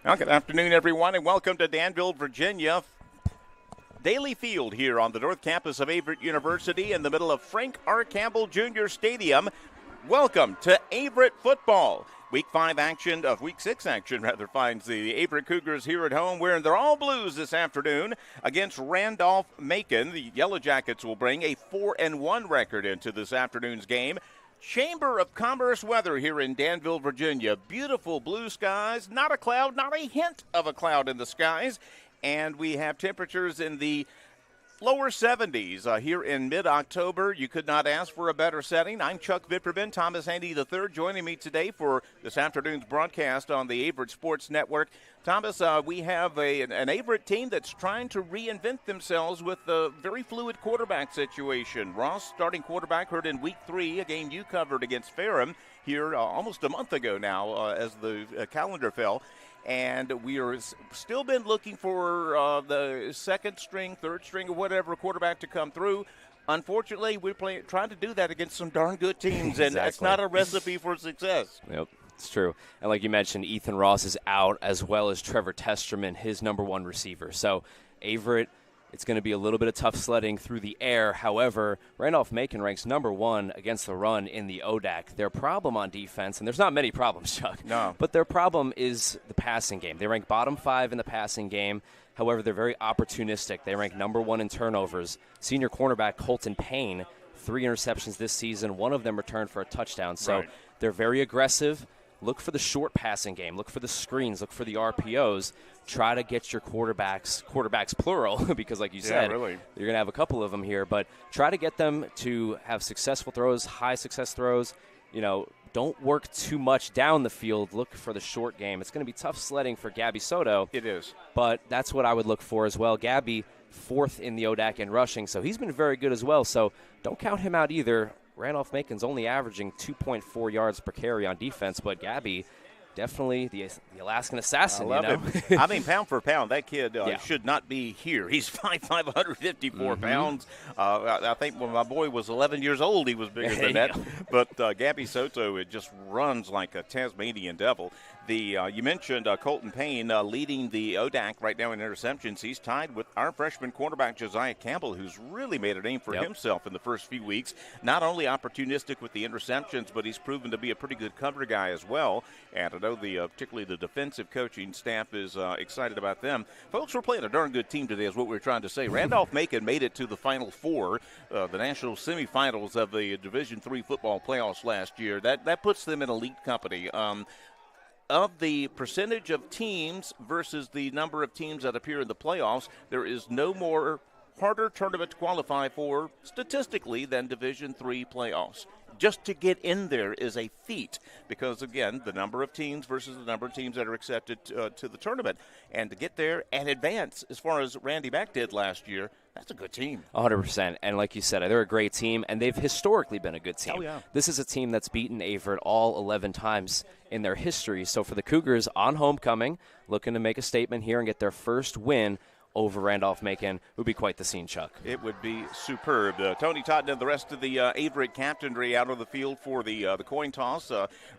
Well, good afternoon, everyone, and welcome to Danville, Virginia. Daly Field here on the North Campus of Averett University in the middle of Frank R. Campbell Jr. Stadium. Welcome to Averett football. Week 6 action finds the Averett Cougars here at home wearing their all blues this afternoon against Randolph-Macon. The Yellow Jackets will bring a 4-1 record into this afternoon's game. Chamber of Commerce weather here in Danville, Virginia. Beautiful blue skies, not a cloud, not a hint of a cloud in the skies. And we have temperatures in the lower 70s here in mid-October. You could not ask for a better setting. I'm Chuck Vipperman, Thomas Handy III, joining me today for this afternoon's broadcast on the Averett Sports Network. Thomas, we have an Averett team that's trying to reinvent themselves with a very fluid quarterback situation. Ross, starting quarterback, hurt in Week 3, a game you covered against Ferrum here almost a month ago now as the calendar fell. And we are still been looking for the second string, third string, or whatever quarterback to come through. Unfortunately, we're trying to do that against some darn good teams, and that's not a recipe for success. Yep, it's true. And like you mentioned, Ethan Ross is out, as well as Trevor Testerman, his number one receiver. So Averett, it's going to be a little bit of tough sledding through the air. However, Randolph-Macon ranks number one against the run in the ODAC. Their problem on defense, and there's not many problems, Chuck. No. But their problem is the passing game. They rank bottom 5 in the passing game. However, they're very opportunistic. They rank number 1 in turnovers. Senior cornerback Colton Payne, 3 interceptions this season. One of them returned for a touchdown. So They're very aggressive. Look for the short passing game. Look for the screens. Look for the RPOs. Try to get your quarterbacks plural, because like you said, you're going to have a couple of them here, but try to get them to have successful throws, high success throws. You know, don't work too much down the field. Look for the short game. It's going to be tough sledding for Gabby Soto. It is. But that's what I would look for as well. Gabby, 4th in the ODAC in rushing, so he's been very good as well. So don't count him out either. Randolph-Macon's only averaging 2.4 yards per carry on defense, but Gabby, definitely the Alaskan assassin. I love him. I mean, pound for pound, that kid should not be here. He's 5'5", 154 pounds. I think when my boy was 11 years old, he was bigger than that. But Gabby Soto, it just runs like a Tasmanian devil. You mentioned Colton Payne leading the ODAC right now in interceptions. He's tied with our freshman quarterback Josiah Campbell, who's really made a name for himself in the first few weeks. Not only opportunistic with the interceptions, but he's proven to be a pretty good cover guy as well. And I know particularly the defensive coaching staff is excited about them. Folks, we're playing a darn good team today is what we're trying to say. Randolph-Macon made it to the Final Four, the national semifinals of the Division III football playoffs last year. That puts them in elite company. Of the percentage of teams versus the number of teams that appear in the playoffs, there is no more harder tournament to qualify for statistically than Division III playoffs. Just to get in there is a feat because, again, the number of teams versus the number of teams that are accepted to the tournament. And to get there and advance, as far as Randy Mack did last year, that's a good team. 100%. And like you said, they're a great team, and they've historically been a good team. Oh, yeah. This is a team that's beaten Averett all 11 times in their history. So for the Cougars on homecoming, looking to make a statement here and get their first win over Randolph-Macon would be quite the scene, Chuck. It would be superb. Tony Totten and the rest of the Averett captainry out on the field for the coin toss.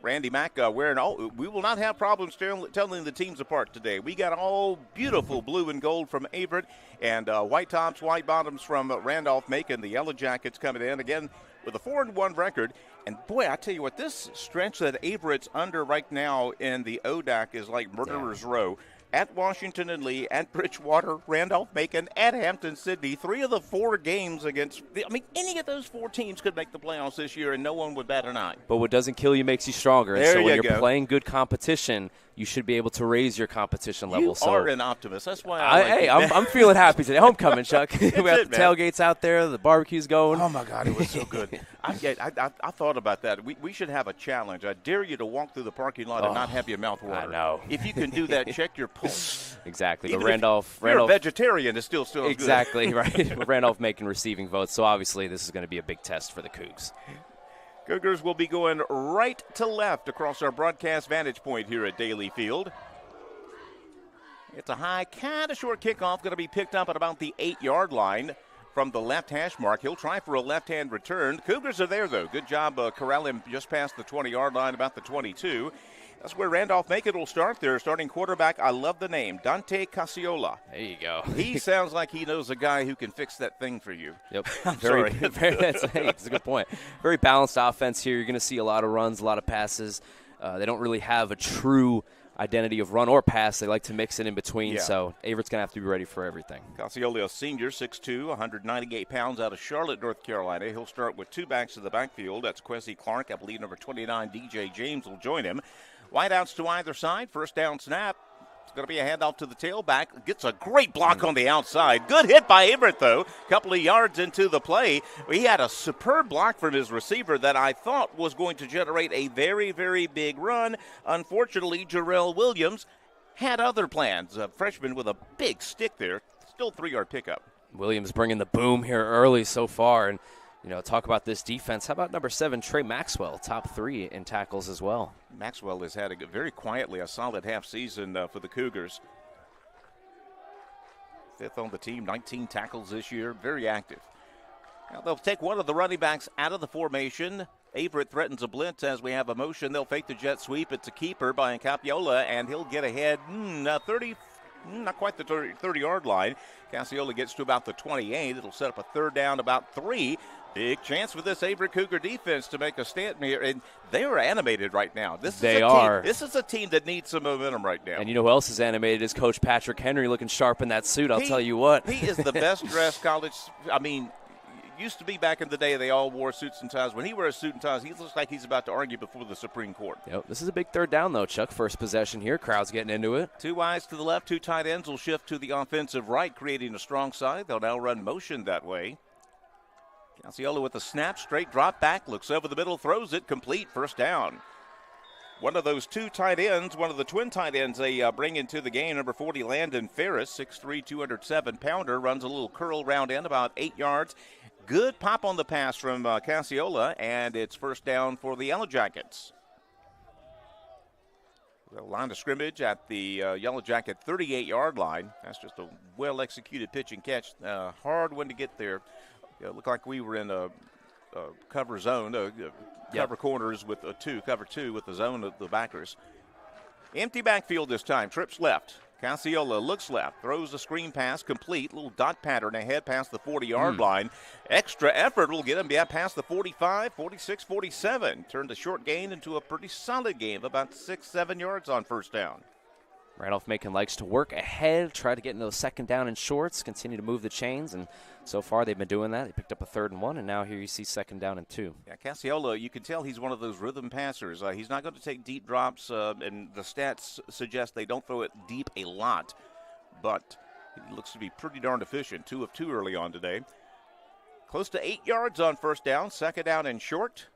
Randy Mack wearing all. We will not have problems telling the teams apart today. We got all beautiful blue and gold from Averett and white tops, white bottoms from Randolph-Macon. The Yellow Jackets coming in again with a 4-1 record. And, boy, I tell you what, this stretch that Averett's under right now in the ODAC is like Murderer's Row. At Washington and Lee, at Bridgewater, Randolph-Macon, at Hampton-Sydney. 3 of the 4 games against – I mean, any of those 4 teams could make the playoffs this year, and no one would bat an eye. But what doesn't kill you makes you stronger. And there so when you're playing good competition, you should be able to raise your competition level. You are an optimist. That's why I'm feeling happy today. Homecoming, Chuck. We have the tailgates out there. The barbecue's going. Oh, my God, it was so good. I thought about that. We should have a challenge. I dare you to walk through the parking lot and not have your mouth water. I know. If you can do that, check your pulse. Exactly. Even but Randolph, you're a vegetarian is still exactly good. Right. Randolph-Macon receiving votes, so obviously this is going to be a big test for the Cougs. Cougars will be going right to left across our broadcast vantage point here at Daly Field. It's a high, kind of short kickoff, going to be picked up at about the 8-yard line from the left hash mark. He'll try for a left-hand return. Cougars are there, though. Good job corralling just past the 20-yard line, about the 22. That's where Randolph-Macon will start. Their starting quarterback, I love the name, Dante Casiola. There you go. He sounds like he knows a guy who can fix that thing for you. Yep. Sorry. That's a good point. Very balanced offense here. You're going to see a lot of runs, a lot of passes. They don't really have a true identity of run or pass. They like to mix it in between, so Averett's going to have to be ready for everything. Casiola, a senior, 6'2", 198 pounds, out of Charlotte, North Carolina. He'll start with two backs in the backfield. That's Kwesi Clark. I believe number 29, DJ James, will join him. Wideouts to either side. First down snap. It's going to be a handoff to the tailback. Gets a great block on the outside. Good hit by Averett, though. Couple of yards into the play. He had a superb block from his receiver that I thought was going to generate a very, very big run. Unfortunately, Jarrell Williams had other plans. A freshman with a big stick there. Still 3-yard pickup. Williams bringing the boom here early so far. And, talk about this defense. How about number 7, Trey Maxwell, top 3 in tackles as well? Maxwell has had very quietly a solid half season for the Cougars. 5th on the team, 19 tackles this year, very active. Now they'll take one of the running backs out of the formation. Averett threatens a blitz as we have a motion. They'll fake the jet sweep. It's a keeper by Capiola, and he'll get ahead 30, not quite the 30-yard line. Casiola gets to about the 28. It'll set up a third down, about 3. Big chance for this Averett Cougar defense to make a stand here, and they are animated right now. This is a team that needs some momentum right now. And you know who else is animated is Coach Patrick Henry, looking sharp in that suit. I'll tell you what. He is the best-dressed college. I mean, used to be back in the day they all wore suits and ties. When he wears suit and ties, he looks like he's about to argue before the Supreme Court. Yep. This is a big third down, though, Chuck. First possession here. Crowd's getting into it. 2 wides to the left, 2 tight ends will shift to the offensive right, creating a strong side. They'll now run motion that way. Casiola with a snap, straight drop back, looks over the middle, throws it, complete, first down. One of those 2 tight ends, one of the twin tight ends they bring into the game, number 40, Landon Ferris, 6'3", 207-pounder, runs a little curl round in, about 8 yards. Good pop on the pass from Casiola, and it's first down for the Yellow Jackets. The line of scrimmage at the Yellow Jacket 38-yard line. That's just a well-executed pitch and catch. Hard one to get there. It looked like we were in a cover zone, cover corners with cover 2 with the zone of the backers. Empty backfield this time, trips left. Casiola looks left, throws a screen pass, complete, little dot pattern ahead past the 40-yard line. Extra effort will get him past the 45, 46, 47. Turned a short gain into a pretty solid gain, about 6-7 yards on first down. Randolph-Macon likes to work ahead, try to get into those second down and shorts, continue to move the chains, and so far they've been doing that. They picked up a 3rd and 1, and now here you see 2nd down and 2. Yeah, Casiola, you can tell he's one of those rhythm passers. He's not going to take deep drops, and the stats suggest they don't throw it deep a lot, but he looks to be pretty darn efficient. 2 of 2 early on today. Close to 8 yards on first down, 2nd down and short.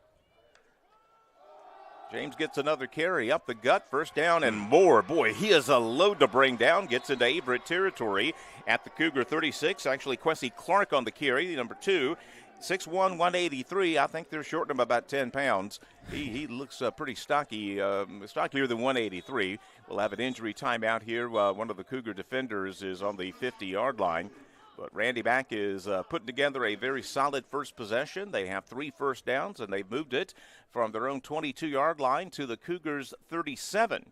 James gets another carry up the gut, first down and more. Boy, he is a load to bring down. Gets into Averett territory at the Cougar 36. Actually, Kwesi Clark on the carry, number 2. 6'1", 183. I think they're shorting him about 10 pounds. He looks pretty stocky, stockier than 183. We'll have an injury timeout here. One of the Cougar defenders is on the 50-yard line. But Randy Mack is putting together a very solid first possession. They have 3 first downs, and they've moved it from their own 22-yard line to the Cougars' 37.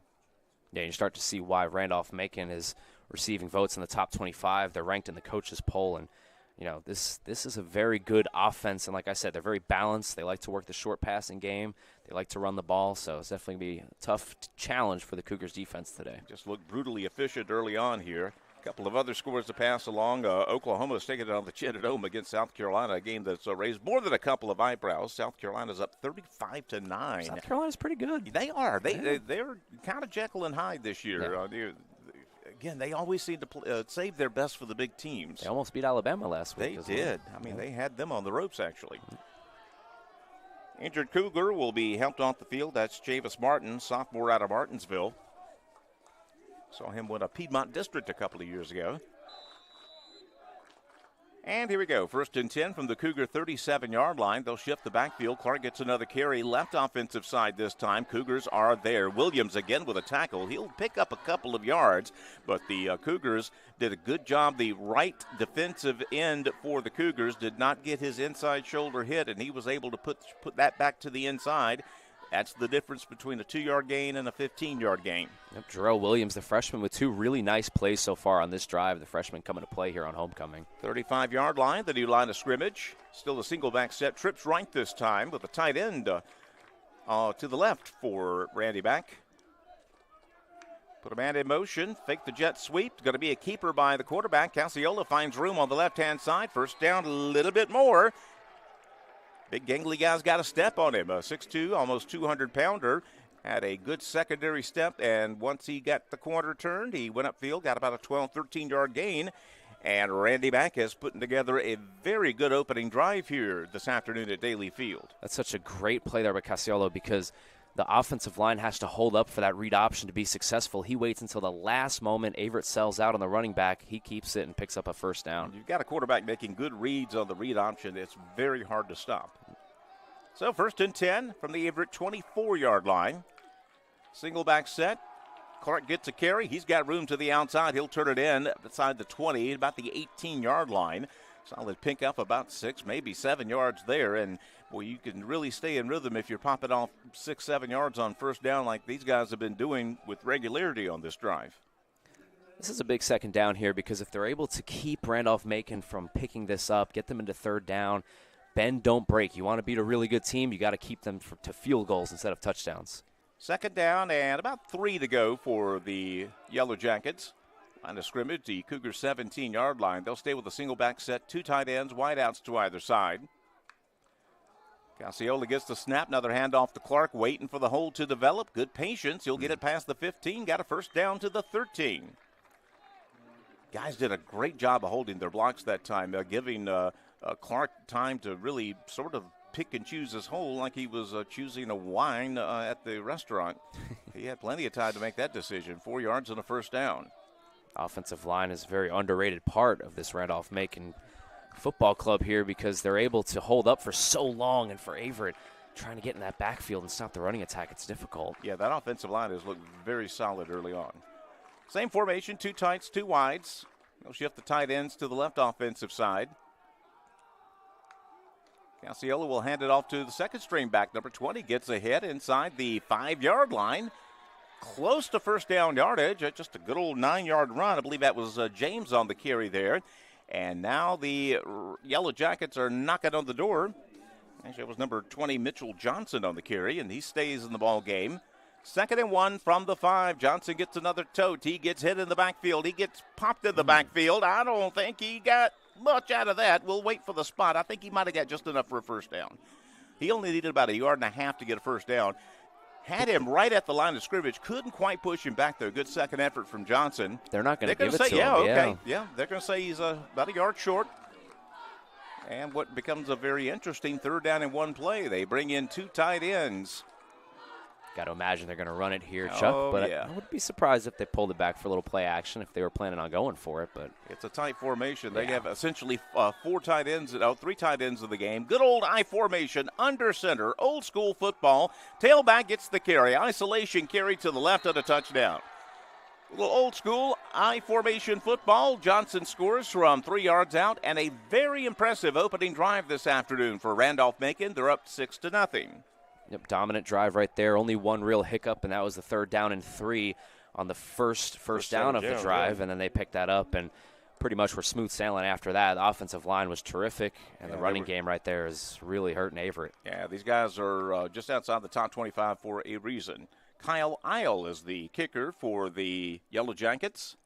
Yeah, you start to see why Randolph-Macon is receiving votes in the top 25. They're ranked in the coaches' poll, and this is a very good offense. And like I said, they're very balanced. They like to work the short passing game. They like to run the ball, so it's definitely going to be a tough challenge for the Cougars' defense today. Just looked brutally efficient early on here. A couple of other scores to pass along. Oklahoma's taking it on the chin at home against South Carolina, a game that's raised more than a couple of eyebrows. South Carolina's up 35-9. South Carolina's pretty good. They are. They're kind of Jekyll and Hyde this year. Yeah. Again, they always seem to save their best for the big teams. They almost beat Alabama last week. They did. I mean, they had them on the ropes, actually. Injured Cougar will be helped off the field. That's Javis Martin, sophomore out of Martinsville. Saw him win a Piedmont District a couple of years ago. And here we go. 1st and 10 from the Cougar 37-yard line. They'll shift the backfield. Clark gets another carry. Left offensive side this time. Cougars are there. Williams again with a tackle. He'll pick up a couple of yards, but the Cougars did a good job. The right defensive end for the Cougars did not get his inside shoulder hit, and he was able to put that back to the inside. That's the difference between a 2-yard gain and a 15-yard gain. Yep, Jarrell Williams, the freshman, with 2 really nice plays so far on this drive. The freshman coming to play here on homecoming. 35-yard line, the new line of scrimmage. Still a single back set. Trips right this time with a tight end to the left for Randy Back. Put a man in motion, fake the jet sweep. Going to be a keeper by the quarterback. Casiola finds room on the left-hand side. First down a little bit more. Big gangly guy's got a step on him. A 6'2", almost 200-pounder. Had a good secondary step, and once he got the corner turned, he went upfield, got about a 12, 13-yard gain. And Randy Mack is putting together a very good opening drive here this afternoon at Daly Field. That's such a great play there by Casiolo because the offensive line has to hold up for that read option to be successful. He waits until the last moment. Averett sells out on the running back. He keeps it and picks up a first down. You've got a quarterback making good reads on the read option. It's very hard to stop. So first and 10 from the Averett 24-yard line. Single back set. Clark gets a carry. He's got room to the outside. He'll turn it in beside the 20, about the 18-yard line. Solid pick up about 6, maybe 7 yards there. And, boy, you can really stay in rhythm if you're popping off 6, 7 yards on first down like these guys have been doing with regularity on this drive. This is a big second down here because if they're able to keep Randolph-Macon from picking this up, get them into third down, bend, don't break. You want to beat a really good team, you got to keep them to field goals instead of touchdowns. Second down and about 3 to go for the Yellow Jackets. Line of scrimmage, the Cougars 17-yard line. They'll stay with a single back set, 2 tight ends, wide outs to either side. Casiola gets the snap, another handoff to Clark, waiting for the hold to develop. Good patience. He'll get it past the 15, got a first down to the 13. Guys did a great job of holding their blocks that time, giving Clark time to really sort of pick and choose his hole like he was choosing a wine at the restaurant. He had plenty of time to make that decision. 4 yards and a first down. Offensive line is a very underrated part of this Randolph-Macon football club here because they're able to hold up for so long, and for Averett trying to get in that backfield and stop the running attack, it's difficult. Yeah, that offensive line has looked very solid early on. Same formation, 2 tights, 2 wides. They'll shift the tight ends to the left offensive side. Casiola will hand it off to the second string back. Number 20 gets ahead inside the 5-yard line. Close to first down yardage. Just a good old 9-yard run. I believe that was James on the carry there. And now the Yellow Jackets are knocking on the door. Actually, it was number 20, Mitchell Johnson, on the carry, and he stays in the ball game. 2nd and 1 from the 5. Johnson gets another tote. He gets hit in the backfield. He gets popped in the backfield. I don't think he got much out of that. We'll wait for the spot. I think he might have got just enough for a first down. He only needed about 1.5 yards to get a first down. Had him right at the line of scrimmage. Couldn't quite push him back there. Good second effort from Johnson. They're not going to give it to him. Yeah, okay. Yeah, they're going to say he's about 1 yard short. And what becomes a very interesting 3rd down and 1 play. They bring in 2 tight ends. Got to imagine they're going to run it here, Chuck. But yeah. I would be surprised if they pulled it back for a little play action if they were planning on going for it. But it's a tight formation. They have essentially 3 tight ends of the game. Good old I formation, under center, old school football. Tailback gets the carry. Isolation carry to the left of the touchdown. A little old school I formation football. Johnson scores from 3 yards out, and a very impressive opening drive this afternoon for Randolph-Macon. They're up 6-0. Yep, dominant drive right there. Only one real hiccup, and that was the 3rd down and 3 on the first down of the drive, and then they picked that up and pretty much were smooth sailing after that. The offensive line was terrific, and the running game right there is really hurting Averett. Yeah, these guys are just outside the top 25 for a reason. Kyle Isle is the kicker for the Yellow Jackets.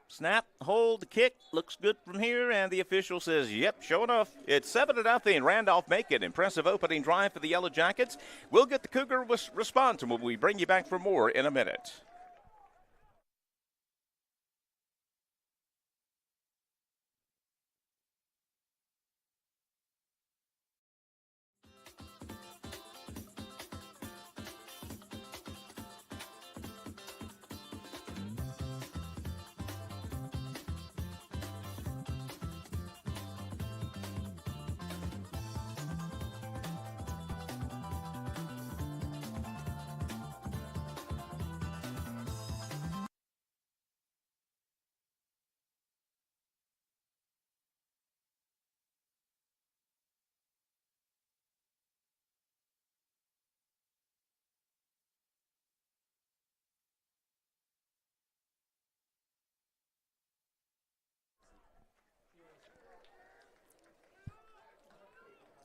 Snap, hold, kick, looks good from here, and the official says, yep, sure enough. It's 7-0, Randolph-Macon. Impressive opening drive for the Yellow Jackets. We'll get the Cougar response, and we'll bring you back for more in a minute.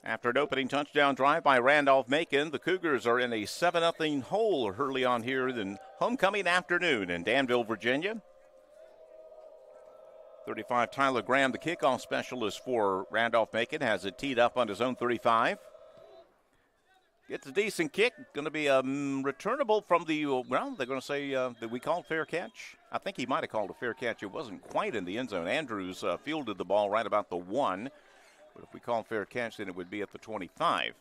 After an opening touchdown drive by Randolph-Macon, the Cougars are in a 7-0 hole early on here in homecoming afternoon in Danville, Virginia. 35 Tyler Graham, the kickoff specialist for Randolph-Macon, has it teed up on his own 35. Gets a decent kick. Going to be returnable from the, they're going to say that we called fair catch. I think he might have called a fair catch. It wasn't quite in the end zone. Andrews fielded the ball right about the 1. But if we call fair catch, then it would be at the 25.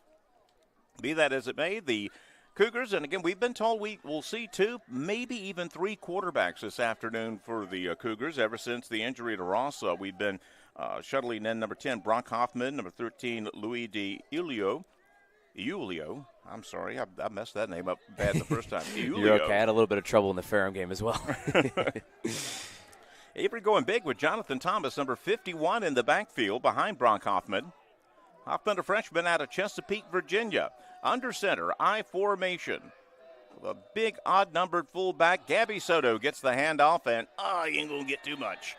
Be that as it may, the Cougars, and again, we've been told we will see 2, maybe even 3 quarterbacks this afternoon for the Cougars. Ever since the injury to Ross, we've been shuttling in number 10, Brock Hoffman, number 13, Louis Iulio. I'm sorry, I messed that name up bad the first time. You're okay. I had a little bit of trouble in the Ferrum game as well. Avery going big with Jonathan Thomas, number 51 in the backfield behind Brock Hoffman. Hoffman, a freshman out of Chesapeake, Virginia. Under center, I formation. The big odd-numbered fullback, Gabby Soto, gets the handoff, and he ain't going to get too much.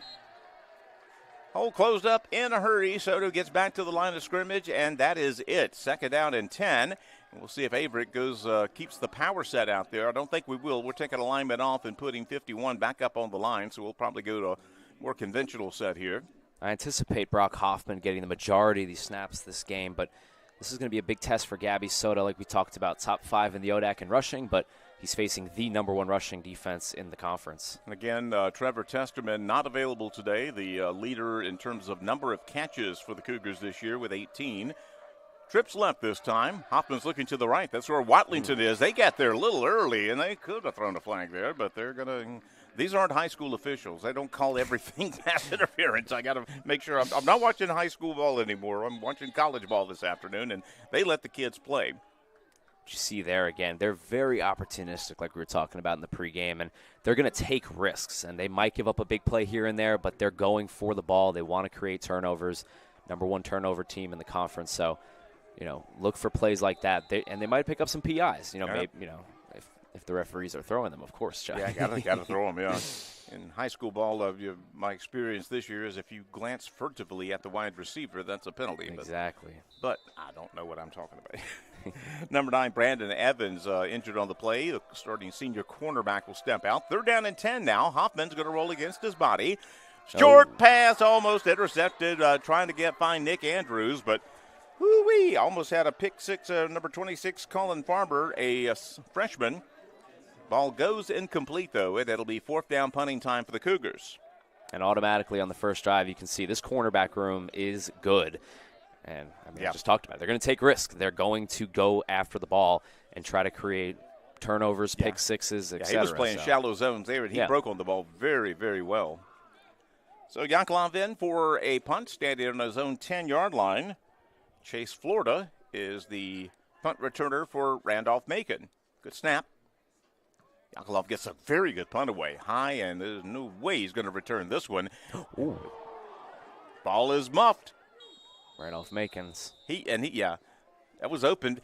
Hole closed up in a hurry. Soto gets back to the line of scrimmage, and that is it. 2nd down and 10. And we'll see if Averett keeps the power set out there. I don't think we will. We're taking alignment off and putting 51 back up on the line, so we'll probably go to a more conventional set here. I anticipate Brock Hoffman getting the majority of these snaps this game, but this is going to be a big test for Gabby Soto, like we talked about, top 5 in the ODAC in rushing, but he's facing the number 1 rushing defense in the conference. And again, Trevor Testerman not available today, the leader in terms of number of catches for the Cougars this year with 18. Trips left this time. Hoffman's looking to the right. That's where Watlington is. They got there a little early, and they could have thrown a flag there, but they're going to – these aren't high school officials. They don't call everything pass interference. I got to make sure I'm not watching high school ball anymore. I'm watching college ball this afternoon, and they let the kids play. You see there again, they're very opportunistic like we were talking about in the pregame, and they're going to take risks, and they might give up a big play here and there, but they're going for the ball. They want to create turnovers, number 1 turnover team in the conference. So, look for plays like that, and they might pick up some PIs. Maybe if the referees are throwing them, of course, Chuck. Yeah, got to throw them. Yeah. In high school ball, my experience this year is if you glance furtively at the wide receiver, that's a penalty. Exactly. But I don't know what I'm talking about. Number 9, Brandon Evans, injured on the play. The starting senior cornerback will step out. 3rd down and 10 now. Hoffman's going to roll against his body. Short pass, almost intercepted, trying to find Nick Andrews, but whoo-wee, almost had a pick 6, number 26, Colin Farber, a freshman. Ball goes incomplete, though. It'll be 4th down punting time for the Cougars. And automatically on the first drive, you can see this cornerback room is good. And, I just talked about it. They're going to take risks. They're going to go after the ball and try to create turnovers, pick sixes, etc. He was playing shallow zones there, and he broke on the ball very, very well. So Yakovlev in for a punt, standing on his own 10-yard line. Chase Florida is the punt returner for Randolph-Macon. Good snap. Yakovlev gets a very good punt away, high, and there's no way he's going to return this one. Ooh. Ball is muffed. Randolph-Macon's. That was opened.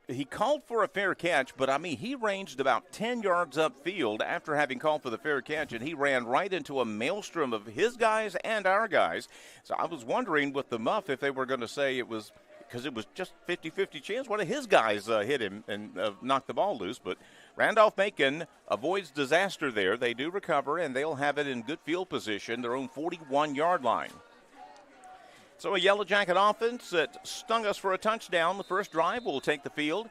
He called for a fair catch, but he ranged about 10 yards upfield after having called for the fair catch, and he ran right into a maelstrom of his guys and our guys. So I was wondering with the muff if they were going to say it was because it was just 50-50 chance one of his guys hit him and knocked the ball loose. But Randolph-Macon avoids disaster there. They do recover, and they'll have it in good field position, their own 41-yard line. So a Yellow Jacket offense that stung us for a touchdown. The first drive will take the field.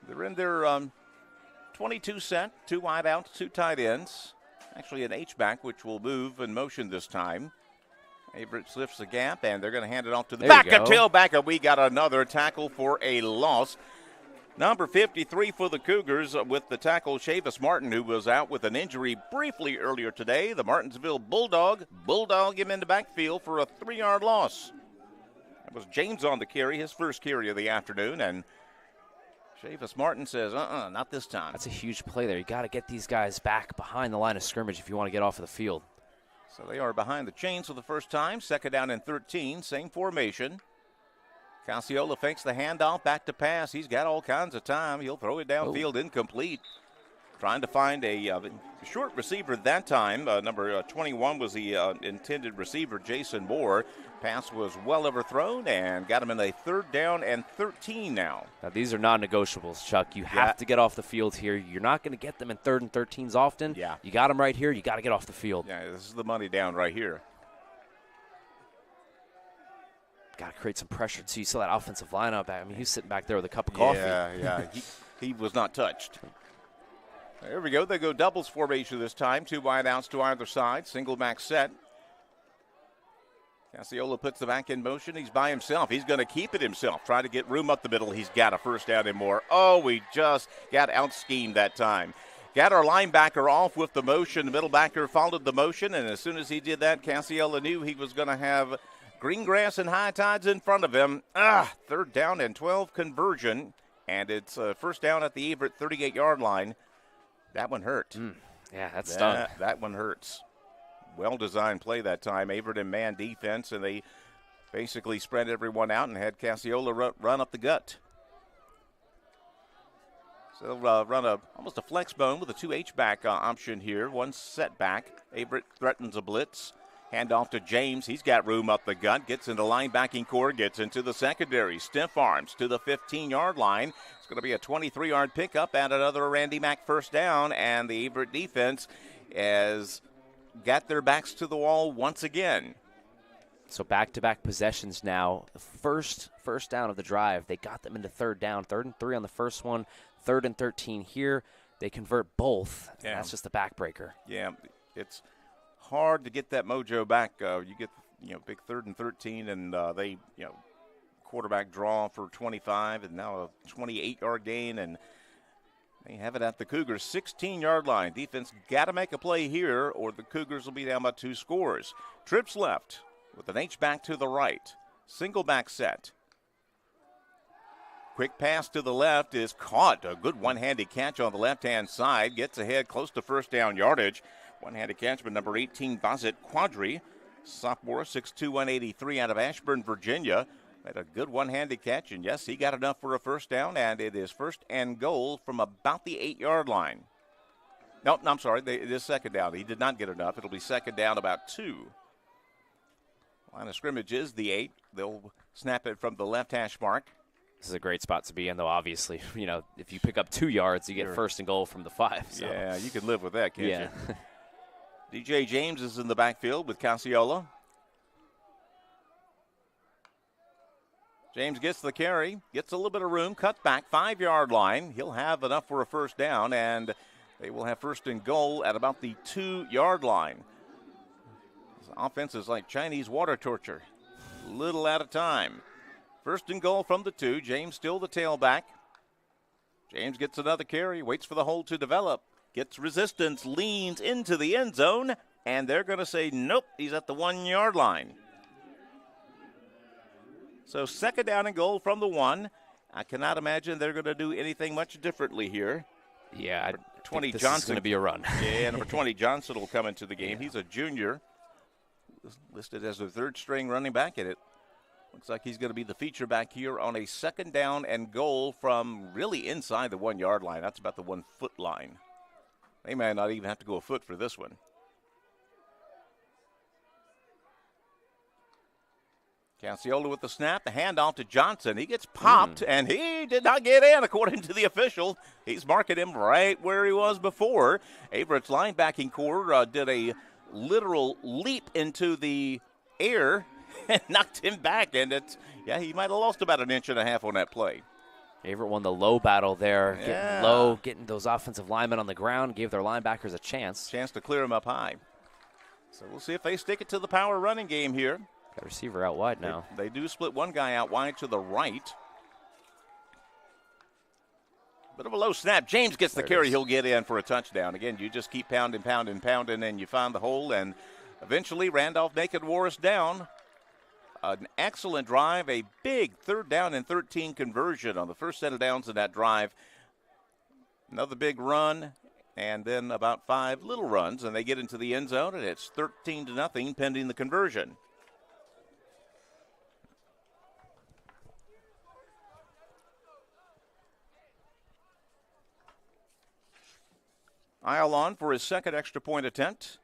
They're in their 22 set, 2 wideouts, 2 tight ends. Actually an H-back, which will move in motion this time. Averett lifts the gap, and they're going to hand it off to the tailback, and we got another tackle for a loss. Number 53 for the Cougars with the tackle, Chavis Martin, who was out with an injury briefly earlier today. The Martinsville Bulldog him in the backfield for a 3-yard loss. That was James on the carry, his first carry of the afternoon, and Chavis Martin says, not this time. That's a huge play there. You got to get these guys back behind the line of scrimmage if you want to get off of the field. So they are behind the chains for the first time. 2nd down and 13, same formation. Casiola fakes the handoff, back to pass. He's got all kinds of time. He'll throw it downfield, incomplete. trying to find a short receiver that time. Number 21 was the intended receiver, Jason Moore. Pass was well overthrown and got him in a 3rd down and 13 now. Now, these are non-negotiables, Chuck. You have to get off the field here. You're not going to get them in 3rd and 13s often. Yeah. You got them right here. You got to get off the field. Yeah, this is the money down right here. Got to create some pressure, too. You saw that offensive lineup. I mean, he's sitting back there with a cup of coffee. Yeah. He was not touched. There we go. They go doubles formation this time. 2 wideouts to either side. Single back set. Cassiola puts the back in motion. He's by himself. He's going to keep it himself. Try to get room up the middle. He's got a 1st down and more. Oh, we just got out-schemed that time. Got our linebacker off with the motion. The middle backer followed the motion, and as soon as he did that, Cassiola knew he was going to have green grass and high tides in front of him. 3rd down and 12 conversion, and it's 1st down at the Averett 38-yard line. That one hurt. Yeah, that stung. That one hurts. Well-designed play that time. Averett in man defense, and they basically spread everyone out and had Cassiola run up the gut. So they'll run almost a flex bone with a 2 H-back option here. 1 setback. Averett threatens a blitz. Hand off to James. He's got room up the gut. Gets into linebacking core. Gets into the secondary. Stiff arms to the 15-yard line. It's going to be a 23-yard pickup and another Randy Mack 1st down. And the Averett defense has got their backs to the wall once again. So back-to-back possessions now. The first down of the drive. They got them into 3rd down. 3rd and 3 on the first one. 3rd and 13 here. They convert both. Yeah. That's just the backbreaker. Yeah, it's hard to get that mojo back. You get, big 3rd and 13, and they, quarterback draw for 25, and now a 28-yard gain, and they have it at the Cougars' 16-yard line. Defense got to make a play here, or the Cougars will be down by 2 scores. Trips left with an H-back to the right. Single back set. Quick pass to the left is caught. A good one-handed catch on the left-hand side. Gets ahead close to 1st down yardage. One-handed catch by number 18, Bazit Quadri. Sophomore, 6'2", 183 out of Ashburn, Virginia. Made a good one-handed catch, and yes, he got enough for a 1st down, and it is 1st and goal from about the 8-yard line. No, I'm sorry, it is 2nd down. He did not get enough. It'll be 2nd down about 2. Line of scrimmage is the 8. They'll snap it from the left hash mark. This is a great spot to be in, though, obviously. If you pick up 2 yards, you get 1st and goal from the 5. So. Yeah, you can live with that, can't you? DJ James is in the backfield with Cassiola. James gets the carry, gets a little bit of room, cuts back, 5-yard line. He'll have enough for a 1st down, and they will have 1st and goal at about the 2-yard line. This offense is like Chinese water torture, little at a time. 1st and goal from the 2. James still the tailback. James gets another carry, waits for the hole to develop, gets resistance, leans into the end zone, and they're going to say, nope, he's at the 1-yard line. So 2nd down and goal from the 1. I cannot imagine they're going to do anything much differently here. Yeah, I 20 think this Johnson is going to be a run. Yeah, number 20 Johnson will come into the game. Yeah. He's a junior, listed as a 3rd-string running back, and it looks like he's going to be the feature back here on a 2nd down and goal from really inside the 1-yard line. That's about the 1-foot line. They may not even have to go a foot for this one. Cassiola with the snap, the handoff to Johnson. He gets popped, and he did not get in, according to the official. He's marking him right where he was before. Averett's linebacking core did a literal leap into the air and knocked him back, and he might have lost about 1.5 inches on that play. Averett won the low battle there, Yeah. getting low, getting those offensive linemen on the ground, gave their linebackers a chance. Chance to clear him up high. So we'll see if they stick it to the power running game here. Got a receiver out wide now. They do split one guy out wide to the right. Bit of a low snap. James gets the carry. He'll get in for a touchdown. Again, you just keep pounding, and you find the hole, and eventually Randolph-Macon wore us down. An excellent drive, a big 3rd down and 13 conversion on the first set of downs in that drive. Another big run, and then about 5 little runs, and they get into the end zone, and it's 13-0 pending the conversion. Aisle on for his second extra point attempt.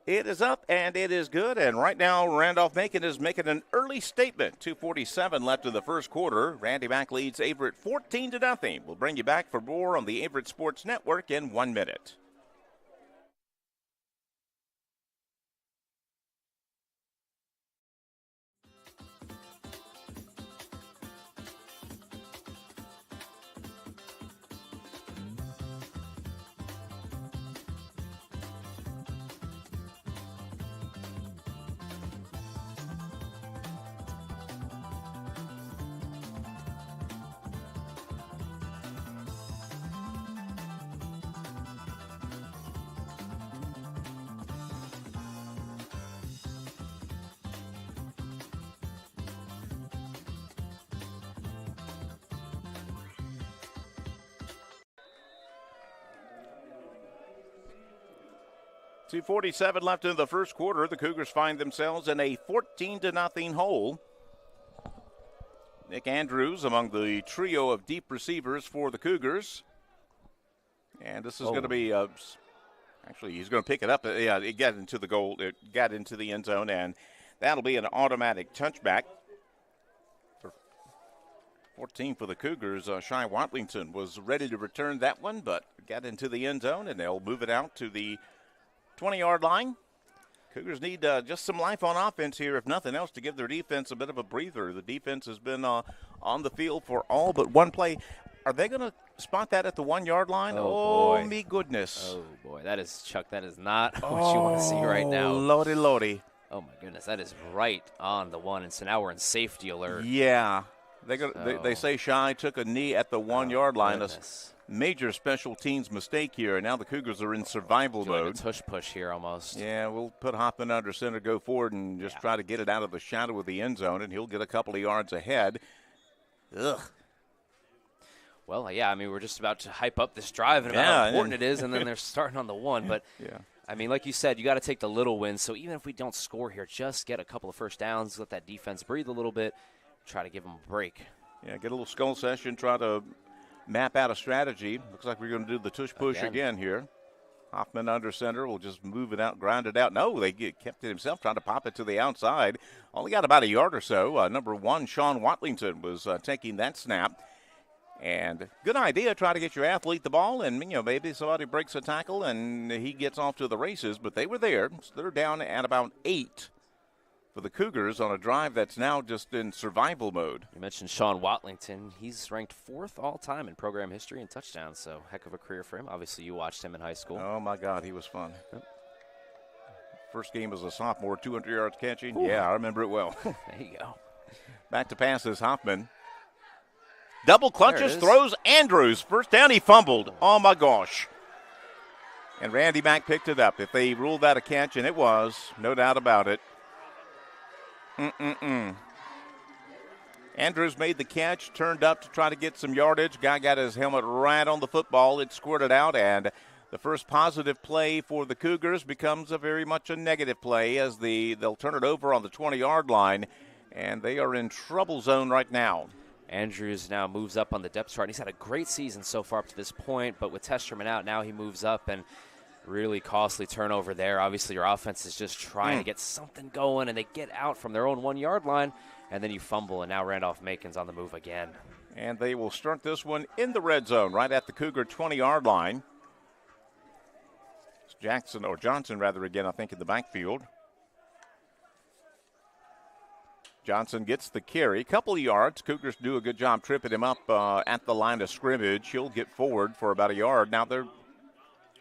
It is up, and it is good. And right now, Randolph-Macon is making an early statement. 2:47 left in the first quarter. Randy Mack leads Averett 14-0. We'll bring you back for more on the Averett Sports Network in 1 minute. .247 left in the first quarter. The Cougars find themselves in a 14-0 hole. Nick Andrews among the trio of deep receivers for the Cougars. And this is going to be, actually, he's going to pick it up. Yeah, it got into the goal. It got into the end zone, and that'll be an automatic touchback. 14 for the Cougars. Shy Watlington was ready to return that one, but got into the end zone, and they'll move it out to the 20-yard line. Cougars need just some life on offense here, if nothing else, to give their defense a bit of a breather. The defense has been on the field for all but one play. Are they going to spot that at the 1-yard line? Oh, me goodness. Oh, boy. That is, Chuck, that is not what you want to see right now. Lordy. Oh, my goodness. That is right on the one. And so now we're in safety alert. Yeah. They say Shy took a knee at the 1-yard line. Goodness. Major special teams mistake here, and now the Cougars are in survival mode. A tush push here almost. Yeah, we'll put Hoffman under center, go forward, and just try to get it out of the shadow of the end zone, and he'll get a couple of yards ahead. Ugh. Well, yeah, I mean, we're just about to hype up this drive and how important it is, and then they're starting on the one. But, I mean, like you said, you got to take the little wins. So even if we don't score here, just get a couple of first downs, let that defense breathe a little bit, try to give them a break. Yeah, get a little skull session, try to map out a strategy. Looks like we're going to do the tush push again here. Hoffman under center will just move it out, grind it out. No, they kept it himself, trying to pop it to the outside. Only got about a yard or so. Number 1, Sean Watlington, was taking that snap. And good idea, try to get your athlete the ball, and maybe somebody breaks a tackle and he gets off to the races. But they were there. So they're down at about 8 for the Cougars on a drive that's now just in survival mode. You mentioned Sean Watlington. He's ranked 4th all-time in program history in touchdowns, so heck of a career for him. Obviously, you watched him in high school. Oh, my God, he was fun. Yep. First game as a sophomore, 200 yards catching. Ooh. Yeah, I remember it well. There you go. Back to passes, Hoffman. Double clutches, throws Andrews. First down, he fumbled. Oh, my gosh. And Randy Mack picked it up. If they ruled that a catch, and it was, no doubt about it. Andrews made the catch, turned up to try to get some yardage. Guy got his helmet right on the football. It squirted out, and the first positive play for the Cougars becomes very much a negative play as they'll turn it over on the 20-yard line, and they are in trouble zone right now. Andrews now moves up on the depth chart. He's had a great season so far up to this point, but with Testerman out, now he moves up, and really costly turnover there. Obviously, your offense is just trying to get something going, and they get out from their own 1-yard line, and then you fumble, and now Randolph-Macon's on the move again. And they will start this one in the red zone, right at the Cougar 20-yard line. It's Johnson, again, I think, in the backfield. Johnson gets the carry, couple of yards. Cougars do a good job tripping him up at the line of scrimmage. He'll get forward for about a yard. Now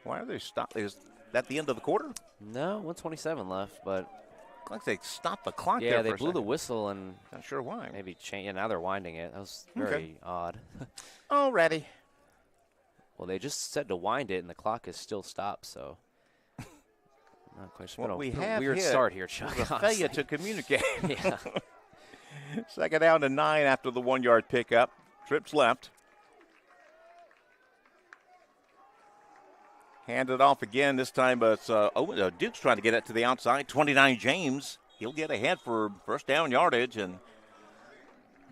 why are they stopped? Is that the end of the quarter? No, 1:27 left, but like they stopped the clock there. Yeah, they for a blew second. the whistle, and not sure why. Maybe change. Yeah, now they're winding it. That was very odd. Already. Well, they just said to wind it, and the clock is still stopped. So, not quite sure. What we a have weird start here, Chuck. A failure to communicate. Yeah. Second down to 9 after the 1-yard pickup. Trips left. Handed off again. This time it's Duke's trying to get it to the outside. 29 James. He'll get ahead for first down yardage. And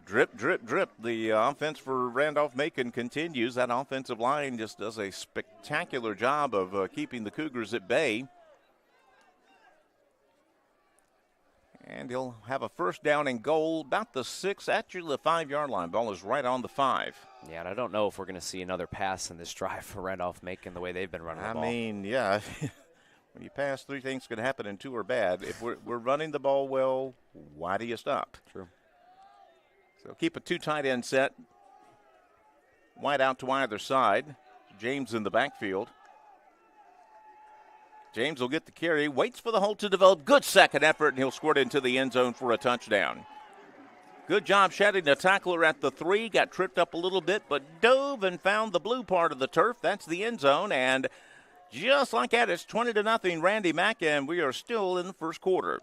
Drip, drip, drip. The offense for Randolph-Macon continues. That offensive line just does a spectacular job of keeping the Cougars at bay. And he'll have a first down and goal about the 6, actually the 5-yard line. Ball is right on the 5. Yeah, and I don't know if we're going to see another pass in this drive for Randolph-Macon the way they've been running the ball. I mean, yeah. When you pass, 3 things can happen and 2 are bad. If we're running the ball well, why do you stop? True. So keep a 2 tight end set. Wide out to either side. James in the backfield. James will get the carry, waits for the hole to develop. Good second effort, and he'll squirt into the end zone for a touchdown. Good job shedding the tackler at the 3. Got tripped up a little bit, but dove and found the blue part of the turf. That's the end zone, and just like that, it's 20-0 Randy Mack, and we are still in the first quarter.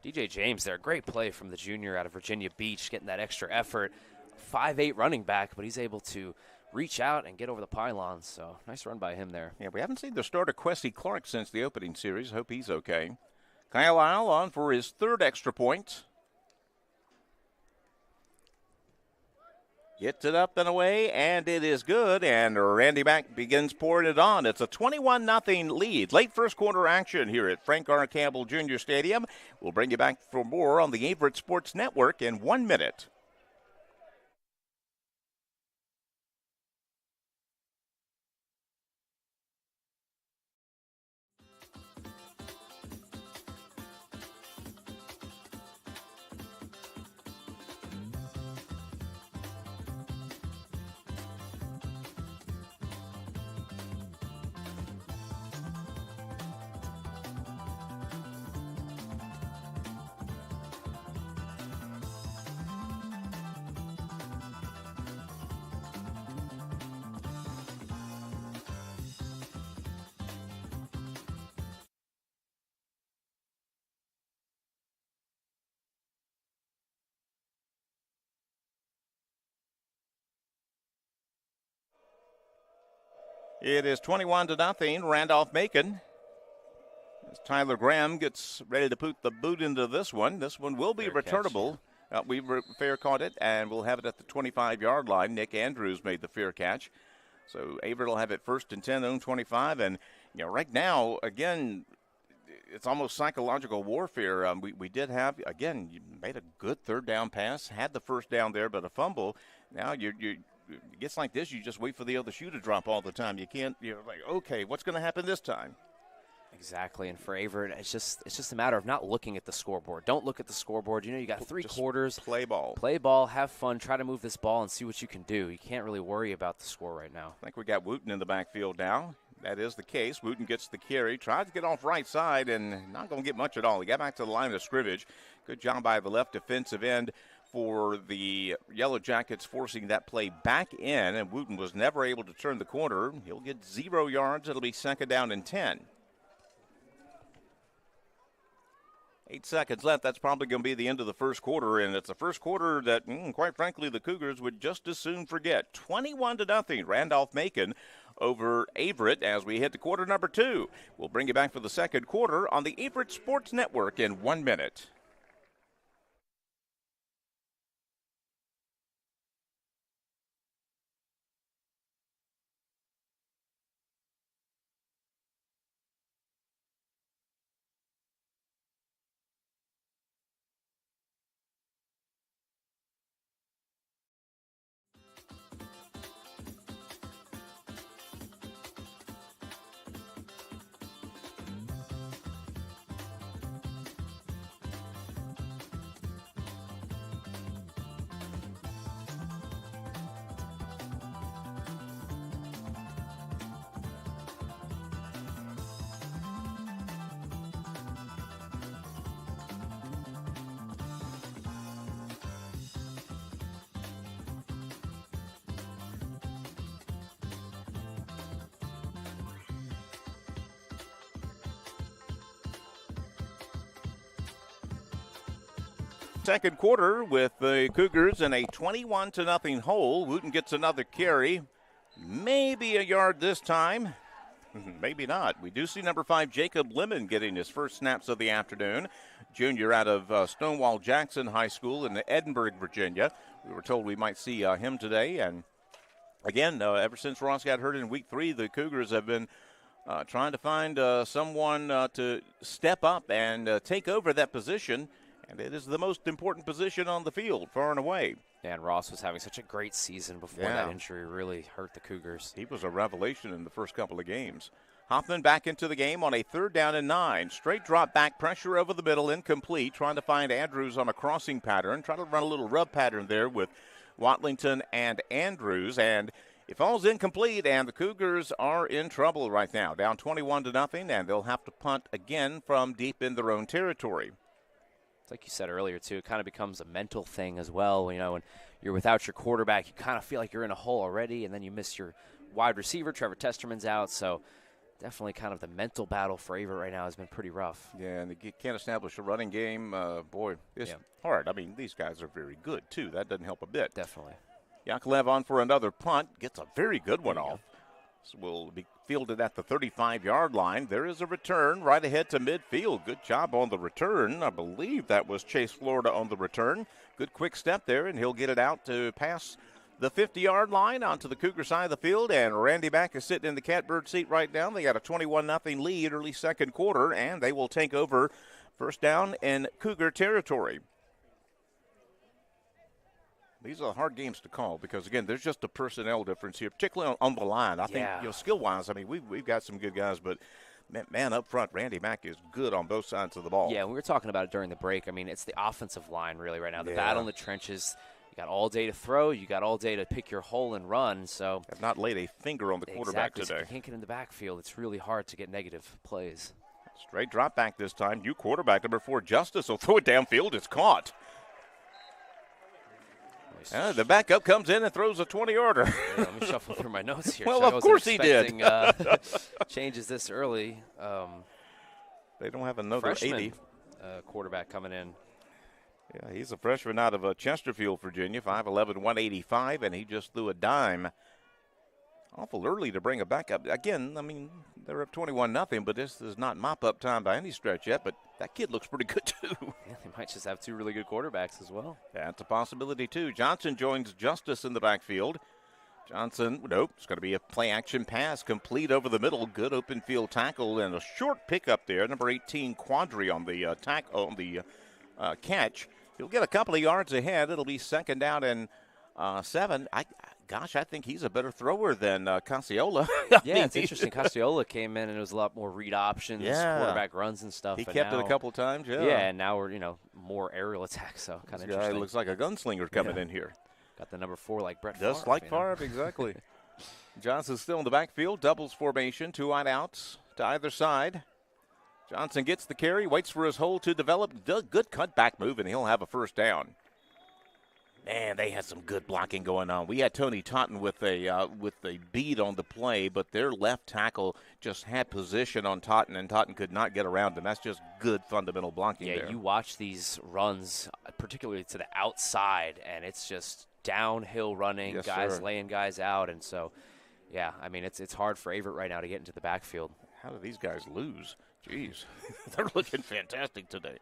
DJ James there, great play from the junior out of Virginia Beach, getting that extra effort. 5'8" running back, but he's able to reach out and get over the pylons. So nice run by him there. Yeah, we haven't seen the starter Questy Clark since the opening series. Hope he's okay. Kyle Isle on for his 3rd extra point. Gets it up and away, and it is good. And Randy Mack begins pouring it on. It's a 21-0 lead. Late first quarter action here at Frank R. Campbell Jr. Stadium. We'll bring you back for more on the Averett Sports Network in 1 minute. It is 21-0, Randolph-Macon. As Tyler Graham gets ready to put the boot into this one. This one will be returnable. We fair caught it, and we'll have it at the 25-yard line. Nick Andrews made the fair catch. So Averett will have it 1st and 10, own 25. And, right now, again, it's almost psychological warfare. We did have, again, you made a good 3rd down pass, had the first down there, but a fumble. Now it gets like this, you just wait for the other shoe to drop all the time. You can't, like, okay, what's going to happen this time? Exactly, and for Averett, it's just a matter of not looking at the scoreboard. Don't look at the scoreboard. You got 3 quarters. Play ball. Play ball, have fun, try to move this ball and see what you can do. You can't really worry about the score right now. I think we got Wooten in the backfield now. That is the case. Wooten gets the carry, tries to get off right side, and not going to get much at all. He got back to the line of scrimmage. Good job by the left defensive end for the Yellow Jackets, forcing that play back in, and Wooten was never able to turn the corner. He'll get 0 yards. It'll be 2nd down and 10. 8 seconds left. That's probably going to be the end of the first quarter, and it's the first quarter that, quite frankly, the Cougars would just as soon forget. 21-0, Randolph-Macon over Averett as we hit to quarter number 2. We'll bring you back for the second quarter on the Averett Sports Network in 1 minute. Second quarter with the Cougars in a 21-0 hole. Wooten gets another carry, maybe a yard this time. Maybe not. We do see number 5, Jacob Lemon, getting his first snaps of the afternoon. Junior out of Stonewall Jackson High School in Edinburgh, Virginia. We were told we might see him today. And again, ever since Ross got hurt in week 3, the Cougars have been trying to find someone to step up and take over that position. And it is the most important position on the field, far and away. And Ross was having such a great season before that injury really hurt the Cougars. He was a revelation in the first couple of games. Hoffman back into the game on a 3rd down and 9. Straight drop back, pressure over the middle, incomplete. Trying to find Andrews on a crossing pattern. Trying to run a little rub pattern there with Watlington and Andrews. And it falls incomplete, and the Cougars are in trouble right now. Down 21-0, and they'll have to punt again from deep in their own territory. It's like you said earlier, too, it kind of becomes a mental thing as well. You know, when you're without your quarterback, you kind of feel like you're in a hole already, and then you miss your wide receiver. Trevor Testerman's out, so definitely kind of the mental battle for Averett right now has been pretty rough. Yeah, and they can't establish a running game. Boy, it's hard. I mean, these guys are very good, too. That doesn't help a bit. Definitely. Yakovlev on for another punt. Gets a very good one off. So will be fielded at the 35-yard line. There is a return right ahead to midfield. Good job on the return. I believe that was Chase Florida on the return. Good quick step there, and he'll get it out to pass the 50-yard line onto the Cougar side of the field. And Randy Mack is sitting in the catbird seat right now. They got a 21-0 lead early second quarter, and they will take over first down in Cougar territory. These are hard games to call because, again, there's just a personnel difference here, particularly on the line. I think, skill-wise, I mean, we've got some good guys, but, man, up front, Randy Mack is good on both sides of the ball. Yeah, we were talking about it during the break. I mean, it's the offensive line really right now. The battle in the trenches. You got all day to throw. You got all day to pick your hole and run. So have not laid a finger on the quarterback today. So if you can't get in the backfield, it's really hard to get negative plays. Straight drop back this time. New quarterback, number 4, Justice, will throw it downfield. It's caught. The backup comes in and throws a 20-yarder. Let me shuffle through my notes here. Well, of course he did. Changes this early. They don't have another freshman, 80. Quarterback coming in. Yeah, he's a freshman out of Chesterfield, Virginia, 5'11", 185, and he just threw a dime. Awful early to bring a backup. Again, I mean, they're up 21-0, but this is not mop-up time by any stretch yet, but that kid looks pretty good, too. Yeah, they might just have 2 really good quarterbacks as well. That's a possibility, too. Johnson joins Justice in the backfield. Johnson, it's going to be a play-action pass, complete over the middle. Good open field tackle and a short pickup there. Number 18, Quadri on the catch. He'll get a couple of yards ahead. It'll be 2nd down and 7. I think he's a better thrower than Casiola. It's interesting. Casiola came in and it was a lot more read options, quarterback runs and stuff. He kept it a couple of times, Yeah, and now we're, more aerial attacks, so kind of interesting. Guy looks like a gunslinger coming in here. Got the number 4 like Brett Favre. Just like Favre, exactly. Johnson's still in the backfield, doubles formation, 2 wideouts to either side. Johnson gets the carry, waits for his hole to develop. Good cutback move, and he'll have a first down. Man, they had some good blocking going on. We had Tony Totten with a beat on the play, but their left tackle just had position on Totten, and Totten could not get around him. That's just good fundamental blocking there. Yeah, you watch these runs, particularly to the outside, and it's just downhill running, guys laying guys out. And so, I mean, it's hard for Averett right now to get into the backfield. How do these guys lose? Jeez, they're looking fantastic today.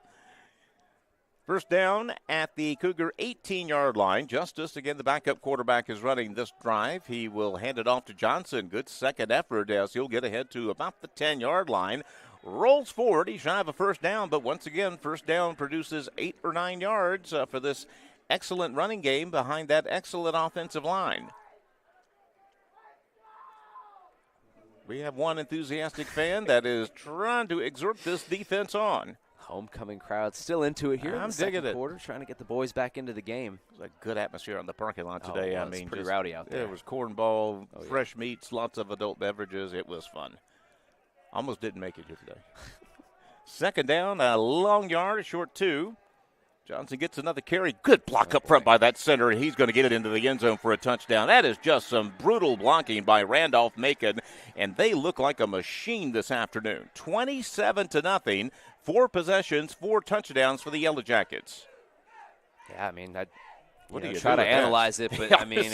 First down at the Cougar 18-yard line. Justice, again, the backup quarterback, is running this drive. He will hand it off to Johnson. Good second effort as he'll get ahead to about the 10-yard line. Rolls forward. He's shy of a first down, but once again, first down produces 8 or 9 yards for this excellent running game behind that excellent offensive line. We have one enthusiastic fan that is trying to exhort this defense on. Homecoming crowd still into it here. I'm digging it. Quarter, trying to get the boys back into the game. It was a good atmosphere on the parking lot today. I mean, pretty rowdy out there. There was cornball, fresh meats, lots of adult beverages. It was fun. Almost didn't make it here today. Second down, a long yard, a short 2. Johnson gets another carry. Good block up front by that center, and he's going to get it into the end zone for a touchdown. That is just some brutal blocking by Randolph-Macon, and they look like a machine this afternoon. 27-0, 4 possessions, 4 touchdowns for the Yellow Jackets. Yeah, I mean, try to analyze it, but I mean,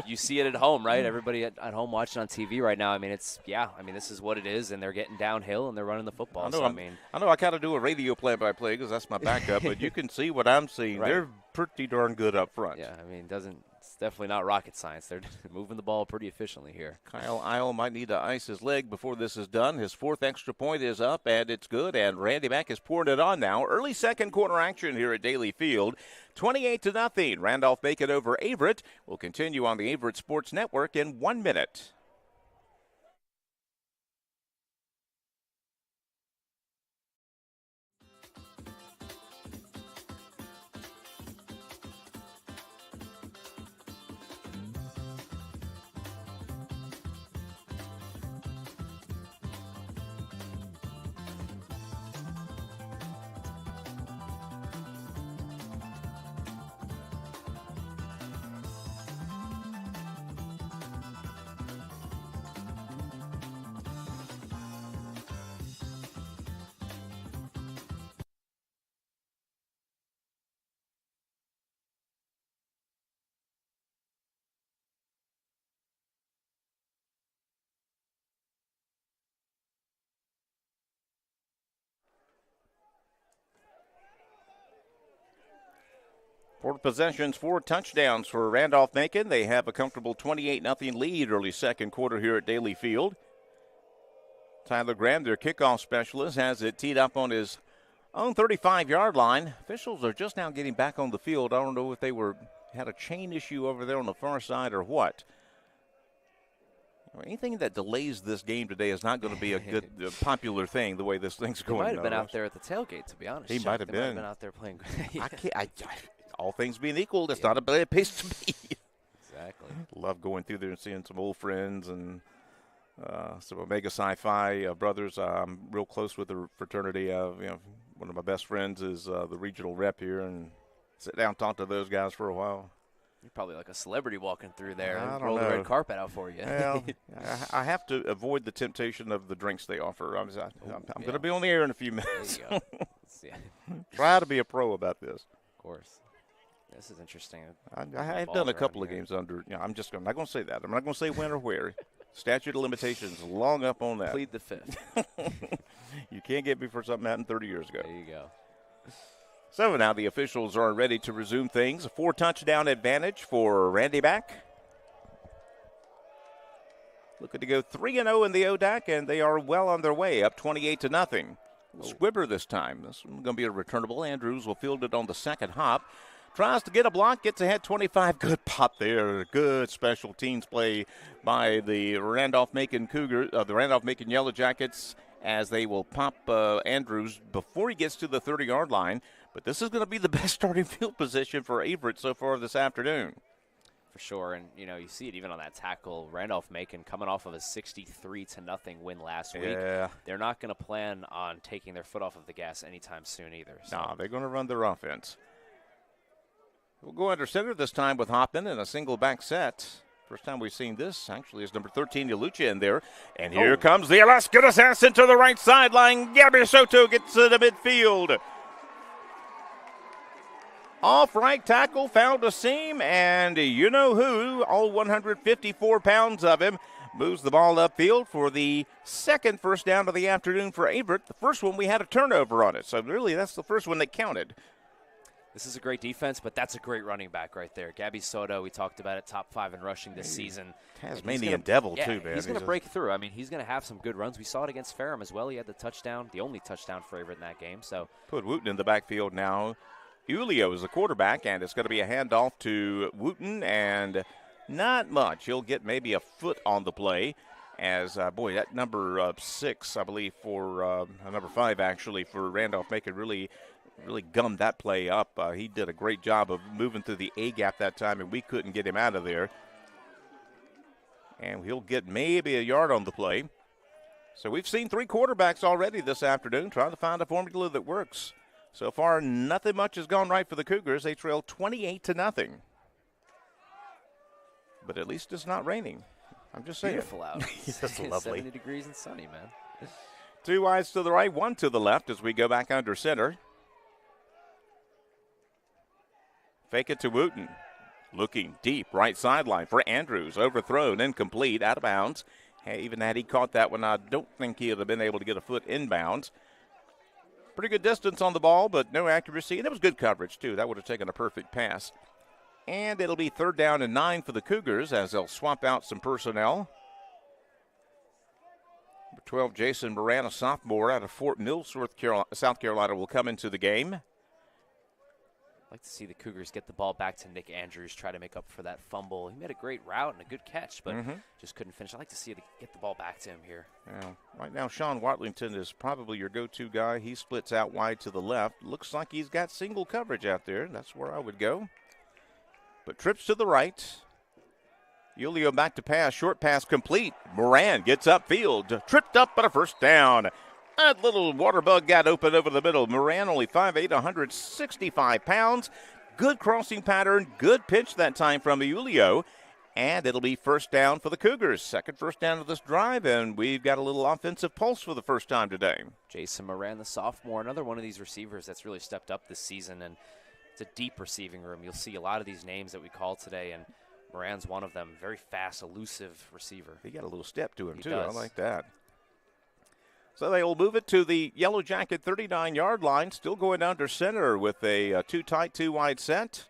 you see it at home, right? Everybody at home watching on TV right now. I mean, this is what it is, and they're getting downhill and they're running the football. I know I kind of do a radio play-by-play because that's my backup, but you can see what I'm seeing. Right. They're pretty darn good up front. Yeah, I mean, it's definitely not rocket science. They're moving the ball pretty efficiently here. Kyle Isle might need to ice his leg before this is done. His 4th extra point is up, and it's good, and Randy Mack is pouring it on now. Early second quarter action here at Daly Field. 28-0. Randolph-Macon over Averett. Will continue on the Averett Sports Network in 1 minute. Four possessions, 4 touchdowns for Randolph-Macon. They have a comfortable 28-0 lead early second quarter here at Daly Field. Tyler Graham, their kickoff specialist, has it teed up on his own 35-yard line. Officials are just now getting back on the field. I don't know if they had a chain issue over there on the far side or what. Anything that delays this game today is not going to be a good, popular thing, the way this thing's going. He might have been out there at the tailgate, to be honest. He might have been out there playing. All things being equal, it's not a bad place to be. Exactly. Love going through there and seeing some old friends and some Omega Psi Phi brothers. I'm real close with the fraternity. One of my best friends is the regional rep here, and sit down and talk to those guys for a while. You're probably like a celebrity walking through there. I don't roll know. the red carpet out for you. Well, I have to avoid the temptation of the drinks they offer. I'm going to be on the air in a few minutes. There you go. Try to be a pro about this. Of course. This is interesting. I have done a couple of games under. I'm not going to say that. I'm not going to say when or where. Statute of limitations long up on that. Plead the 5th. You can't get me for something happened 30 years ago. There you go. So now the officials are ready to resume things. A 4-touchdown advantage for Randy Mack. Looking to go 3-0 in the ODAC, and they are well on their way, up 28-0. Squibber this time. This one's going to be a returnable. Andrews will field it on the second hop. Tries to get a block, gets ahead 25. Good pop there. Good special teams play by the Randolph-Macon Cougars, the Randolph-Macon Yellow Jackets, as they will pop Andrews before he gets to the 30-yard line. But this is going to be the best starting field position for Averett so far this afternoon. For sure, and you see it even on that tackle. Randolph-Macon coming off of a 63-0 win last week. Yeah. They're not going to plan on taking their foot off of the gas anytime soon either. So. No, they're going to run their offense. We'll go under center this time with Hoffman in a single back set. First time we've seen this, actually, is number 13, Delucia, in there. And here comes the Alaska assassin to the right sideline. Gabby Soto gets to the midfield. Off right tackle, found a seam, and you know who, all 154 pounds of him, moves the ball upfield for the second first down of the afternoon for Averett. The first one we had a turnover on it, so really that's the first one that counted. This is a great defense, but that's a great running back right there. Gabby Soto, we talked about it, top 5 in rushing this season. Tasmanian Devil, too, man. He's going to break through. I mean, he's going to have some good runs. We saw it against Ferrum as well. He had the touchdown, the only touchdown for Averett in that game. So put Wooten in the backfield now. Julio is the quarterback, and it's going to be a handoff to Wooten, and not much. He'll get maybe a foot on the play as, that number 6, I believe, for number 5, actually, for Randolph-Macon really gummed that play up. He did a great job of moving through the A-gap that time, and we couldn't get him out of there. And he'll get maybe a yard on the play. So we've seen 3 quarterbacks already this afternoon trying to find a formula that works. So far, nothing much has gone right for the Cougars. They trail 28-0. But at least it's not raining. I'm just saying. Beautiful out. That's lovely. 70 degrees and sunny, man. 2 wides to the right, 1 to the left as we go back under center. Fake it to Wooten. Looking deep, right sideline for Andrews. Overthrown, incomplete, out of bounds. Hey, even had he caught that one, I don't think he would have been able to get a foot inbounds. Pretty good distance on the ball, but no accuracy. And it was good coverage, too. That would have taken a perfect pass. And it'll be 3rd down and 9 for the Cougars as they'll swap out some personnel. Number 12, Jason Moran, a sophomore out of Fort Mill, South Carolina, will come into the game. I'd like to see the Cougars get the ball back to Nick Andrews, try to make up for that fumble. He made a great route and a good catch, but just couldn't finish. I'd like to see it get the ball back to him here. Yeah. Right now, Sean Watlington is probably your go-to guy. He splits out wide to the left. Looks like he's got single coverage out there. That's where I would go. But trips to the right. Julio back to pass. Short pass complete. Moran gets upfield. Tripped up, but a first down. That little water bug got open over the middle. Moran, only 5'8", 165 pounds. Good crossing pattern. Good pitch that time from Julio. And it'll be 1st down for the Cougars. 2nd first down of this drive, and we've got a little offensive pulse for the first time today. Jason Moran, the sophomore, another one of these receivers that's really stepped up this season, and it's a deep receiving room. You'll see a lot of these names that we call today, and Moran's one of them. Very fast, elusive receiver. He got a little step to him, too. Does. I like that. So they will move it to the Yellow Jacket 39-yard line. Still going under center with a 2-tight, 2-wide set.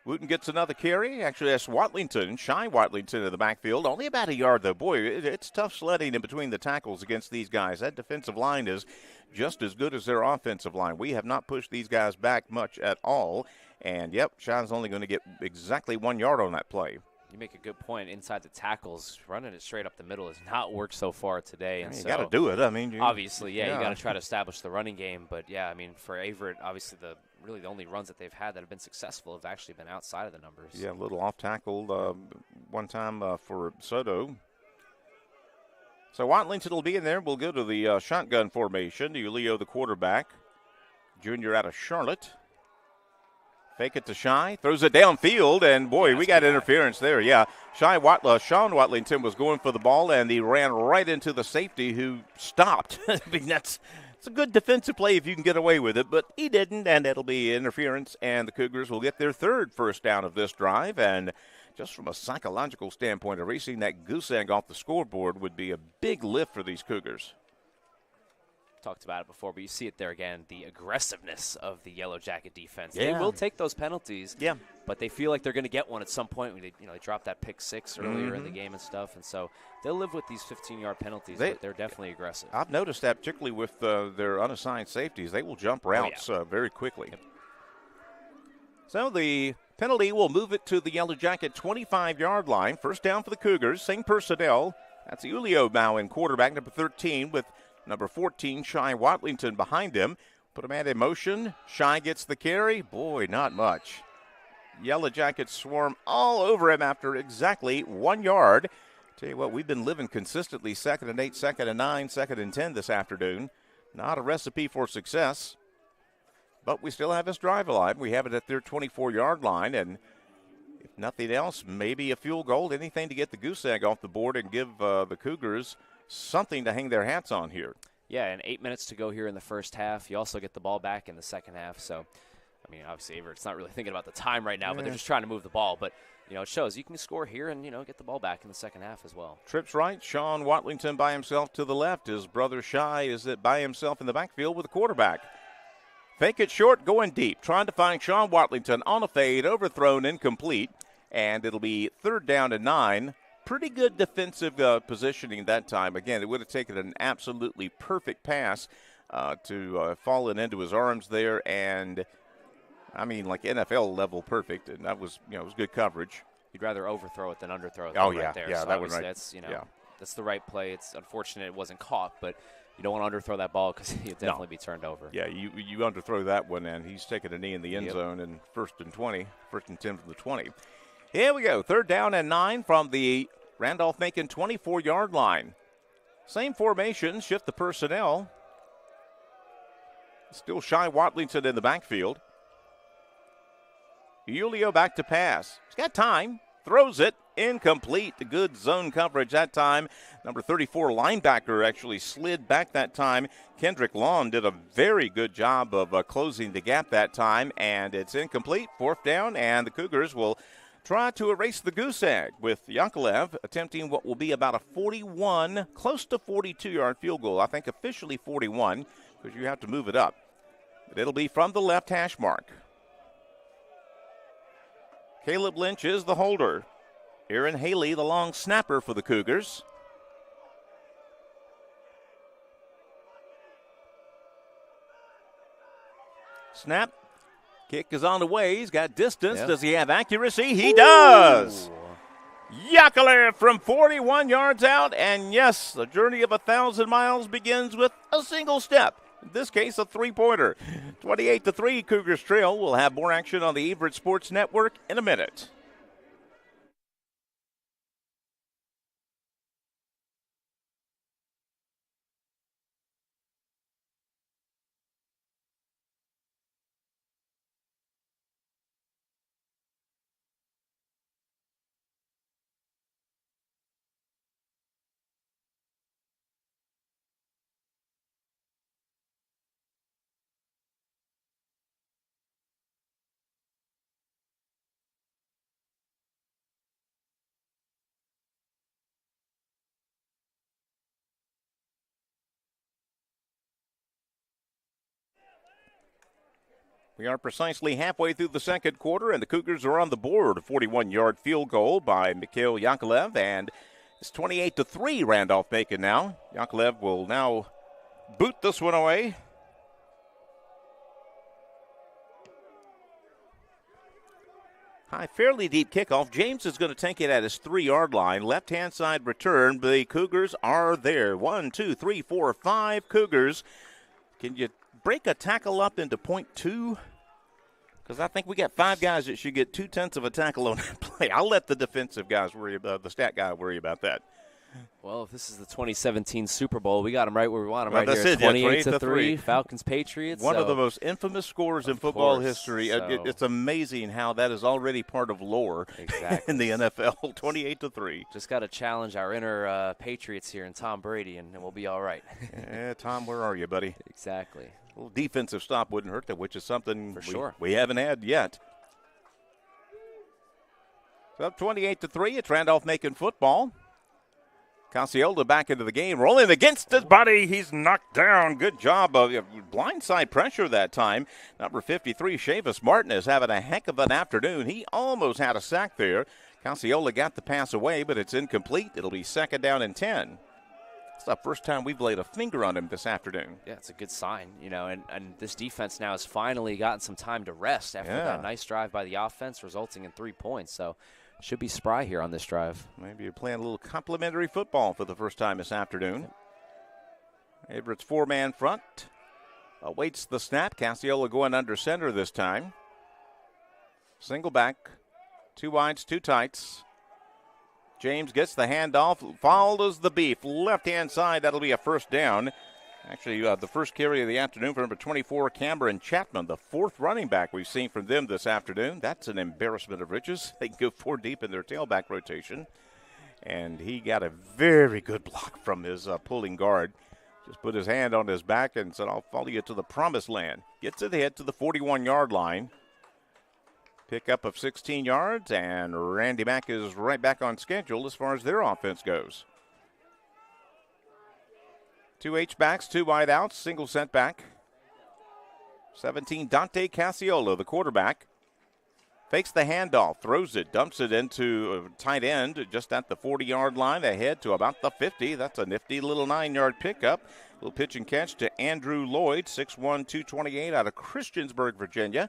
Wooten gets another carry. Actually, that's Watlington, Shy Watlington in the backfield. Only about a yard, though. Boy, it's tough sledding in between the tackles against these guys. That defensive line is just as good as their offensive line. We have not pushed these guys back much at all. And, yep, Shy's only going to get exactly 1 yard on that play. You make a good point. Inside the tackles, running it straight up the middle has not worked so far today. And you got to do it. I mean, obviously, you got to try to establish the running game. But yeah, I mean, for Averett, obviously the only runs that they've had that have been successful have actually been outside of the numbers. Yeah, a little off tackle one time for Soto. So Watlington will be in there. We'll go to the shotgun formation. Julio, the quarterback, junior out of Charlotte. Fake it to Shy, throws it downfield, and boy, we got interference there. Yeah, Sean Watlington was going for the ball, and he ran right into the safety who stopped. I mean, it's a good defensive play if you can get away with it, but he didn't, and it'll be interference, and the Cougars will get their 3rd first down of this drive. And just from a psychological standpoint, erasing that goose egg off the scoreboard would be a big lift for these Cougars. Talked about it before, but you see it there again, the aggressiveness of the Yellow Jacket defense. Yeah. They will take those penalties, yeah, but they feel like they're going to get one at some point. When they dropped that pick 6 earlier in the game and stuff, and so they'll live with these 15-yard penalties, but they're definitely aggressive. I've noticed that particularly with their unassigned safeties. They will jump routes very quickly. Yep. So the penalty will move it to the Yellow Jacket 25-yard line. First down for the Cougars. Same personnel. That's Julio now in quarterback, number 13, with number 14, Shy Watlington, behind him. Put a man in motion. Shy gets the carry. Boy, not much. Yellow Jackets swarm all over him after exactly 1 yard. Tell you what, we've been living consistently 2nd and 8, 2nd and 9, 2nd and 10 this afternoon. Not a recipe for success. But we still have this drive alive. We have it at their 24-yard line. And if nothing else, maybe a field goal, anything to get the goose egg off the board and give the Cougars something to hang their hats on here. Yeah, and 8 minutes to go here in the first half. You also get the ball back in the second half. So, I mean, obviously, Averett's not really thinking about the time right now, but they're just trying to move the ball. But, it shows you can score here and, get the ball back in the second half as well. Trips right. Sean Watlington by himself to the left. His brother Shy is by himself in the backfield with the quarterback. Fake it short, going deep. Trying to find Sean Watlington on a fade, overthrown, incomplete. And it'll be 3rd down and 9. Pretty good defensive positioning that time. Again, it would have taken an absolutely perfect pass to fall into his arms there. And, I mean, like NFL level perfect. And that was, it was good coverage. You'd rather overthrow it than underthrow it. Right there. Yeah, so that was right. That's the right play. It's unfortunate it wasn't caught, but you don't want to underthrow that ball because he'll definitely be turned over. Yeah, you underthrow that one, and he's taking a knee in the end zone, and 1st and 20, 1st and 10 from the 20. Here we go, 3rd down and 9 from the Randolph-Macon 24-yard line. Same formation, shift the personnel. Still Shy Watlington in the backfield. Julio back to pass. He's got time, throws it, incomplete. The good zone coverage that time. Number 34 linebacker actually slid back that time. Kendrick Long did a very good job of closing the gap that time, and it's incomplete. 4th down, and the Cougars will try to erase the goose egg with Yakovlev attempting what will be about a 41, close to 42-yard field goal. I think officially 41 because you have to move it up. But it'll be from the left hash mark. Caleb Lynch is the holder. Aaron Haley, the long snapper for the Cougars. Snap. Kick is on the way. He's got distance. Yep. Does he have accuracy? He does. Yakovlev from 41 yards out. And yes, the journey of 1,000 miles begins with a single step. In this case, a three-pointer. 28-3, Cougars trail. We'll have more action on the Averett Sports Network in a minute. We are precisely halfway through the second quarter, and the Cougars are on the board. A 41-yard field goal by Mikhail Yakovlev, and it's 28-3 Randolph-Macon now. Yakovlev will now boot this one away. High, fairly deep kickoff. James is going to take it at his 3-yard line. Left-hand side return. The Cougars are there. 1, 2, 3, 4, 5 Cougars. Can you break a tackle up into 0.2? Because I think we got 5 guys that should get 0.2 of a tackle on that play. I'll let the defensive guys worry about, the stat guy worry about that. Well, if this is the 2017 Super Bowl, we got them right where we want them, well, right here. 28-3, Falcons Patriots. One of the most infamous scores in football history. So. It's amazing how that is already part of lore in the NFL. 28-3. Just got to challenge our inner Patriots here and Tom Brady, and we'll be all right. Yeah, Tom, where are you, buddy? Exactly. A little defensive stop wouldn't hurt that, which is something sure we haven't had yet. So up 28-3, it's Randolph-Macon football. Casiola back into the game, rolling against his body. He's knocked down. Good job of blindside pressure that time. Number 53, Chavis Martin, is having a heck of an afternoon. He almost had a sack there. Casiola got the pass away, but it's incomplete. It'll be 2nd down and 10. It's the first time we've laid a finger on him this afternoon. Yeah, it's a good sign, and this defense now has finally gotten some time to rest after that nice drive by the offense, resulting in 3 points. So should be spry here on this drive. Maybe you're playing a little complimentary football for the first time this afternoon. Averett's 4-man front. Awaits the snap. Casiola going under center this time. Single back. 2 wides, 2 tights. James gets the handoff. Follows the beef. Left-hand side, that'll be a 1st down. Actually, the first carry of the afternoon for number 24, Cameron Chapman, the 4th running back we've seen from them this afternoon. That's an embarrassment of riches. They can go 4 deep in their tailback rotation. And he got a very good block from his pulling guard. Just put his hand on his back and said, I'll follow you to the promised land. Gets it ahead to the 41-yard line. Pickup of 16 yards, and Randy Mack is right back on schedule as far as their offense goes. 2 H-backs, 2 wideouts, single set back. 17, Dante Casiola, the quarterback. Fakes the handoff, throws it, dumps it into a tight end just at the 40-yard line, ahead to about the 50. That's a nifty little 9-yard pickup. Little pitch and catch to Andrew Lloyd, 6'1", 228 out of Christiansburg, Virginia.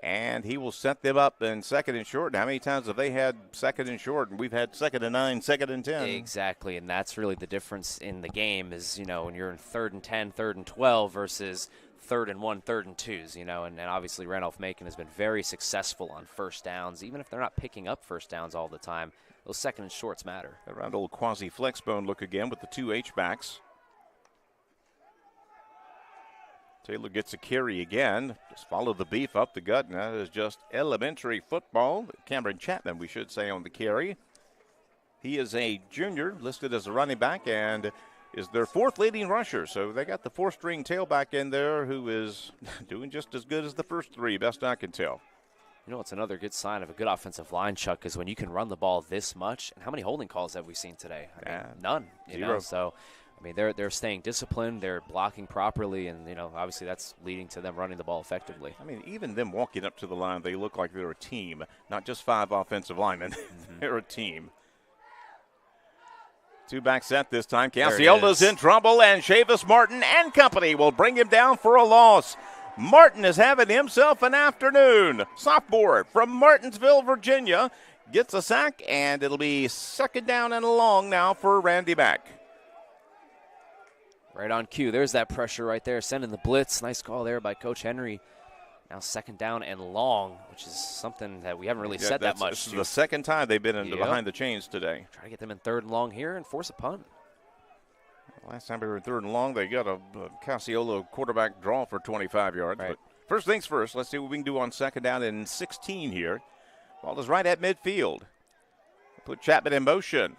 And he will set them up in 2nd and short. How many times have they had 2nd and short? And we've had 2nd and 9, 2nd and 10. Exactly, and that's really the difference in the game is, when you're in 3rd and 10, 3rd and 12 versus 3rd and 1, 3rd and 2s, and obviously Randolph-Macon has been very successful on 1st downs. Even if they're not picking up 1st downs all the time, those 2nd and shorts matter. Around old quasi-flex bone look again with the 2 H-backs. Taylor gets a carry again. Just follow the beef up the gut, and that is just elementary football. Cameron Chapman, we should say, on the carry. He is a junior, listed as a running back, and is their 4th leading rusher. So they got the 4th-string tailback in there who is doing just as good as the first 3, best I can tell. You know, it's another good sign of a good offensive line, Chuck, is when you can run the ball this much. And how many holding calls have we seen today? I mean, none. You know, so I mean, they're staying disciplined, they're blocking properly, and, you know, obviously that's leading to them running the ball effectively. I mean, even them walking up to the line, they look like they're a team, not just 5 offensive linemen. They're a team. 2-back set this time. Cassiola's in trouble, and Chavis Martin and company will bring him down for a loss. Martin is having himself an afternoon. Sophomore from Martinsville, Virginia, gets a sack, and it'll be 2nd down and long now for Randy Mack. Right on cue. There's that pressure right there, sending the blitz. Nice call there by Coach Henry. Now 2nd down and long, which is something that we haven't really said that much. This is the 2nd time they've been into behind the chains today. Try to get them in 3rd and long here and force a punt. Last time we were in 3rd and long, they got a Cassiola quarterback draw for 25 yards. Right. But first things first, let's see what we can do on 2nd down and 16 here. Ball is right at midfield. Put Chapman in motion.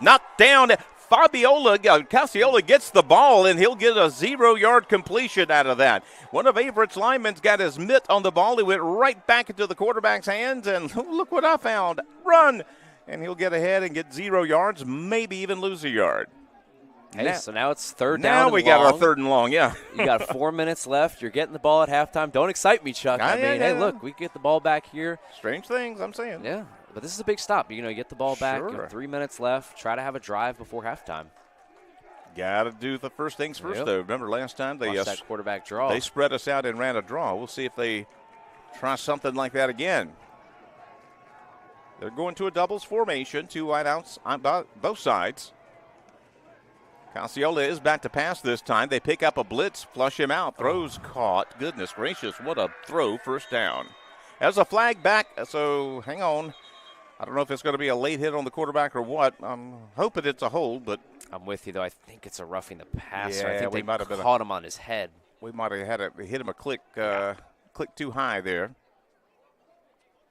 Knocked down. Cassiola gets the ball, and he'll get a 0-yard completion out of that. One of Averett's linemen's got his mitt on the ball. He went right back into the quarterback's hands, and look what I found. Run! And he'll get ahead and get 0 yards, maybe even lose a yard. Hey, so now it's 3rd down Now and we long. got our 3rd and long, yeah. You got 4 minutes left. You're getting the ball at halftime. Don't excite me, Chuck. Hey, look, we get the ball back here. Strange things, I'm saying. Yeah, but this is a big stop. You know, you get the ball back. Sure. You have 3 minutes left. Try to have a drive before halftime. Got to do the first things first, though. Remember last time they that quarterback draw. They spread us out and ran a draw. We'll see if they try something like that again. They're going to a doubles formation, 2 wideouts on both sides. Cassiola is back to pass this time. They pick up a blitz, flush him out. Throws caught. Goodness gracious, what a throw, 1st down. There's a flag back, so hang on. I don't know if it's going to be a late hit on the quarterback or what. I'm hoping it's a hold, but I'm with you, though. I think it's a roughing the passer. Yeah, I think we they might have caught him on his head. We might have had hit him a click too high there.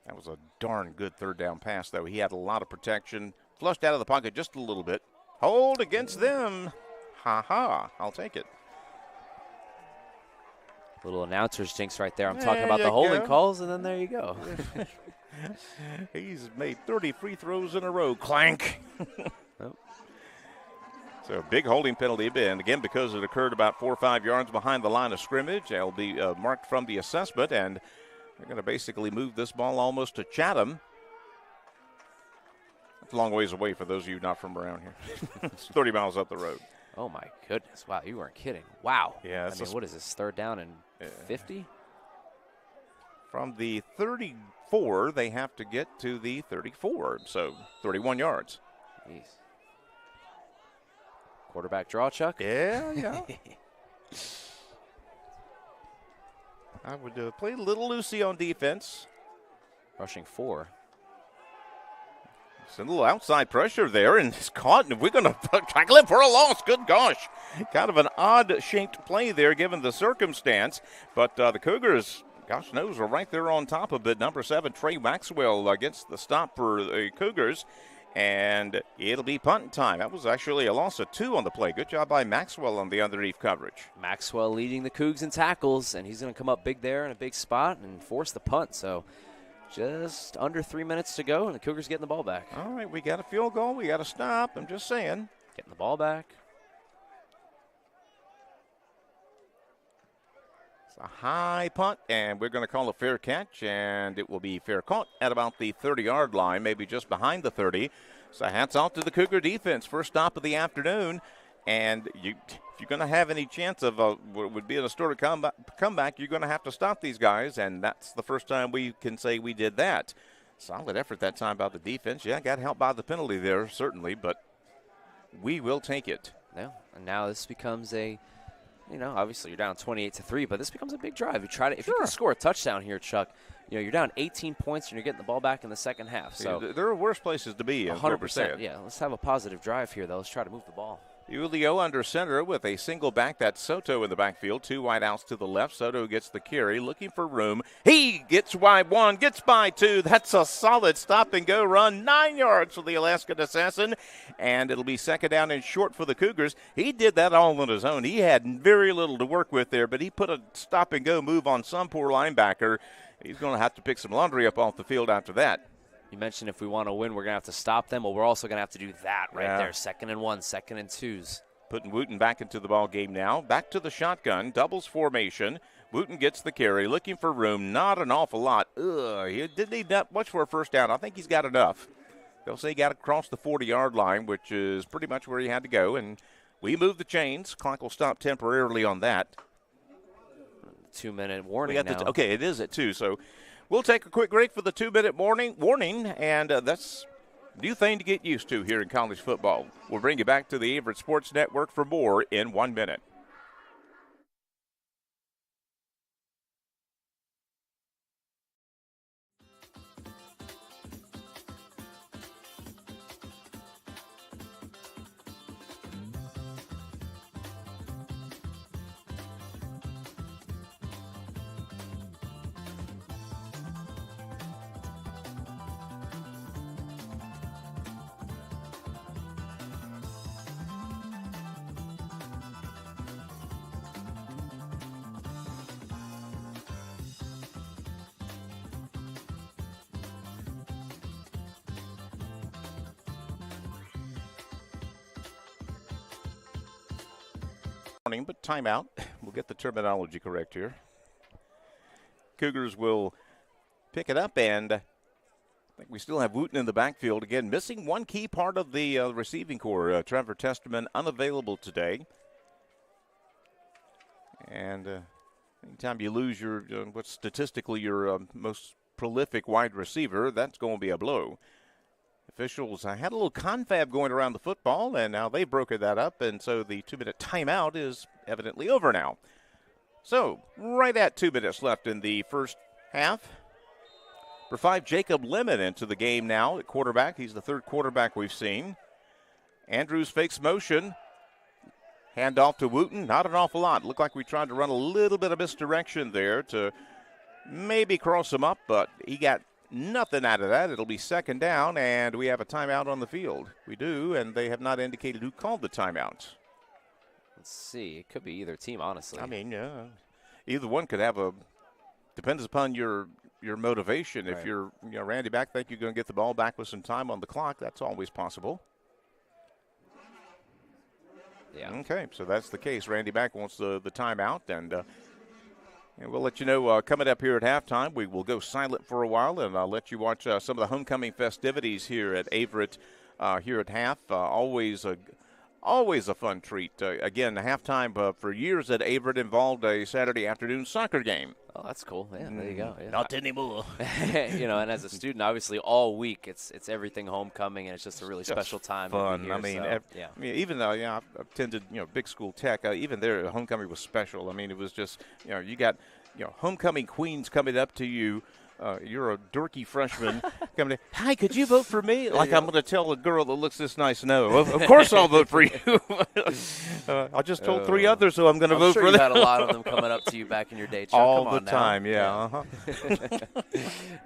That was a darn good 3rd down pass, though. He had a lot of protection. Flushed out of the pocket just a little bit. Hold against them. Ha-ha. I'll take it. Little announcer's jinx right there. I'm talking about the holding calls, and then there you go. He's made 30 free throws in a row. Clank. So a big holding penalty, and again, because it occurred about 4 or 5 yards behind the line of scrimmage, it'll be marked from the assessment, and they're going to basically move this ball almost to Chatham. It's a long ways away for those of you not from around here. It's 30 miles up the road. Oh, my goodness. Wow, you weren't kidding. Wow. Yeah. I mean, what is this, 3rd down and 50? From the 34, they have to get to the 34, so 31 yards. Jeez. Quarterback draw, Chuck? Yeah. I would play a little loosey on defense. Rushing 4. It's a little outside pressure there, and he's caught, and we're going to tackle him for a loss. Good gosh. Kind of an odd-shaped play there given the circumstance, but the Cougars, gosh knows, are right there on top of it. Number 7, Trey Maxwell against the stop for the Cougars, and it'll be punt time. That was actually a loss of 2 on the play. Good job by Maxwell on the underneath coverage. Maxwell leading the Cougs in tackles, and he's going to come up big there in a big spot and force the punt, so just under 3 minutes to go, and the Cougars getting the ball back. All right, we got a field goal. We got to stop. I'm just saying. Getting the ball back. It's a high punt, and we're going to call a fair catch, and it will be fair caught at about the 30-yard line, maybe just behind the 30. So hats off to the Cougar defense. First stop of the afternoon, and if you're going to have any chance of what would be an historic comeback, you're going to have to stop these guys, and that's the first time we can say we did that. Solid effort that time by the defense. Yeah, got helped by the penalty there, certainly, but we will take it. Yeah, and now this becomes obviously you're down 28-3, but this becomes a big drive. If you can score a touchdown here, Chuck, you're down 18 points and you're getting the ball back in the second half. So there are worse places to be. 100%. Yeah, let's have a positive drive here, though. Let's try to move the ball. Julio under center with a single back. That's Soto in the backfield. 2 wideouts to the left. Soto gets the carry, looking for room. He gets by 1, gets by 2. That's a solid stop-and-go run. 9 yards for the Alaskan Assassin, and it'll be 2nd down and short for the Cougars. He did that all on his own. He had very little to work with there, but he put a stop-and-go move on some poor linebacker, He's going to have to pick some laundry up off the field after that. You mentioned if we want to win, we're going to have to stop them. Well, we're also going to have to do that right there. 2nd and 1, 2nd and 2s. Putting Wooten back into the ball game now. Back to the shotgun, doubles formation. Wooten gets the carry, looking for room. Not an awful lot. He didn't need that much for a first down. I think he's got enough. They'll say he got across the 40-yard line, which is pretty much where he had to go. And we move the chains. Clock will stop temporarily on that. 2-minute warning now. Okay, it is at 2. So we'll take a quick break for the 2-minute warning, and that's a new thing to get used to here in college football. We'll bring you back to the Averett Sports Network for more in 1 minute. But timeout. We'll get the terminology correct here. Cougars will pick it up, and I think we still have Wooten in the backfield. Again, missing one key part of the receiving corps. Trevor Testerman unavailable today. And anytime you lose your what's statistically your most prolific wide receiver, that's going to be a blow. Officials had a little confab going around the football, and now they've broken that up, and so the 2-minute timeout is evidently over now. So, right at 2 minutes left in the first half. For 5, Jacob Lemon into the game now at quarterback. He's the third quarterback we've seen. Andrews fakes motion. Hand off to Wooten. Not an awful lot. Looked like we tried to run a little bit of misdirection there to maybe cross him up, but he got nothing out of that. It'll be 2nd down, and we have a timeout on the field. We do, and they have not indicated who called the timeout. Let's see. It could be either team, honestly. I mean, either one could have depends upon your motivation. Right. If you're Randy back, think you're going to get the ball back with some time on the clock, that's always possible. Yeah. Okay, so that's the case. Randy back wants the timeout, and we'll let you know coming up here at halftime. We will go silent for a while, and I'll let you watch some of the homecoming festivities here at Averett here at half. Always a fun treat. Again, halftime for years at Averett involved a Saturday afternoon soccer game. Oh, that's cool. Yeah, there you go. Yeah. Not anymore. And as a student, obviously all week it's everything homecoming, and it's just a really special time. Fun. Year, I mean, even though I've attended big school tech, even there homecoming was special. I mean, it was just you got homecoming queens coming up to you. You're a dorky freshman coming in. Hi, could you vote for me? Like I'm going to tell a girl that looks this nice no. Of course I'll vote for you. I just told 3 others who I'm going to vote for. I'm sure you had a lot of them coming up to you back in your day, Chuck. All the time, yeah.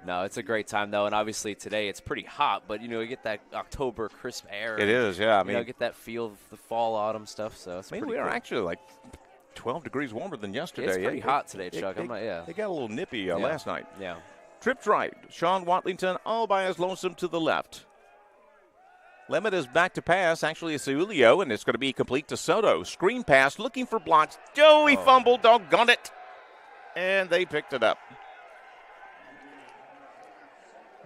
No, it's a great time, though, and obviously today it's pretty hot, but, you get that October crisp air. It is, yeah. I mean, get that feel of the fall, autumn stuff, so it's pretty we are cool. actually like 12 degrees warmer than yesterday. It's pretty hot today, Chuck. It got a little nippy last night. Yeah. Tripped right. Sean Watlington all by his lonesome to the left. Lemon is back to pass. Actually, it's Julio, and it's going to be complete to Soto. Screen pass, looking for blocks. He fumbled, doggone it. And they picked it up.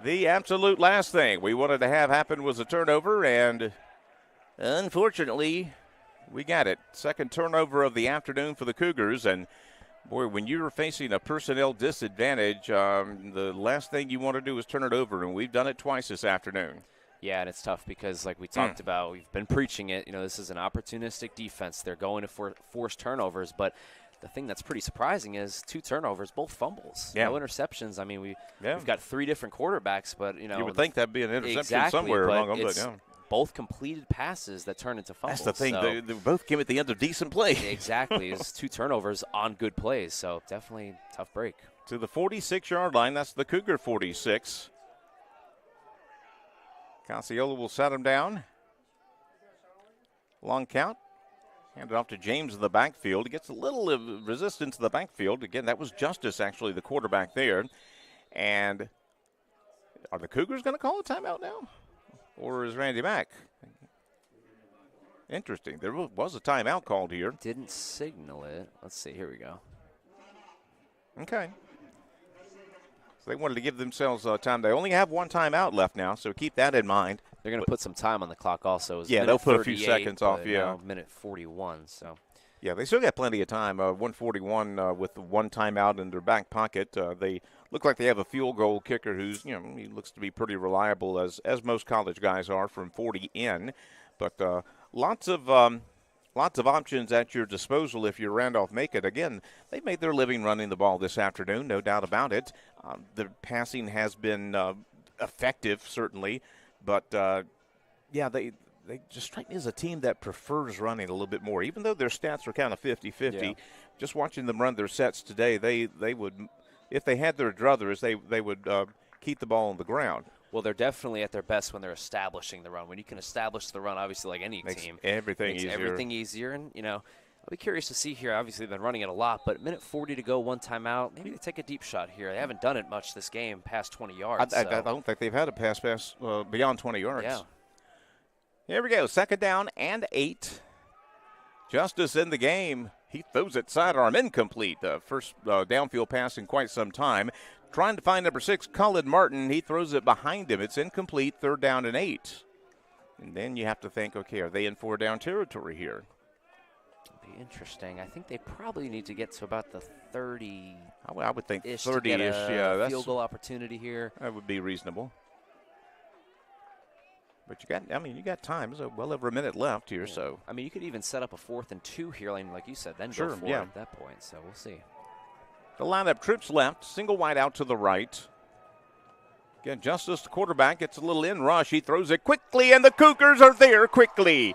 The absolute last thing we wanted to have happen was a turnover, and unfortunately, we got it. Second turnover of the afternoon for the Cougars, and boy, when you're facing a personnel disadvantage, the last thing you want to do is turn it over, and we've done it twice this afternoon. Yeah, and it's tough because, like we talked about, we've been preaching it. This is an opportunistic defense. They're going to force turnovers, but the thing that's pretty surprising is 2 turnovers, both fumbles. No interceptions. I mean, we've got 3 different quarterbacks, but, You would think that'd be an interception somewhere among them, but yeah. Both completed passes that turn into fumbles. That's the thing. They both came at the end of decent play. Exactly. It's 2 turnovers on good plays, so definitely tough break. To the 46-yard line. That's the Cougar 46. Casiola will set him down. Long count. Hand it off to James in the backfield. He gets a little resistance in the backfield. Again, that was Justice, actually, the quarterback there. And are the Cougars going to call a timeout now? Or is Randy Mack? Interesting. There was a timeout called here. Didn't signal it. Let's see. Here we go. Okay. So they wanted to give themselves time. They only have one timeout left now, so keep that in mind. They're going to put some time on the clock also. Yeah, they'll put a few seconds off, minute 41, so. Yeah, they still got plenty of time. 141 with one timeout in their back pocket. They look like they have a field goal kicker who's, he looks to be pretty reliable, as most college guys are, from 40 in. But lots of options at your disposal if you're Randolph-Macon. Again, they made their living running the ball this afternoon, no doubt about it. The passing has been effective, certainly. But, they just strike me as a team that prefers running a little bit more. Even though their stats are kind of 50-50, just watching them run their sets today, they would, if they had their druthers, they would keep the ball on the ground. Well, they're definitely at their best when they're establishing the run. When you can establish the run, obviously, like any team, everything makes easier. Everything easier, and I'll be curious to see here. Obviously, they've been running it a lot, but minute 40 to go, one timeout. Maybe they take a deep shot here. They haven't done it much this game, past 20 yards. I don't think they've had a pass beyond 20 yards. Yeah. Here we go, 2nd down and 8. Justice in the game. He throws it sidearm incomplete. First downfield pass in quite some time. Trying to find number 6, Cullen Martin. He throws it behind him. It's incomplete, 3rd down and 8. And then you have to think, okay, are they in 4-down territory here? It'll be interesting. I think they probably need to get to about the 30. I would think 30-ish. Yeah, that's field goal opportunity here. That would be reasonable. But you got time. There's well over a minute left here, so. I mean, you could even set up a 4th and 2 here, like you said, then go for it at that point. So we'll see. The lineup trips left, single wide out to the right. Again, Justice, the quarterback, gets a little in rush. He throws it quickly, and the Cougars are there quickly.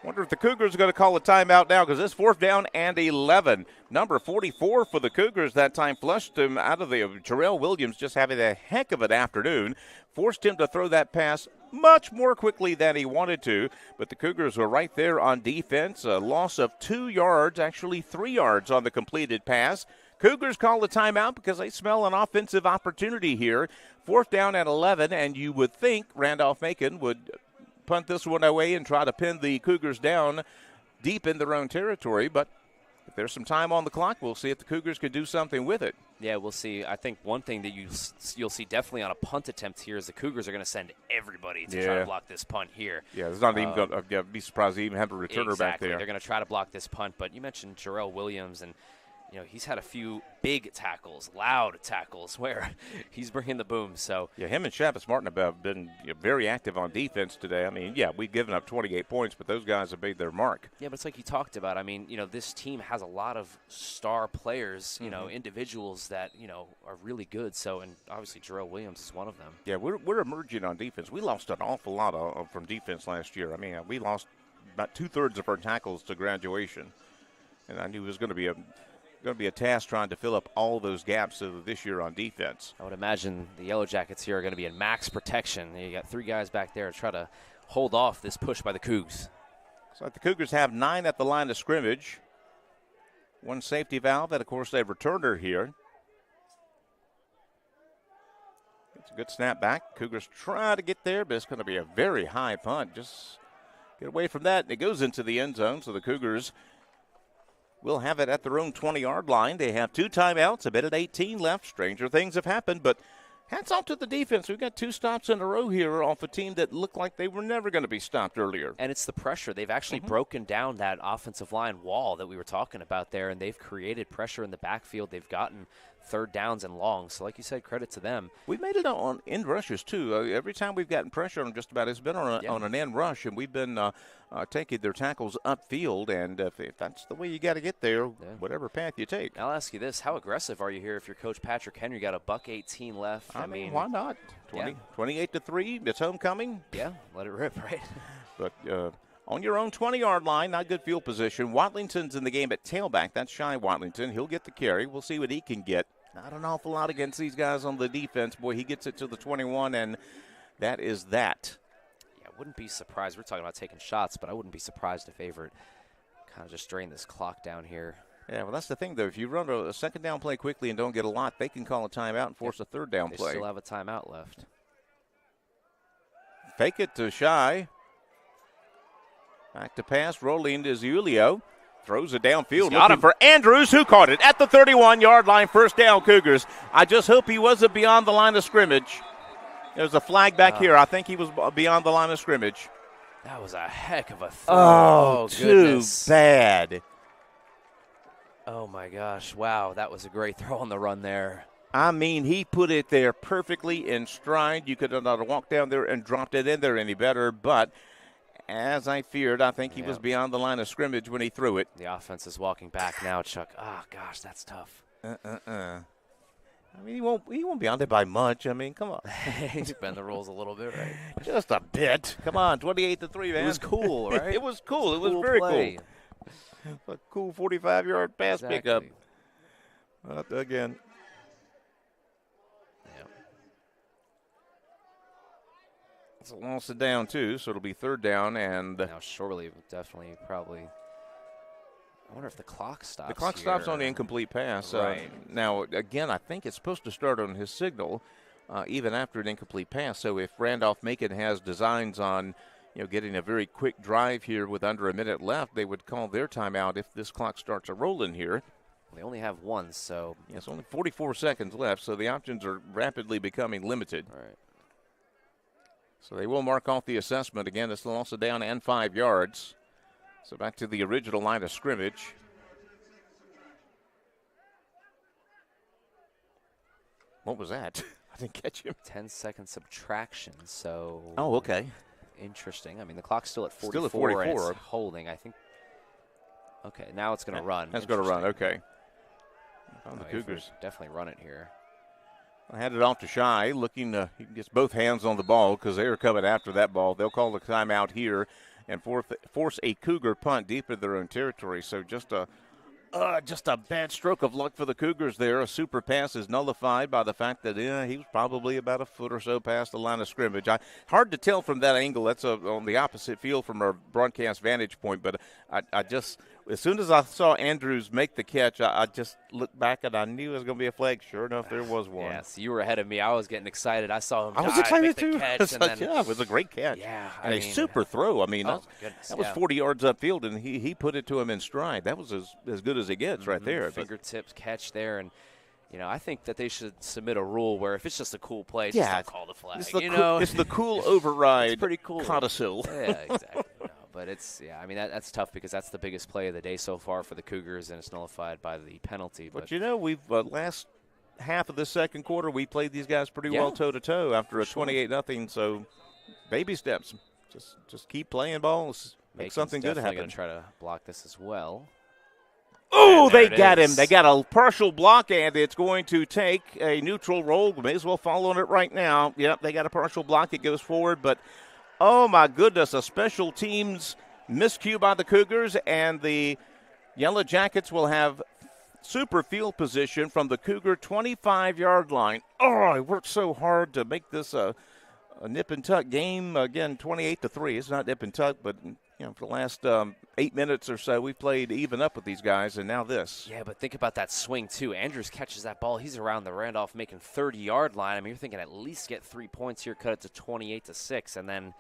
Wonder if the Cougars are going to call a timeout now, because it's 4th down and 11. Number 44 for the Cougars that time flushed him out of the. Jarrell Williams just having a heck of an afternoon. Forced him to throw that pass much more quickly than he wanted to. But the Cougars were right there on defense. A loss of 2 yards, actually 3 yards on the completed pass. Cougars call the timeout because they smell an offensive opportunity here. 4th down and 11, and you would think Randolph-Macon would punt this one away and try to pin the Cougars down deep in their own territory. But if there's some time on the clock, we'll see if the Cougars can do something with it. Yeah, we'll see. I think one thing that you'll see definitely on a punt attempt here is the Cougars are going to send everybody to try to block this punt here. Yeah, there's not even going to be surprised to even have a returner back there. They're going to try to block this punt. But you mentioned Jarrell Williams, and he's had a few big tackles, loud tackles, where he's bringing the boom. So yeah, him and Shavis Martin have been very active on defense today. I mean, we've given up 28 points, but those guys have made their mark. Yeah, but it's like you talked about. I mean, this team has a lot of star players, individuals that, are really good. So, and obviously Jarrell Williams is one of them. Yeah, we're emerging on defense. We lost an awful lot from defense last year. I mean, we lost about 2/3 of our tackles to graduation, and I knew it was going to be a task trying to fill up all those gaps this year on defense. I would imagine the Yellow Jackets here are going to be in max protection. You got 3 guys back there to try to hold off this push by the Cougs. So the Cougars have 9 at the line of scrimmage. 1 safety valve, and of course they've returned her here. It's a good snap back. Cougars try to get there, but it's going to be a very high punt. Just get away from that, and it goes into the end zone, so the Cougars will have it at their own 20-yard line. They have 2 timeouts, a minute 18 left. Stranger things have happened, but hats off to the defense. We've got 2 stops in a row here off a team that looked like they were never going to be stopped earlier. And it's the pressure. They've actually broken down that offensive line wall that we were talking about there, and they've created pressure in the backfield. They've gotten 3rd downs and longs. So like you said, credit to them. We've made it on end rushes, too. Every time we've gotten pressure on just about, it's been on an end rush, and we've been taking their tackles upfield. And if that's the way you got to get there, whatever path you take. I'll ask you this. How aggressive are you here if you're Coach Patrick Henry? Got a $1.18 left. I mean, why not? 28-3, it's homecoming. Yeah, let it rip, right? But on your own 20-yard line, not good field position. Watlington's in the game at tailback. That's Shy Watlington. He'll get the carry. We'll see what he can get. Not an awful lot against these guys on the defense. Boy, he gets it to the 21, and that is that. Yeah, I wouldn't be surprised. We're talking about taking shots, but I wouldn't be surprised if Averett kind of just drained this clock down here. Yeah, well, that's the thing, though. If you run a second down play quickly and don't get a lot, they can call a timeout and force a third down play. They still have a timeout left. Fake it to Shy. Back to pass, rolling is Julio. Throws it downfield, looking for Andrews, who caught it at the 31-yard line. First down, Cougars. I just hope he wasn't beyond the line of scrimmage. There's a flag back here. I think he was beyond the line of scrimmage. That was a heck of a throw. Oh, too bad. Oh, my gosh. Wow, that was a great throw on the run there. I mean, he put it there perfectly in stride. You could have not walked down there and dropped it in there any better, but as I feared, I think he was beyond the line of scrimmage when he threw it. The offense is walking back now, Chuck. Oh, gosh, that's tough. I mean, he won't be on there by much. I mean, come on. He's bend the rules a little bit, right? Just a bit. Come on, 28-3, man. It was cool, right? It was cool. It was very play. Cool. A cool 45-yard pass pickup. Again. It's a loss of down, too, so it'll be third down. And now Shorely definitely probably – I wonder if the clock stops. The clock stops on the incomplete pass. Right. Now, again, I think it's supposed to start on his signal even after an incomplete pass. So if Randolph-Macon has designs on getting a very quick drive here with under a minute left, they would call their timeout if this clock starts a rolling here. They only have one, so. Yes, only 44 seconds left, so the options are rapidly becoming limited. All right. So they will mark off the assessment. Again, it's a loss of down and 5 yards. So back to the original line of scrimmage. What was that? I didn't catch him. 10-second subtraction, so. Oh, okay. Interesting. I mean, the clock's still at 44. Still at 44. And it's holding, I think. Okay, now it's going to run. That's going to run, okay. The Cougars definitely run it here. I had it off to Shy, looking he gets both hands on the ball because they are coming after that ball. They'll call the timeout here and force a Cougar punt deep in their own territory. So just a bad stroke of luck for the Cougars there. A super pass is nullified by the fact that he was probably about a foot or so past the line of scrimmage. Hard to tell from that angle. That's on the opposite field from our broadcast vantage point. But I just, as soon as I saw Andrews make the catch, I just looked back and I knew it was going to be a flag. Sure enough, there was one. Yes, you were ahead of me. I was getting excited. I saw him. I was excited make too. The catch, and then, yeah, it was a great catch. Yeah, and a super throw. I mean, that was 40 yards upfield, and he put it to him in stride. That was as good as it gets right there. Fingertips catch there, and I think that they should submit a rule where if it's just a cool play, just don't call the flag. It's the cool override. It's pretty cool. Codicil. Yeah, exactly. But I mean, that's tough because that's the biggest play of the day so far for the Cougars, and it's nullified by the penalty. But we've last half of the second quarter, we played these guys pretty well toe-to-toe after a 28-0. So baby steps. Just keep playing balls. Make something good happen. Going to try to block this as well. Oh, they got him. They got a partial block, and it's going to take a neutral roll. We may as well fall on it right now. Yep, they got a partial block. It goes forward, but oh, my goodness, a special teams miscue by the Cougars, and the Yellow Jackets will have super field position from the Cougar 25-yard line. Oh, I worked so hard to make this a nip and tuck game. Again, 28-3. It's not nip and tuck, but for the last 8 minutes or so, we've played even up with these guys, and now this. Yeah, but think about that swing, too. Andrews catches that ball. He's around the Randolph-Macon 30-yard line. I mean, you're thinking at least get 3 points here, cut it to 28-6, and then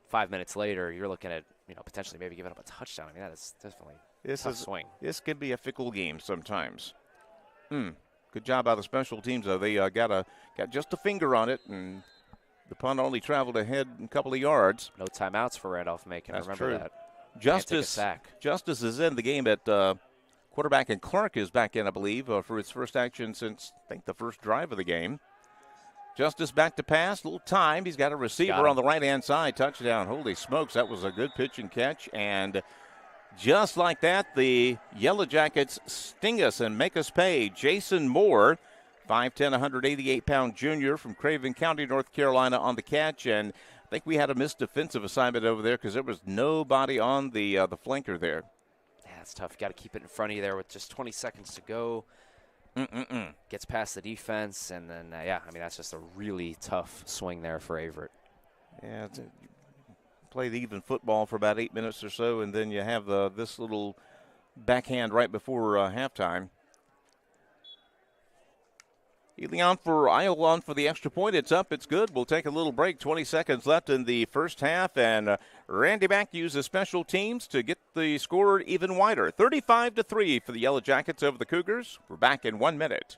5 minutes later, you're looking at, potentially maybe giving up a touchdown. I mean, that is definitely a tough swing. This could be a fickle game sometimes. Good job by the special teams, though. They got just a finger on it, and the punt only traveled ahead a couple of yards. No timeouts for Randolph-Macon. That's Remember true. that. Justice is in the game at quarterback, and Clark is back in, I believe, for his first action since, I think, the first drive of the game. Justice back to pass, little time. He's got a receiver on the right-hand side. Touchdown. Holy smokes, that was a good pitch and catch. And just like that, the Yellow Jackets sting us and make us pay. Jason Moore, 5'10", 188-pound junior from Craven County, North Carolina, on the catch. And I think we had a missed defensive assignment over there because there was nobody on the flanker there. Yeah, it's tough. You got to keep it in front of you there with just 20 seconds to go. Gets past the defense, and then, that's just a really tough swing there for Averett. Yeah, play the even football for about 8 minutes or so, and then you have this little backhand right before halftime. Elion for Iolon for the extra point. It's up. It's good. We'll take a little break. 20 seconds left in the first half. And Randy Mack uses special teams to get the score even wider. 35-3 for the Yellow Jackets over the Cougars. We're back in 1 minute.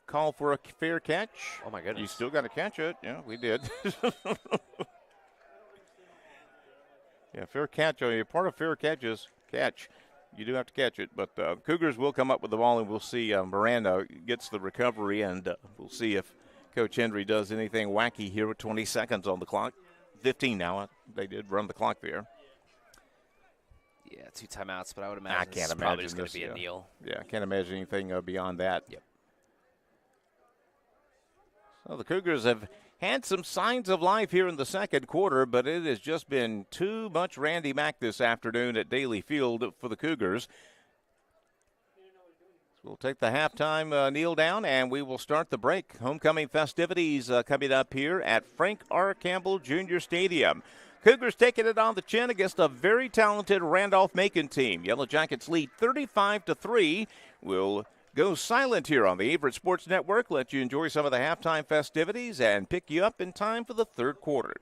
Call for a fair catch. Oh, my goodness. You still got to catch it. Yeah, we did. Yeah, fair catch. You're part of fair catches. Catch. You do have to catch it. But Cougars will come up with the ball, and we'll see Miranda gets the recovery, and we'll see if Coach Hendry does anything wacky here with 20 seconds on the clock. 15 now. They did run the clock there. Yeah, 2 timeouts, but I would imagine it's probably just going to be a kneel. Yeah, I can't imagine anything beyond that. Yep. So the Cougars have had some signs of life here in the second quarter, but it has just been too much Randy Mack this afternoon at Daly Field for the Cougars. So we'll take the halftime kneel down, and we will start the break. Homecoming festivities coming up here at Frank R. Campbell Jr. Stadium. Cougars taking it on the chin against a very talented Randolph-Macon team. Yellow Jackets lead 35-3. We'll go silent here on the Averett Sports Network, let you enjoy some of the halftime festivities, and pick you up in time for the third quarter.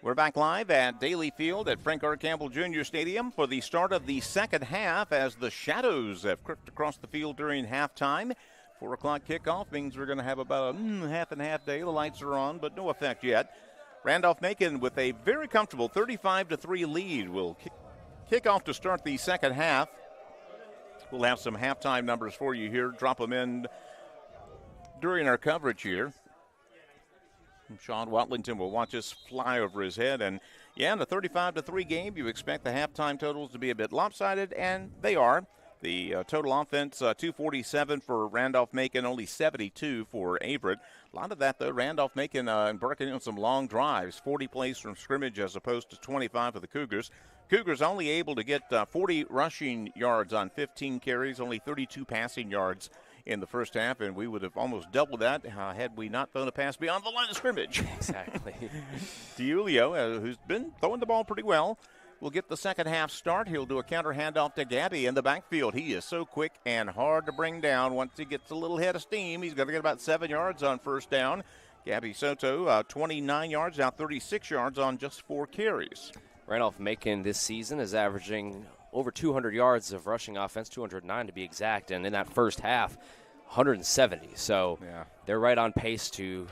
We're back live at Daly Field at Frank R. Campbell Jr. Stadium for the start of the second half as the shadows have crept across the field during halftime. 4 o'clock kickoff means we're going to have about a half and half day. The lights are on, but no effect yet. Randolph-Macon with a very comfortable 35-3 lead will kick off to start the second half. We'll have some halftime numbers for you here. Drop them in during our coverage here. Sean Watlington will watch us fly over his head. And, in a 35-3 game, you expect the halftime totals to be a bit lopsided, and they are. The total offense, 247 for Randolph-Macon, only 72 for Averett. A lot of that, though, Randolph-Macon embarking on some long drives, 40 plays from scrimmage as opposed to 25 for the Cougars. Cougars only able to get 40 rushing yards on 15 carries, only 32 passing yards in the first half, and we would have almost doubled that had we not thrown a pass beyond the line of scrimmage. Exactly. DiUlio, who's been throwing the ball pretty well, will get the second half start. He'll do a counter handoff to Gabby in the backfield. He is so quick and hard to bring down. Once he gets a little head of steam, he's going to get about 7 yards on first down. Gabby Soto, 29 yards, now 36 yards on just 4 carries. Randolph-Macon this season is averaging over 200 yards of rushing offense, 209 to be exact, and in that first half, 170. So they're right on pace to,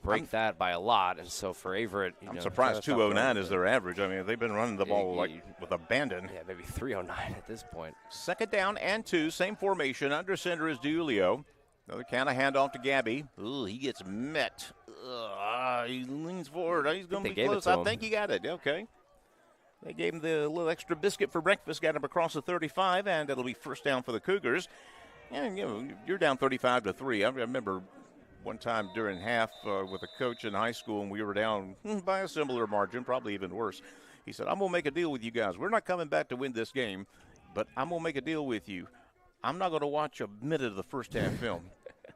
break that by a lot. And so for Averett, I'm surprised 209 is their average. I mean, they've been running the ball with abandon. Yeah, maybe 309 at this point. Second down and 2, same formation. Under center is DiUlio. Another kind of handoff to Gabby. Ooh, he gets met. He leans forward. He's going to be close. I think he got it. Okay. They gave him the little extra biscuit for breakfast, got him across the 35, and it'll be first down for the Cougars. And, you're down 35-3. I remember one time during half with a coach in high school, and we were down by a similar margin, probably even worse. He said, I'm going to make a deal with you guys. We're not coming back to win this game, but I'm going to make a deal with you. I'm not going to watch a minute of the first half film,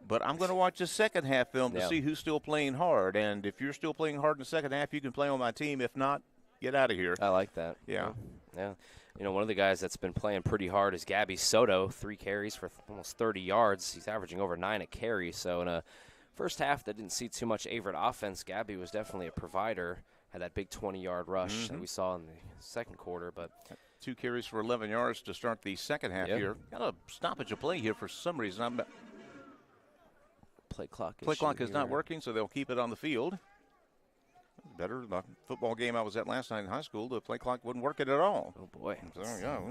but I'm going to watch the second half film to see who's still playing hard. And if you're still playing hard in the second half, you can play on my team. If not, get out of here. I like that. Yeah. One of the guys that's been playing pretty hard is Gabby Soto, 3 carries for almost 30 yards. He's averaging over 9 a carry. So in a first half that didn't see too much Averett offense, Gabby was definitely a provider. Had that big 20-yard rush that we saw in the second quarter. But 2 carries for 11 yards to start the second half here. Got a stoppage of play here for some reason. Play clock is not working, so they'll keep it on the field. Better. The football game I was at last night in high school, the play clock wasn't working at all. Oh, boy. So,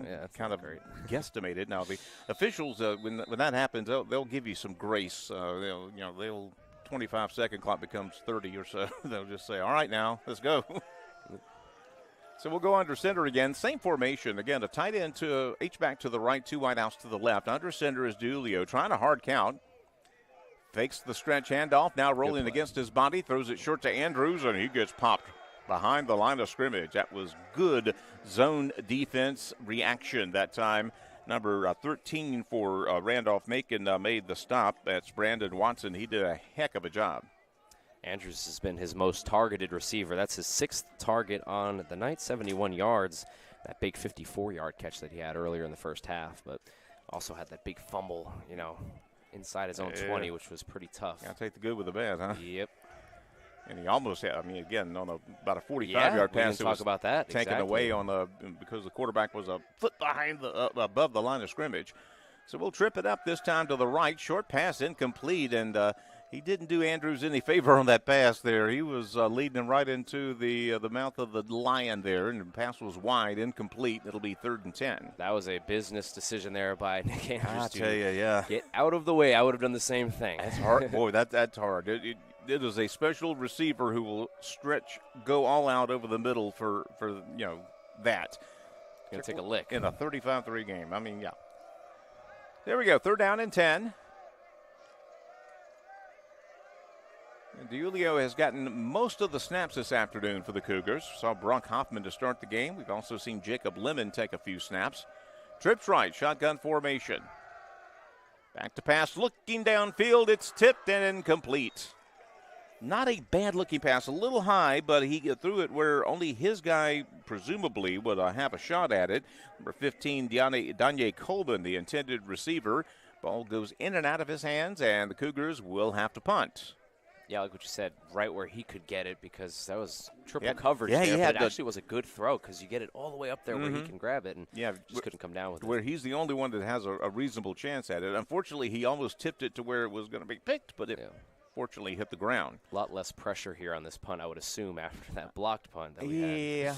that's kind of great. Guesstimated. Now, the officials, when that happens, they'll give you some grace. They'll 25-second clock becomes 30 or so. They'll just say, all right, now, let's go. So we'll go under center again. Same formation. Again, a tight end to H-back to the right, 2 wideouts to the left. Under center is DiUlio trying a hard count. Fakes the stretch handoff, now rolling against his body, throws it short to Andrews, and he gets popped behind the line of scrimmage. That was good zone defense reaction that time. Number 13 for Randolph-Macon made the stop. That's Brandon Watson. He did a heck of a job. Andrews has been his most targeted receiver. That's his 6th target on the night, 71 yards. That big 54-yard catch that he had earlier in the first half, but also had that big fumble, inside his own 20, which was pretty tough. I'll take the good with the bad, huh? Yep. And he almost had, again, on about a 45-yard pass. Talk about that. Taken away because the quarterback was a foot behind above the line of scrimmage. So we'll trip it up this time to the right. Short pass incomplete, and he didn't do Andrews any favor on that pass there. He was leading him right into the mouth of the lion there, and the pass was wide, incomplete. It'll be 3rd and 10. That was a business decision there by Nick Andrews. I tell you, get out of the way. I would have done the same thing. That's hard. Boy, that's hard. It is a special receiver who will go all out over the middle for that. Gonna take a lick in a 35-3 game. There we go. 3rd down and 10. And DiUlio has gotten most of the snaps this afternoon for the Cougars. Saw Brock Hoffman to start the game. We've also seen Jacob Lemon take a few snaps. Trips right, shotgun formation. Back to pass, looking downfield. It's tipped and incomplete. Not a bad-looking pass, a little high, but he threw it where only his guy presumably would have a shot at it. Number 15, Danye Colvin, the intended receiver. Ball goes in and out of his hands, and the Cougars will have to punt. Yeah, like what you said, right where he could get it because that was triple Yeah. coverage Yeah, there. he But had it actually was a good throw because you get it all the way up there where he can grab it and just couldn't come down with it. Where he's the only one that has a reasonable chance at it. Unfortunately, he almost tipped it to where it was going to be picked, but it fortunately hit the ground. A lot less pressure here on this punt, I would assume, after that blocked punt that we had. Yeah.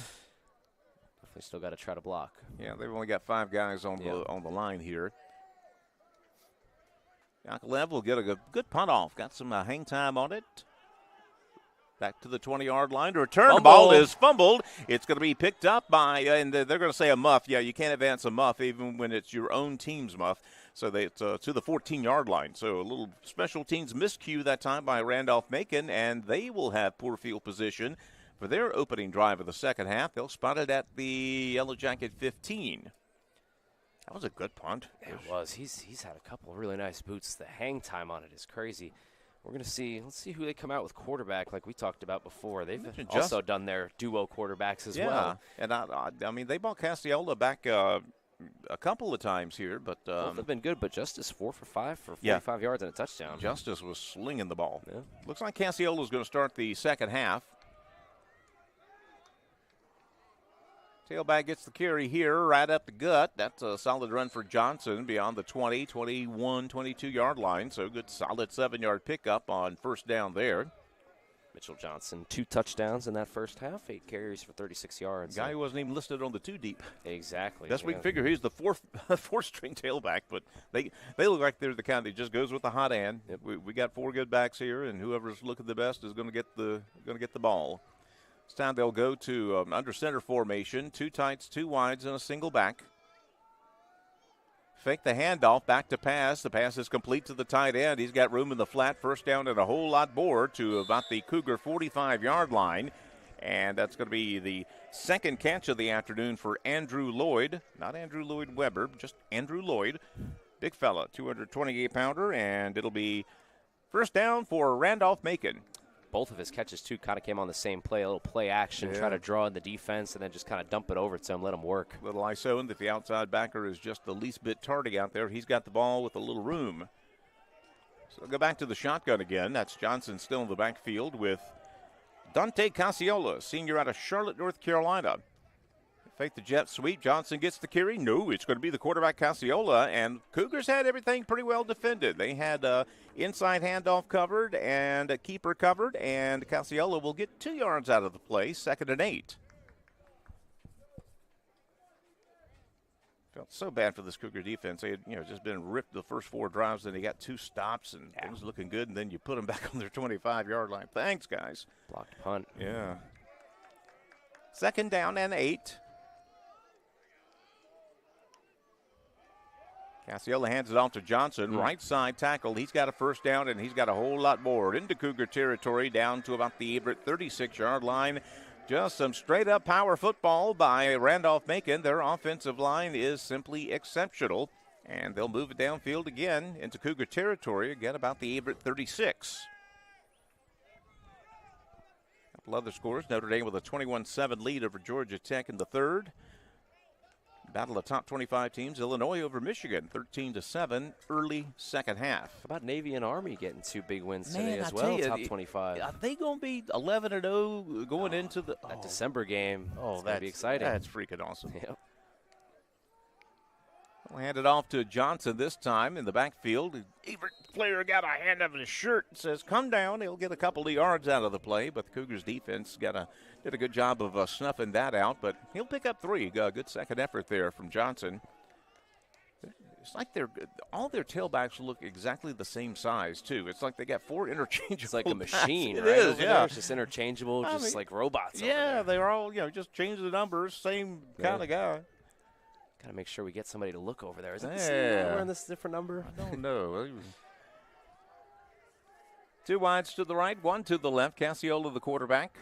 Definitely still got to try to block. Yeah, they've only got 5 guys on the line here. Yakovlev will get a good punt off. Got some hang time on it. Back to the 20-yard line to return. The ball is fumbled. It's going to be picked up by, and they're going to say a muff. Yeah, you can't advance a muff even when it's your own team's muff. So it's to the 14-yard line. So a little special teams miscue that time by Randolph-Macon, and they will have poor field position for their opening drive of the second half. They'll spot it at the Yellow Jacket 15. That was a good punt. Yeah, it was. He's had a couple of really nice boots. The hang time on it is crazy. We're going to see. Let's see who they come out with quarterback like we talked about before. They've also done their duo quarterbacks as well. And I mean, they brought Cassiola back a couple of times here, but both have been good. But Justice 4 for 5 for 45 yards and a touchdown. Justice was slinging the ball. Yeah. Looks like Cassiola is going to start the second half. Tailback gets the carry here, right up the gut. That's a solid run for Johnson beyond the 20, 21, 22-yard line. So good, solid 7-yard pickup on first down there. Mitchell Johnson, 2 touchdowns in that first half, 8 carries for 36 yards. Guy who wasn't even listed on the 2 deep. Exactly. Best we can figure, he's the fourth-string tailback, but they look like they're the kind that just goes with the hot hand. Yep. We got 4 good backs here, and whoever's looking the best is going to get the ball. This time they'll go to under center formation, 2 tights, 2 wides, and a single back. Fake the handoff, back to pass. The pass is complete to the tight end. He's got room in the flat, first down and a whole lot more to about the Cougar 45-yard line. And that's going to be the second catch of the afternoon for Andrew Lloyd. Not Andrew Lloyd Webber, just Andrew Lloyd. Big fella, 228-pounder, and it'll be first down for Randolph-Macon. Both of his catches, too, kind of came on the same play, a little play action, try to draw in the defense, and then just kind of dump it over to him, let him work. Little ISO, and if the outside backer is just the least bit tardy out there, he's got the ball with a little room. So we'll go back to the shotgun again. That's Johnson still in the backfield with Dante Cassiola, senior out of Charlotte, North Carolina. Fake the jet sweep. Johnson gets the carry. No, it's going to be the quarterback Cassiola, and Cougars had everything pretty well defended. They had inside handoff covered and a keeper covered, and Cassiola will get 2 yards out of the play, 2nd and 8. Felt so bad for this Cougar defense. They had just been ripped the first 4 drives, and they got 2 stops, and things looking good, and then you put them back on their 25-yard line. Thanks, guys. Blocked punt. Yeah. 2nd down and 8. Cassiola hands it off to Johnson, right side tackle. He's got a first down, and he's got a whole lot more into Cougar territory, down to about the Averett 36-yard line. Just some straight-up power football by Randolph-Macon. Their offensive line is simply exceptional, and they'll move it downfield again into Cougar territory, again about the Averett 36. A couple other scores. Notre Dame with a 21-7 lead over Georgia Tech in the third. Battle of top 25 teams. Illinois over Michigan, 13-7, early second half. How about Navy and Army getting 2 big wins today as well? Top 25. Are they going to be 11-0 going into the that December game? Oh, that's going to be exciting. That's freaking awesome. Yep. We'll hand it off to Johnson this time in the backfield. Averett player got a hand of his shirt and says, come down. He'll get a couple of yards out of the play, but the Cougars defense did a good job of snuffing that out, but he'll pick up 3. Good second effort there from Johnson. It's like all their tailbacks look exactly the same size, too. It's like they got 4 interchangeable. It's like a machine, It right? is, yeah. It's just interchangeable, like robots. Yeah, they're all, just change the numbers, same kind of guy. Got to make sure we get somebody to look over there. Is that wearing this different number? I don't know. 2 wides to the right, 1 to the left. Cassiola, the quarterback,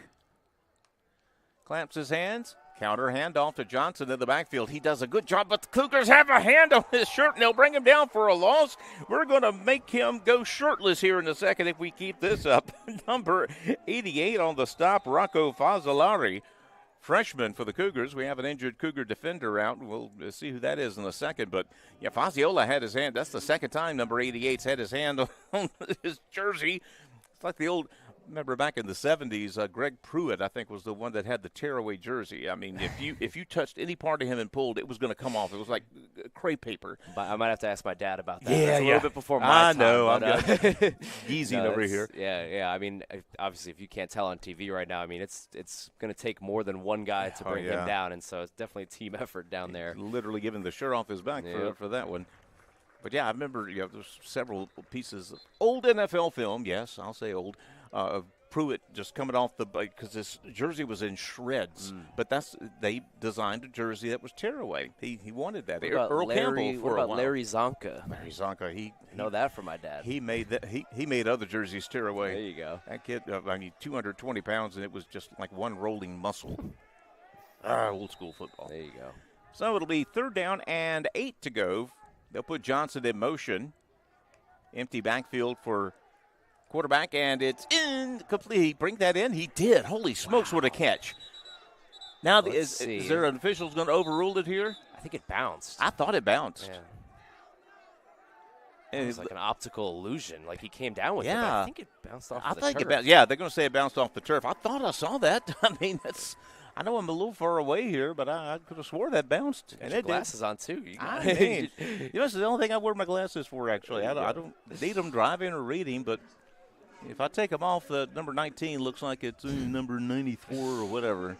clamps his hands. Counter handoff to Johnson in the backfield. He does a good job, but the Cougars have a hand on his shirt, and they'll bring him down for a loss. We're going to make him go shirtless here in a second if we keep this up. Number 88 on the stop, Rocco Fazzolari. Freshman for the Cougars. We have an injured Cougar defender out. We'll see who that is in a second. But, Fazziola had his hand. That's the second time number 88's had his hand on his jersey. It's like the old Remember back in the 70s, Greg Pruitt, I think, was the one that had the tearaway jersey. I mean, if you touched any part of him and pulled, it was going to come off. It was like crepe paper. But I might have to ask my dad about that. Yeah, That's a little bit before my time. I know. But, I'm easing over here. Yeah. I mean, obviously, if you can't tell on TV right now, I mean, it's going to take more than one guy to bring him down, and so it's definitely a team effort down there. Literally giving the shirt off his back for that one. But, yeah, I remember there's several pieces of old NFL film, yes, I'll say old, of Pruitt just coming off because his jersey was in shreds. But they designed a jersey that was tearaway. He wanted that. Earl Campbell for a while. Larry Zonka? Larry Zonka, he know that from my dad. He made that. He made other jerseys tear away. There you go. That kid, 220 pounds, and it was just like one rolling muscle. Old school football. There you go. So it'll be 3rd down and 8 to go. They'll put Johnson in motion. Empty backfield for quarterback, and it's incomplete. Bring that in. He did. Holy smokes, what a catch. Now, is there an official going to overrule it here? I think it bounced. I thought it bounced. Yeah. It was like an optical illusion. Like he came down with it, but I think it bounced off the turf. They're going to say it bounced off the turf. I thought I saw that. I mean, I know I'm a little far away here, but I could have swore that bounced. And your glasses on, too. This is the only thing I wear my glasses for, actually. I don't need them driving or reading, but if I take them off, the number 19 looks like it's number 94 or whatever.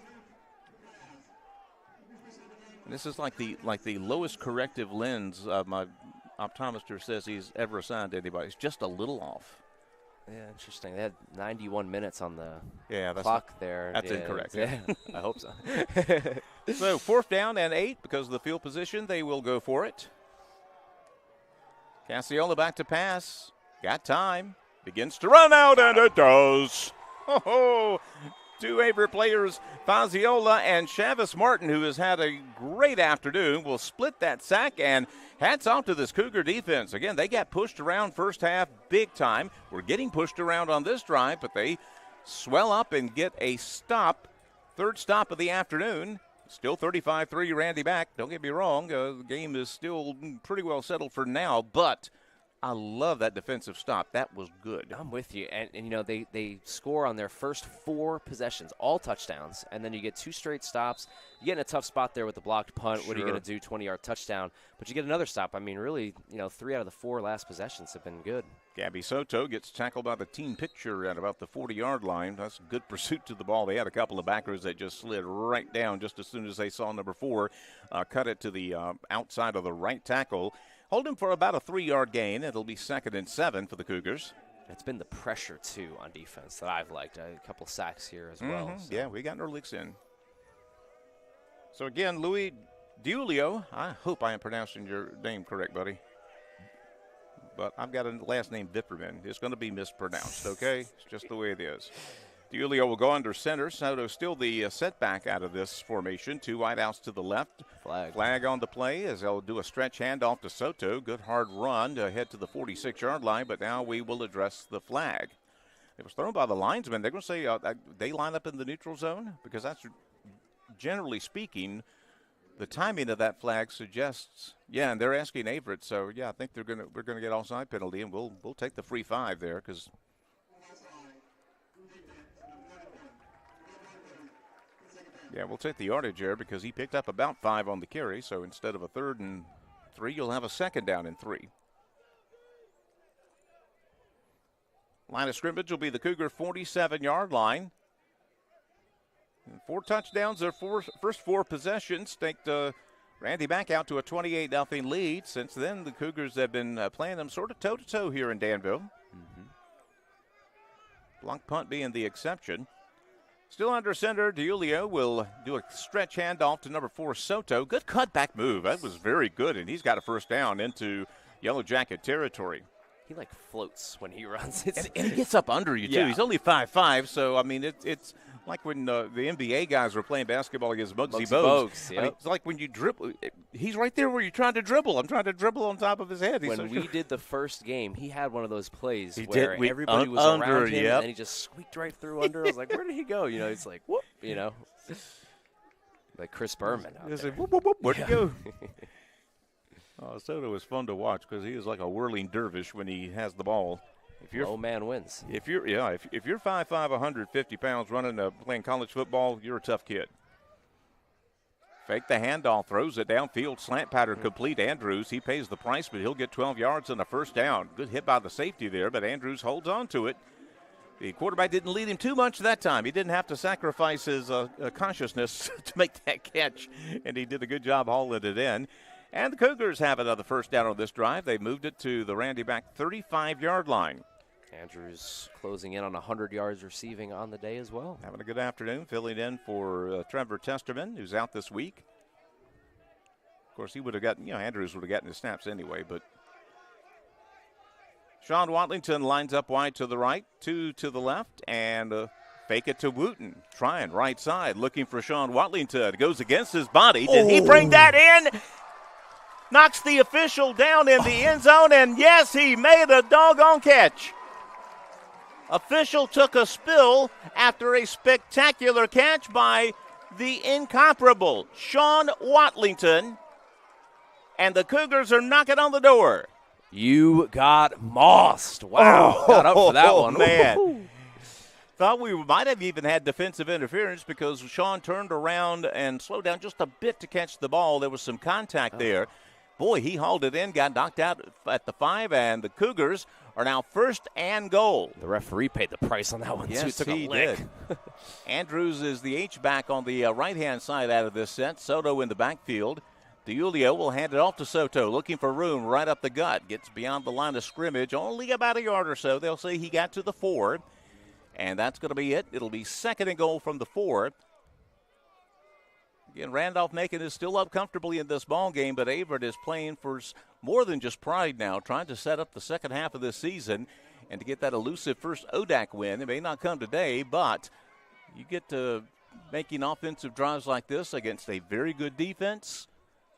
And this is like the lowest corrective lens my optometrist says he's ever assigned to anybody. It's just a little off. Yeah, interesting. They had 91 minutes on the clock there. That's incorrect. Yeah, I hope so. So 4th down and 8 because of the field position. They will go for it. Cassiola back to pass. Got time. Begins to run out, and it does. Oh, 2 Averett players, Faziola and Chavis Martin, who has had a great afternoon, will split that sack, and hats off to this Cougar defense. Again, they got pushed around first half big time. We're getting pushed around on this drive, but they swell up and get a stop. 3rd stop of the afternoon. Still 35-3 Randy back. Don't get me wrong. The game is still pretty well settled for now, but I love that defensive stop. That was good. I'm with you. And they score on their first 4 possessions, all touchdowns, and then you get 2 straight stops. You get in a tough spot there with the blocked punt. Sure. What are you going to do? 20-yard touchdown. But you get another stop. I mean, really, 3 out of the 4 last possessions have been good. Gabby Soto gets tackled by the team picture at about the 40-yard line. That's a good pursuit to the ball. They had a couple of backers that just slid right down just as soon as they saw number 4 cut it to the outside of the right tackle. Hold him for about a 3-yard gain. It'll be 2nd and 7 for the Cougars. It's been the pressure, too, on defense that I've liked. A couple sacks here as well. So. Yeah, we got our licks in. So, again, Louis Diulio. I hope I am pronouncing your name correct, buddy. But I've got a last name Vipperman. It's going to be mispronounced, okay? It's just the way it is. Diulio will go under center. Soto still the setback out of this formation. 2 wideouts to the left. Flag on the play as they'll do a stretch handoff to Soto. Good hard run to head to the 46-yard line, but now we will address the flag. It was thrown by the linesman. They're going to say they line up in the neutral zone because that's, generally speaking, the timing of that flag suggests, and they're asking Averett. So, yeah, I think we're going to get offside penalty, and we'll take the free 5 there because – yeah, we'll take the yardage there because he picked up about 5 on the carry. So instead of a 3rd and 3, you'll have a 2nd down and 3. Line of scrimmage will be the Cougar 47-yard line. And 4 touchdowns, their first 4 possessions take Randy back out to a 28-0 lead. Since then, the Cougars have been playing them sort of toe-to-toe here in Danville. Block punt being the exception. Still under center, Diulio will do a stretch handoff to number 4, Soto. Good cutback move. That was very good, and he's got a first down into Yellow Jacket territory. He, floats when he runs. And he gets up under you, too. Yeah. He's only 5'5", so, I mean, it's like when the NBA guys were playing basketball against Muggsy Bogues. Yep. I mean, it's like when you dribble. He's right there where you're trying to dribble. I'm trying to dribble on top of his head. When we did the first game, he had one of those plays where everybody was around him, and he just squeaked right through under. I was like, where did he go? It's like, whoop, like Chris Berman out there. Whoop, whoop, whoop. Where'd he go? Soto was fun to watch because he is like a whirling dervish when he has the ball. Low man wins. If you're 5'5", 150 pounds playing college football, you're a tough kid. Fake the handoff, throws it downfield, slant pattern complete. Andrews, he pays the price, but he'll get 12 yards and a first down. Good hit by the safety there, but Andrews holds on to it. The quarterback didn't lead him too much that time. He didn't have to sacrifice his consciousness to make that catch, and he did a good job hauling it in. And the Cougars have another first down on this drive. They moved it to the Randy Mack 35-yard line. Andrews closing in on 100 yards receiving on the day as well. Having a good afternoon, filling in for Trevor Testerman, who's out this week. Of course, he would have gotten, Andrews would have gotten his snaps anyway, but Sean Watlington lines up wide to the right, 2 to the left, and fake it to Wooten. Trying right side, looking for Sean Watlington. Goes against his body. Did he bring that in? Knocks the official down in the end zone, and yes, he made a doggone catch. Official took a spill after a spectacular catch by the incomparable Sean Watlington, and the Cougars are knocking on the door. You got mossed. Wow, got up for that one. Man. Woo-hoo. Thought we might have even had defensive interference because Sean turned around and slowed down just a bit to catch the ball. There was some contact there. Boy, he hauled it in, got knocked out at the 5, and the Cougars are now first and goal. The referee paid the price on that one, yes, too. Took he a lick. did. Andrews is the H-back on the right-hand side out of this set. Soto in the backfield. DiUlio will hand it off to Soto, looking for room right up the gut. Gets beyond the line of scrimmage, only about a yard or so. They'll say he got to the 4, and that's going to be it. It'll be second and goal from the 4. Again, Randolph-Macon is still up comfortably in this ball game, but Averett is playing for more than just pride now, trying to set up the second half of this season and to get that elusive first ODAC win. It may not come today, but you get to making offensive drives like this against a very good defense.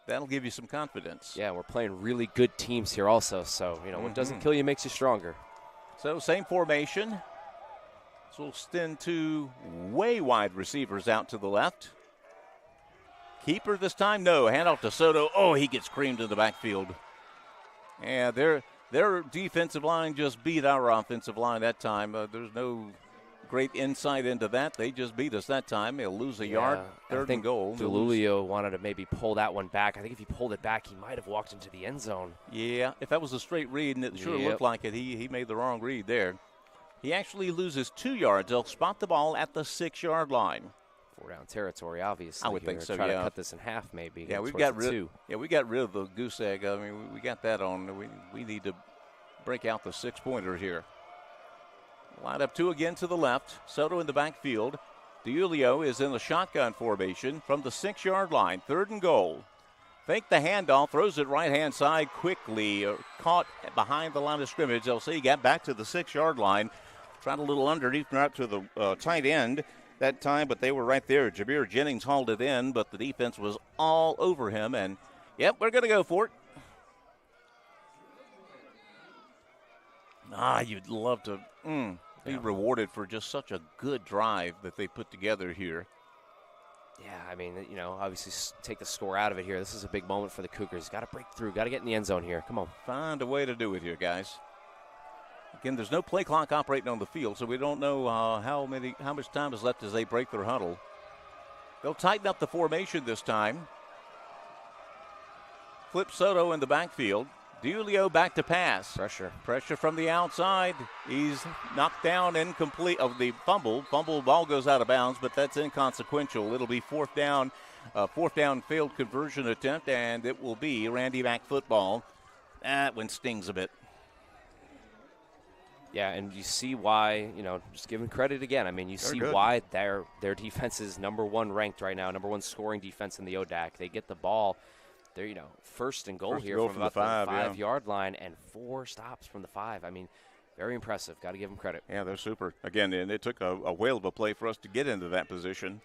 That'll give you some confidence. Yeah, we're playing really good teams here also, so, what doesn't kill you makes you stronger. So, same formation. So we'll send 2 way wide receivers out to the left. Keeper this time? No. Handoff to Soto. Oh, he gets creamed in the backfield. Yeah, their defensive line just beat our offensive line that time. There's no great insight into that. They just beat us that time. They'll lose a yard, third and goal. DiUlio wanted to maybe pull that one back. I think if he pulled it back, he might have walked into the end zone. Yeah, if that was a straight read, and it sure looked like it, he made the wrong read there. He actually loses 2 yards. They'll spot the ball at the 6-yard line. 4-down territory, obviously. I would think so. Try to cut this in half, maybe. Yeah, we got rid of the goose egg. I mean, we got that on. We need to break out the 6-pointer here. Line up 2 again to the left. Soto in the backfield. DiUlio is in the shotgun formation from the 6-yard line. 3rd and goal. Fake the handoff, throws it right-hand side quickly. Caught behind the line of scrimmage. They'll say he got back to the 6-yard line. Tried a little underneath, right to the tight end that time, but they were right there. Jameer Jennings hauled it in, but the defense was all over him. And, yep, we're going to go for it. You'd love to be rewarded for just such a good drive that they put together here. Yeah, I mean, obviously take the score out of it here. This is a big moment for the Cougars. Got to break through. Got to get in the end zone here. Come on. Find a way to do it here, guys. Again, there's no play clock operating on the field, so we don't know how much time is left as they break their huddle. They'll tighten up the formation this time. Flip Soto in the backfield. DiUlio back to pass. Pressure from the outside. He's knocked down, incomplete of the fumble. Ball goes out of bounds, but that's inconsequential. It'll be fourth down failed conversion attempt, and it will be Randy Mack football. That one stings a bit. Yeah, and you see why, just giving credit again. I mean, you see why their defense is number 1 ranked right now, number 1 scoring defense in the ODAC. They get the ball. They're, first and goal here from about the 5-yard line and 4 stops from the 5. I mean, very impressive. Got to give them credit. Yeah, they're super. Again, and it took a whale of a play for us to get into that position.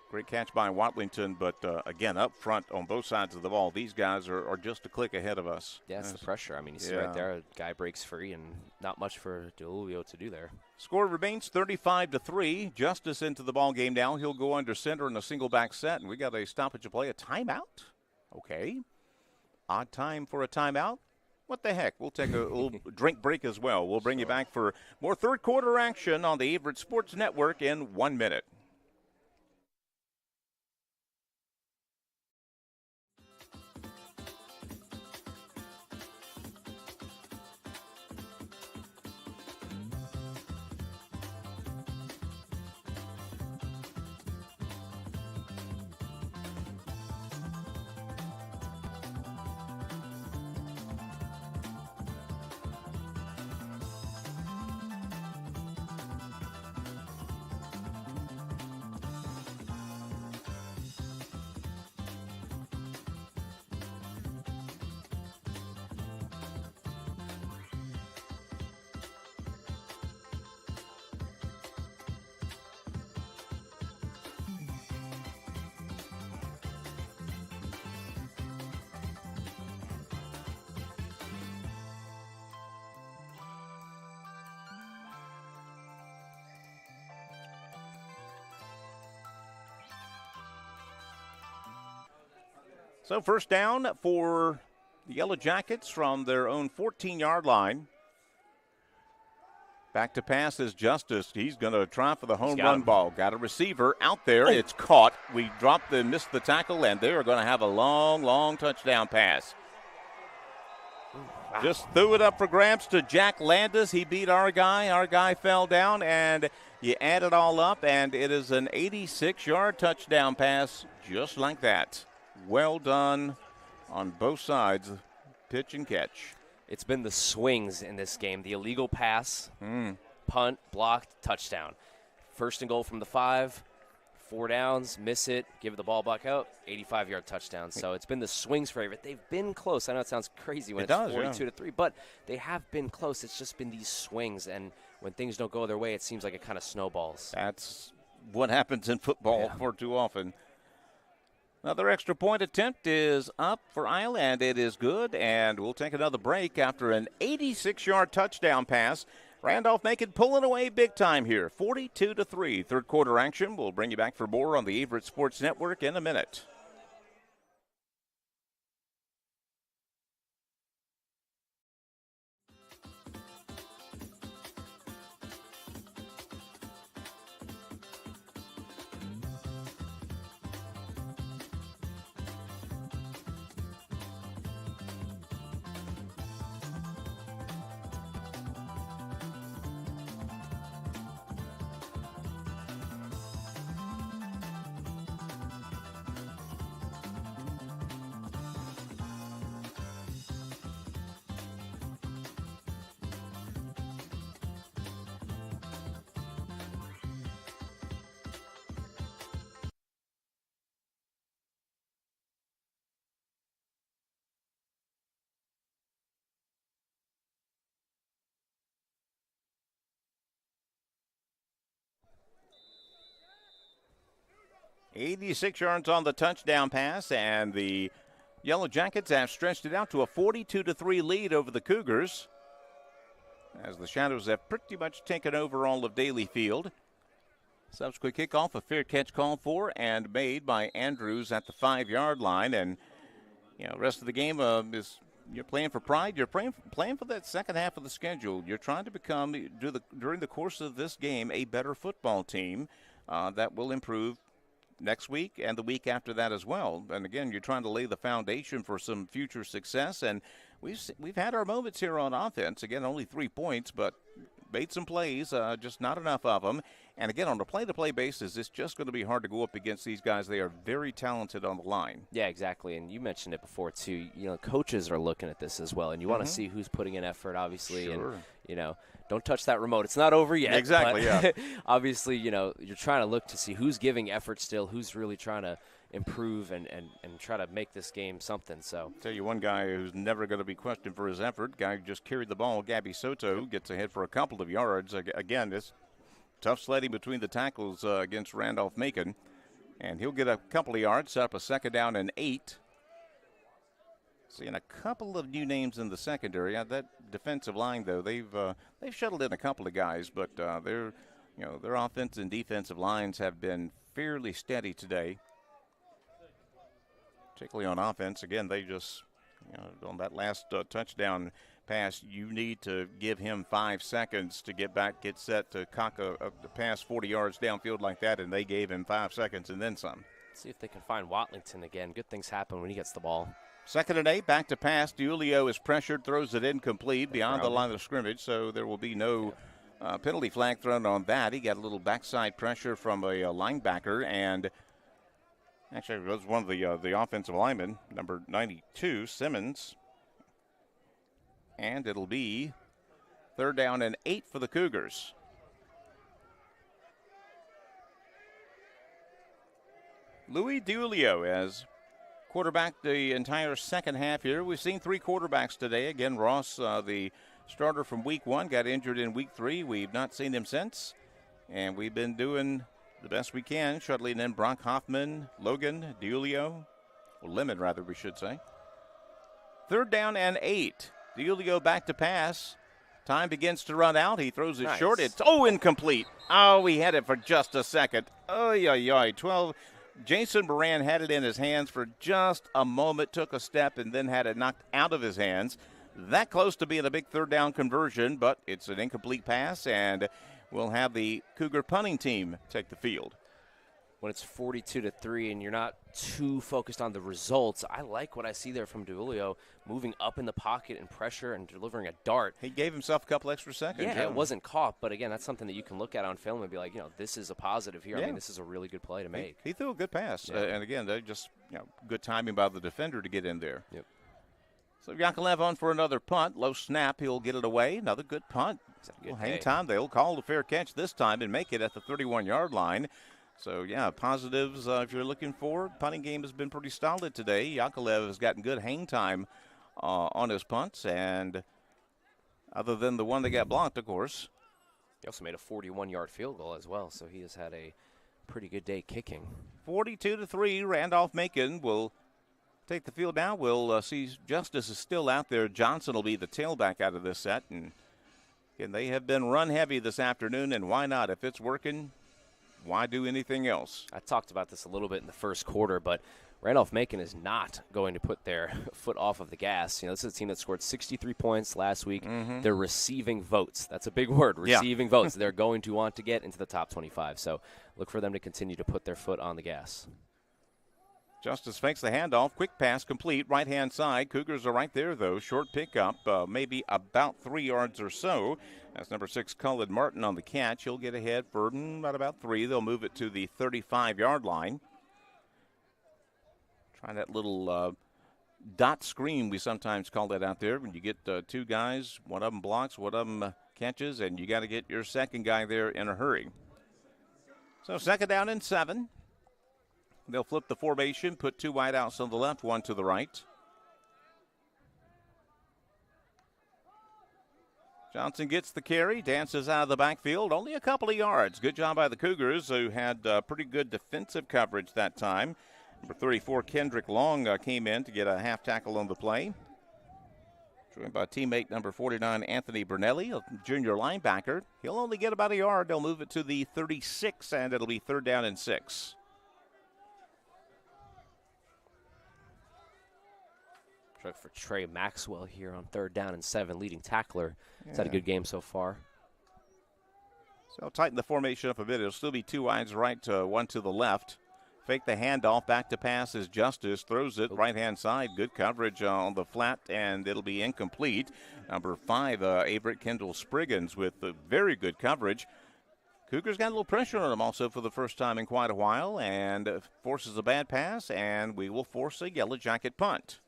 Great catch by Watlington, but again, up front on both sides of the ball, these guys are just a click ahead of us. Yeah, it's the pressure. I mean, you see right there, a guy breaks free, and not much for DiUlio to do there. Score remains 35-3. Justice into the ball game now. He'll go under center in a single back set, and we got a stoppage of play, a timeout. Okay. Odd time for a timeout. what the heck? We'll take a little drink break as well. We'll bring you back for more third quarter action on the Averett Sports Network in 1 minute. So first down for the Yellow Jackets from their own 14-yard line. Back to pass is Justice. He's going to try for the home run ball. Got a receiver out there. It's caught. We missed the tackle, and they are going to have a long, long touchdown pass. Wow. Just threw it up for grabs to Jack Landis. He beat our guy. Our guy fell down, and you add it all up, and it is an 86-yard touchdown pass just like that. Well done on both sides, pitch and catch. It's been the swings in this game. The illegal pass, punt, blocked, touchdown. First and goal from the 5, 4 downs, miss it, give the ball back out, 85-yard touchdown. So it's been the swings for Averett. They've been close. I know it sounds crazy when it's 42-3, but they have been close. It's just been these swings, and when things don't go their way, it seems like it kind of snowballs. That's what happens in football far too often. Another extra point attempt is up for Isle, and it is good. And we'll take another break after an 86-yard touchdown pass. Randolph-Macon pulling away big time here, 42-3. Third quarter action. We'll bring you back for more on the Averett Sports Network in a minute. .86 yards on the touchdown pass, and the Yellow Jackets have stretched it out to a 42-3 lead over the Cougars, as the Shadows have pretty much taken over all of Daly Field. Subsequent kickoff, a fair catch called for and made by Andrews at the 5-yard line. And, rest of the game is you're playing for pride. You're playing for that second half of the schedule. You're trying to become, during the course of this game, a better football team that will improve next week and the week after that as well. And again, you're trying to lay the foundation for some future success. And we've had our moments here on offense. Again, only 3 points, but made some plays, just not enough of them. And again, on a play-to-play basis, it's just going to be hard to go up against these guys. They are very talented on the line. Yeah, exactly. And you mentioned it before too. Coaches are looking at this as well, and you want to see who's putting in effort, obviously. Sure. And don't touch that remote. It's not over yet. Exactly. Yeah. Obviously, you're trying to look to see who's giving effort still, who's really trying to improve and try to make this game something. So tell you one guy who's never going to be questioned for his effort. Guy who just carried the ball, Gabby Soto, gets ahead for a couple of yards. Again, this tough sledding between the tackles against Randolph-Macon, and he'll get a couple of yards, set up a second down and 8. Seeing a couple of new names in the secondary. That defensive line, though, they've shuttled in a couple of guys, but their offense and defensive lines have been fairly steady today. Particularly on offense, again, they just On that last touchdown pass, you need to give him 5 seconds to get set to cock a pass 40 yards downfield like that, and they gave him 5 seconds and then some. See if they can find Watlington again. Good things happen when he gets the ball. 2nd and 8, back to pass. DiUlio is pressured, throws it incomplete beyond the line of scrimmage, so there will be no penalty flag thrown on that. He got a little backside pressure from a linebacker, and actually it was one of the offensive linemen, number 92, Simmons. And it'll be 3rd down and 8 for the Cougars. Louis DiUlio as quarterback the entire second half here. We've seen 3 quarterbacks today. Again, Ross, the starter from week 1, got injured in week 3. We've not seen him since. And we've been doing the best we can, shuttling in Brock Hoffman, Logan, DiUlio, or Lemon rather, we should say. 3rd down and 8. DiUlio back to pass. Time begins to run out. He throws it short. It's incomplete. Oh, he had it for just a second. 12. Jason Moran had it in his hands for just a moment, took a step, and then had it knocked out of his hands. That close to being a big 3rd down conversion, but it's an incomplete pass, and we'll have the Cougar punting team take the field. When it's 42-3 and you're not too focused on the results, I like what I see there from DiUlio, moving up in the pocket and pressure and delivering a dart. He gave himself a couple extra seconds. Yeah, it wasn't caught, but again, that's something that you can look at on film and be like, this is a positive here. Yeah. I mean, this is a really good play to make. He threw a good pass, and again, just good timing by the defender to get in there. Yep. So Yakovlev on for another punt. Low snap, he'll get it away. Another good punt. Hang time. They'll call the fair catch this time and make it at the 31-yard line. So, positives if you're looking for. Punting game has been pretty solid today. Yakovlev has gotten good hang time on his punts, and other than the one that got blocked, of course. He also made a 41-yard field goal as well, so he has had a pretty good day kicking. 42-3, Randolph-Macon will take the field now. We'll see Justice is still out there. Johnson will be the tailback out of this set, and again, they have been run heavy this afternoon, and why not? If it's working, why do anything else? I talked about this a little bit in the first quarter, but Randolph-Macon is not going to put their foot off of the gas. This is a team that scored 63 points last week. Mm-hmm. They're receiving votes. That's a big word, receiving votes. They're going to want to get into the top 25. So look for them to continue to put their foot on the gas. Justice fakes the handoff. Quick pass complete. Right-hand side. Cougars are right there, though. Short pickup, maybe about 3 yards or so. That's number 6, Cullen Martin on the catch. He'll get ahead for about 3. They'll move it to the 35-yard line. Try that little dot screen, we sometimes call that out there. When you get 2 guys, one of them blocks, one of them catches, and you got to get your second guy there in a hurry. So 2nd down and 7. They'll flip the formation, put 2 wideouts on the left, 1 to the right. Johnson gets the carry, dances out of the backfield, only a couple of yards. Good job by the Cougars, who had pretty good defensive coverage that time. Number 34, Kendrick Long, came in to get a half tackle on the play. Joined by teammate number 49, Anthony Bernelli, a junior linebacker. He'll only get about a yard. They'll move it to the 36, and it'll be 3rd down and 6. For Trey Maxwell here on 3rd down and 7, leading tackler. He's had a good game so far. So I'll tighten the formation up a bit. It'll still be 2 wides right, 1 to the left. Fake the handoff, back to pass as Justice throws it right-hand side. Good coverage on the flat, and it'll be incomplete. Number 5, Averett Kendall Spriggans with very good coverage. Cougars got a little pressure on them also for the first time in quite a while, and forces a bad pass, and we will force a Yellow Jacket punt.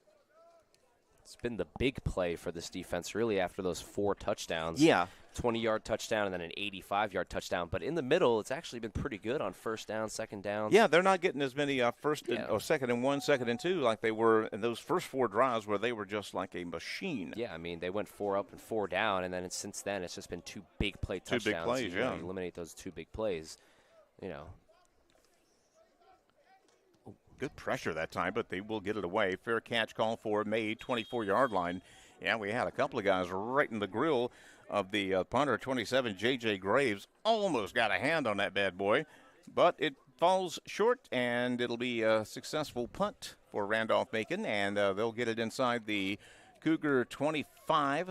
It's been the big play for this defense, really, after those 4 touchdowns. Yeah. 20-yard touchdown and then an 85-yard touchdown. But in the middle, it's actually been pretty good on 1st down, 2nd down. Yeah, they're not getting as many first and, or 2nd and 1, 2nd and 2 like they were in those first 4 drives where they were just like a machine. Yeah, I mean, they went 4 up and 4 down, and then since then it's just been 2 big play touchdowns. 2 big plays, you eliminate those 2 big plays, Good pressure that time, but they will get it away. Fair catch call for made, 24-yard line. Yeah, we had a couple of guys right in the grill of the punter, 27, J.J. Graves. Almost got a hand on that bad boy, but it falls short, and it'll be a successful punt for Randolph-Macon, and they'll get it inside the Cougar 25.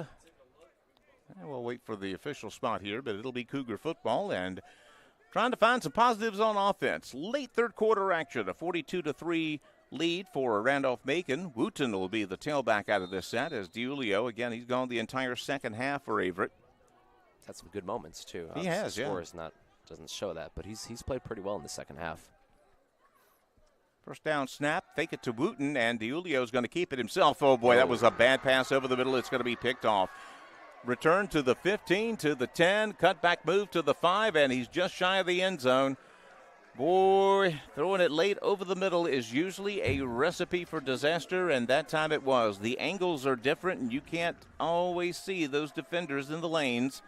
And we'll wait for the official spot here, but it'll be Cougar football, and trying to find some positives on offense. Late third quarter action, a 42-3 lead for Randolph-Macon. Wooten will be the tailback out of this set as DiUlio, again, he's gone the entire second half for Averett. Had some good moments, too. He has, the score doesn't show that, but he's played pretty well in the second half. First down snap, fake it to Wooten, and DiUlio's going to keep it himself. Oh, boy, that was a bad pass over the middle. It's going to be picked off. Return to the 15, to the 10, cutback move to the 5, and he's just shy of the end zone. Boy, throwing it late over the middle is usually a recipe for disaster, and that time it was. The angles are different, and you can't always see those defenders in the lanes.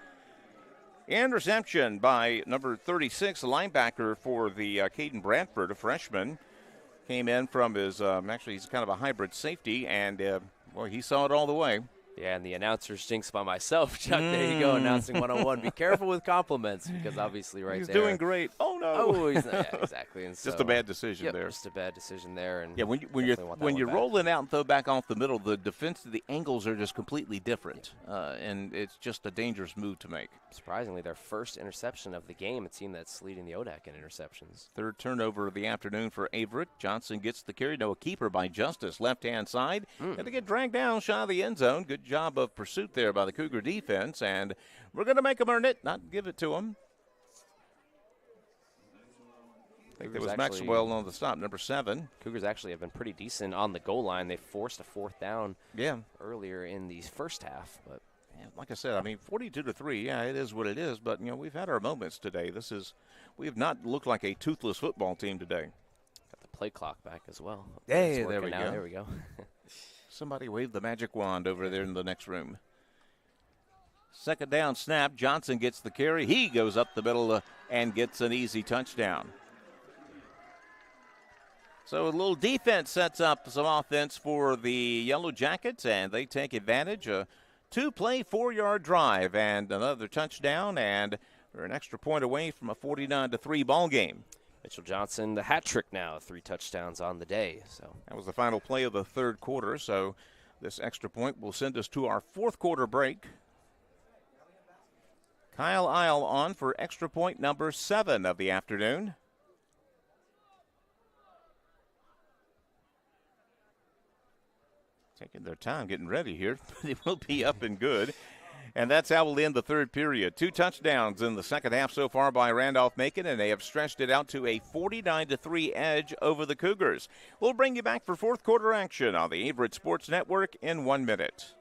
Interception by number 36, linebacker for the Caden Bradford, a freshman. Came in from his, actually he's kind of a hybrid safety, and boy, he saw it all the way. Yeah, and the announcer's jinx by myself. Chuck, there you go, announcing 101. Be careful with compliments, because obviously he's there. He's doing great. Oh, no. Oh, he's not, yeah, exactly. And just a bad decision there. Just a bad decision there. And yeah, when you're rolling out and throw back off the middle, the defense, the angles are just completely different, and it's just a dangerous move to make. Surprisingly, their first interception of the game, a team that's leading the ODAC in interceptions. Third turnover of the afternoon for Averett. Johnson gets the carry. No, a keeper by Justice, left-hand side. Going to get dragged down shy of the end zone. Good job of pursuit there by the Cougar defense, and we're going to make them earn it, not give it to them. I think it was Maxwell on the stop, number 7. Cougars actually have been pretty decent on the goal line. They forced a fourth down earlier in the first half. But yeah, like I said, I mean, 42-3, yeah, it is what it is. But, we've had our moments today. We have not looked like a toothless football team today. Got the play clock back as well. Hey, there we go. There we go. Somebody waved the magic wand over there in the next room. Second down snap. Johnson gets the carry. He goes up the middle and gets an easy touchdown. So a little defense sets up some offense for the Yellow Jackets, and they take advantage. A 2-play, 4-yard drive and another touchdown, and they're an extra point away from a 49-3 ball game. Mitchell Johnson, the hat trick now, 3 touchdowns on the day. So that was the final play of the third quarter, so this extra point will send us to our fourth quarter break. Kyle Isle on for extra point number 7 of the afternoon. Taking their time getting ready here, but it will be up and good. And that's how we'll end the third period. 2 touchdowns in the second half so far by Randolph-Macon, and they have stretched it out to a 49-3 edge over the Cougars. We'll bring you back for fourth quarter action on the Averett Sports Network in 1 minute.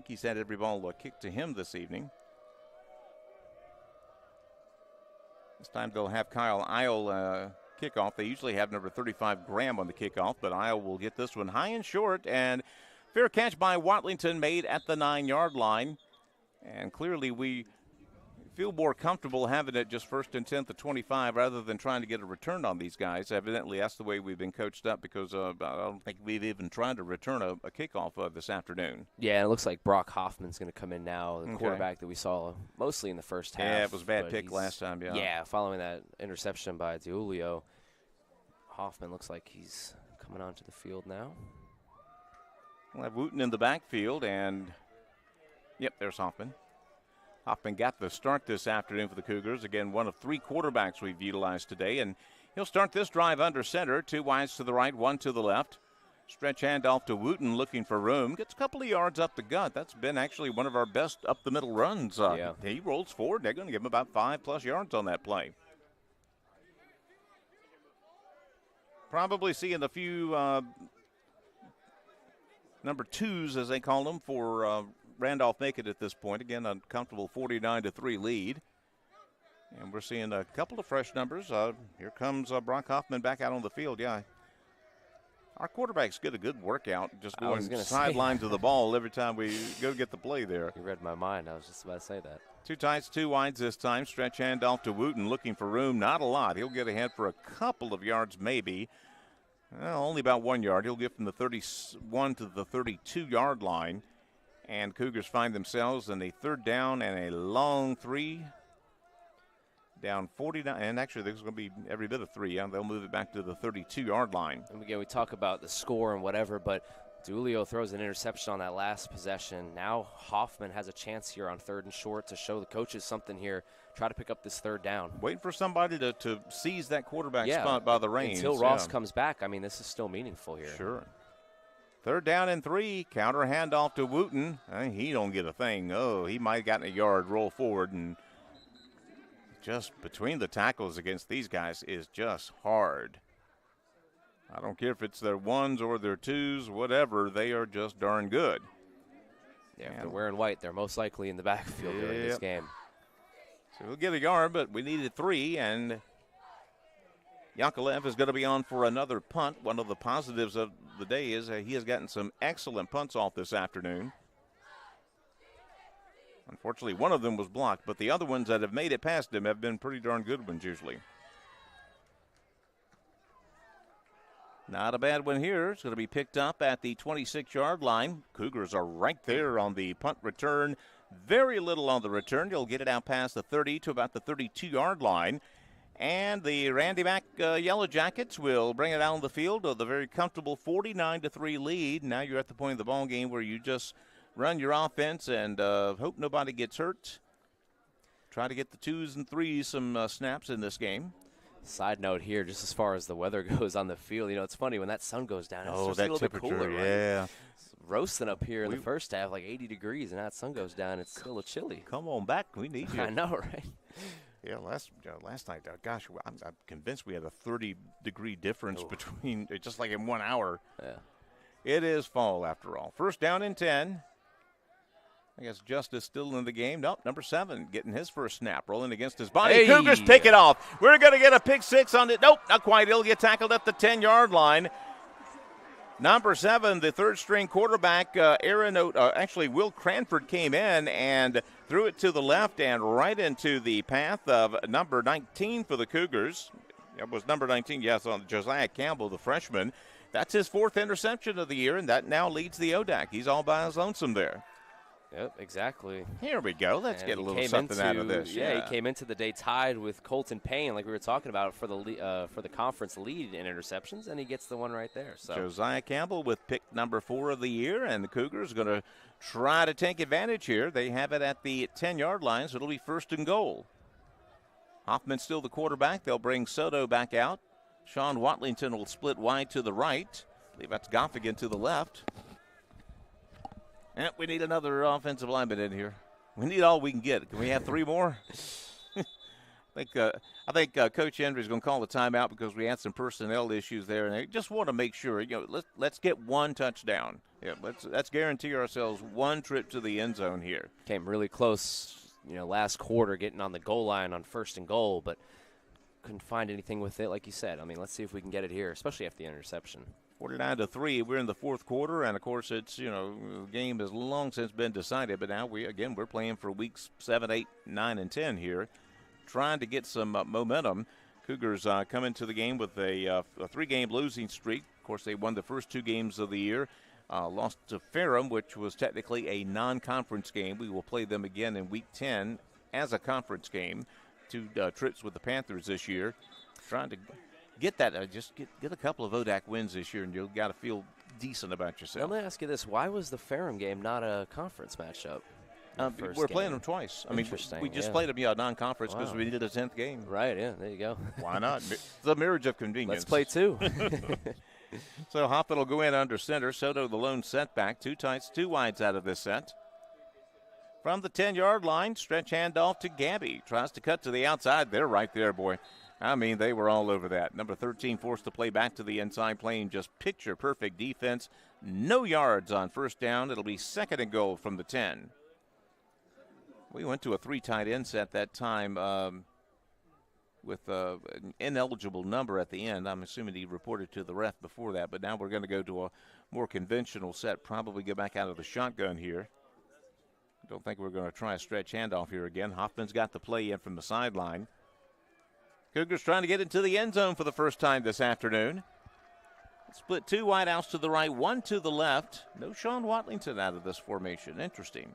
He's had every ball kicked to him this evening. This time they'll have Kyle Isle kickoff. They usually have number 35 Graham on the kickoff, but Isle will get this one high and short, and fair catch by Watlington made at the 9-yard line. And clearly we feel more comfortable having it just first and 10 to 25 rather than trying to get a return on these guys. Evidently, that's the way we've been coached up because I don't think we've even tried to return a kickoff this afternoon. Yeah, and it looks like Brock Hoffman's going to come in now, the quarterback that we saw mostly in the first half. Yeah, it was a bad pick last time, yeah. Yeah, following that interception by DiUlio, Hoffman looks like he's coming onto the field now. We'll have Wooten in the backfield, and Yep, there's Hoffman. Hoffman got the start this afternoon for the Cougars. Again, one of 3 quarterbacks we've utilized today. And he'll start this drive under center. 2 wides to the right, 1 to the left. Stretch handoff to Wooten looking for room. Gets a couple of yards up the gut. That's been actually one of our best up-the-middle runs. He rolls forward. They're going to give him about 5+ yards on that play. Probably seeing a few number 2s, as they call them, for Randolph-Macon at this point. Again, a comfortable 49-3 lead. And we're seeing a couple of fresh numbers. Here comes Brock Hoffman back out on the field. Yeah. Our quarterbacks get a good workout just going sideline to the ball every time we go get the play there. You read my mind. I was just about to say that. 2 tights, 2 wides this time. Stretch handoff to Wooten looking for room. Not a lot. He'll get ahead for a couple of yards maybe. Well, only about 1 yard. He'll get from the 31 to the 32-yard line. And Cougars find themselves in a 3rd down and a long 3. Down 49, and actually there's going to be every bit of 3. Yeah, they'll move it back to the 32-yard line. And again, we talk about the score and whatever, but Dulio throws an interception on that last possession. Now Hoffman has a chance here on 3rd and short to show the coaches something here. Try to pick up this 3rd down. Waiting for somebody to seize that quarterback spot by the reins. Until Ross comes back, I mean, this is still meaningful here. Sure. 3rd down and 3. Counter handoff to Wooten. He don't get a thing. Oh, he might have gotten a yard, roll forward, and just between the tackles against these guys is just hard. I don't care if it's their 1s or their 2s, whatever, they are just darn good. Yeah, if they're wearing white, they're most likely in the backfield during this game. So we'll get a yard, but we needed 3, and Yakovlev is going to be on for another punt. One of the positives of the day is he has gotten some excellent punts off this afternoon. Unfortunately, one of them was blocked, but the other ones that have made it past him have been pretty darn good ones usually. Not a bad one here. It's going to be picked up at the 26-yard line. Cougars are right there on the punt return. Very little on the return. You'll get it out past the 30 to about the 32-yard line. And the Randy Mack Yellow Jackets will bring it out on the field with a very comfortable 49-3 lead. Now you're at the point of the ball game where you just run your offense and hope nobody gets hurt. Try to get the 2s and 3s some snaps in this game. Side note here, just as far as the weather goes on the field, you know, it's funny when that sun goes down, it's just that a little bit cooler, yeah. Right? It's roasting up here in the first half, like 80 degrees, and now the sun goes down, it's still a little chilly. Come on back, we need you. I know, right? Yeah, last night, gosh, I'm convinced we had a 30-degree difference between, just like in 1 hour. Yeah. It is fall after all. 1st down and 10. I guess Justice still in the game. Nope, number 7 getting his first snap, rolling against his body. Hey. Cougars pick it off. We're going to get a pick 6 on it. Nope, not quite. He'll get tackled at the 10-yard line. Number 7, the 3rd-string quarterback, Will Cranford came in and threw it to the left and right into the path of number 19 for the Cougars. It was number 19, yes, on Josiah Campbell, the freshman. That's his 4th interception of the year, and that now leads the ODAC. He's all by his lonesome there. Yep, exactly. Here we go. Let's get a little something out of this. Yeah, he came into the day tied with Colton Payne, like we were talking about, for the conference lead in interceptions, and he gets the one right there. So Josiah Campbell with pick number 4 of the year, and the Cougars are going to try to take advantage here. They have it at the 10-yard line, so it'll be 1st and goal. Hoffman's still the quarterback. They'll bring Soto back out. Sean Watlington will split wide to the right. I believe that's Goffigan to the left. And we need another offensive lineman in here. We need all we can get. Can we have 3 more? I think Coach Hendry's going to call the timeout because we had some personnel issues there, and they just want to make sure. Let's get 1 touchdown. Yeah, let's guarantee ourselves 1 trip to the end zone here. Came really close, last quarter, getting on the goal line on 1st and goal, but couldn't find anything with it, like you said. I mean, let's see if we can get it here, especially after the interception. 49-3. We're in the 4th quarter, and of course, it's the game has long since been decided. But now we're playing for weeks 7, 8, 9, and 10 here, trying to get some momentum. Cougars come into the game with a 3-game losing streak. Of course, they won the first 2 games of the year. Lost to Ferrum, which was technically a non-conference game. We will play them again in week 10 as a conference game. 2 trips with the Panthers this year, trying to get that, just get a couple of ODAC wins this year, and you've got to feel decent about yourself. Let me ask you this. Why was the Ferrum game not a conference matchup? We're playing them twice. I mean, we just played them, non-conference because we did a 10th game. Right, yeah, there you go. Why not? The marriage of convenience. Let's play 2. So Hoffman will go in under center. Soto the lone setback. 2 tights, 2 wides out of this set. From the 10-yard line, stretch handoff to Gabby. Tries to cut to the outside. They're right there, boy. I mean, they were all over that. Number 13 forced to play back to the inside, playing just picture-perfect defense. No yards on first down. It'll be 2nd and goal from the 10. We went to a 3 tight end set that time with an ineligible number at the end. I'm assuming he reported to the ref before that, but now we're going to go to a more conventional set, probably go back out of the shotgun here. Don't think we're going to try a stretch handoff here again. Hoffman's got the play in from the sideline. Cougars trying to get into the end zone for the first time this afternoon. Split 2 wideouts to the right, 1 to the left. No Sean Watlington out of this formation. Interesting.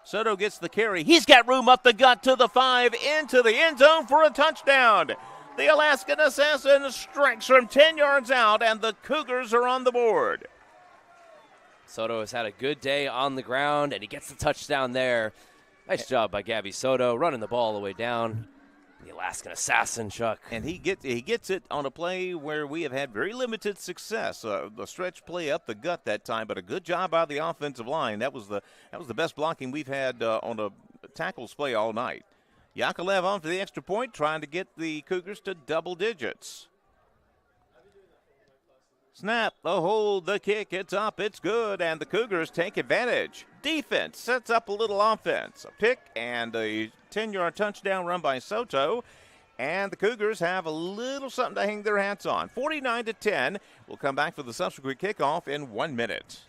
Soto gets the carry. He's got room up the gut to the 5, into the end zone for a touchdown. The Alaskan Assassin strikes from 10 yards out, and the Cougars are on the board. Soto has had a good day on the ground, and he gets the touchdown there. Nice job by Gabby Soto, running the ball all the way down. The Alaskan Assassin, Chuck. And he gets it on a play where we have had very limited success. The stretch play up the gut that time, but a good job by the offensive line. That was the best blocking we've had on a tackles play all night. Yakovlev on for the extra point, trying to get the Cougars to double digits. Snap, the hold, the kick, it's up, it's good, and the Cougars take advantage. Defense sets up a little offense. A pick and a 10-yard touchdown run by Soto, and the Cougars have a little something to hang their hats on. 49-10. We'll come back for the subsequent kickoff in 1 minute.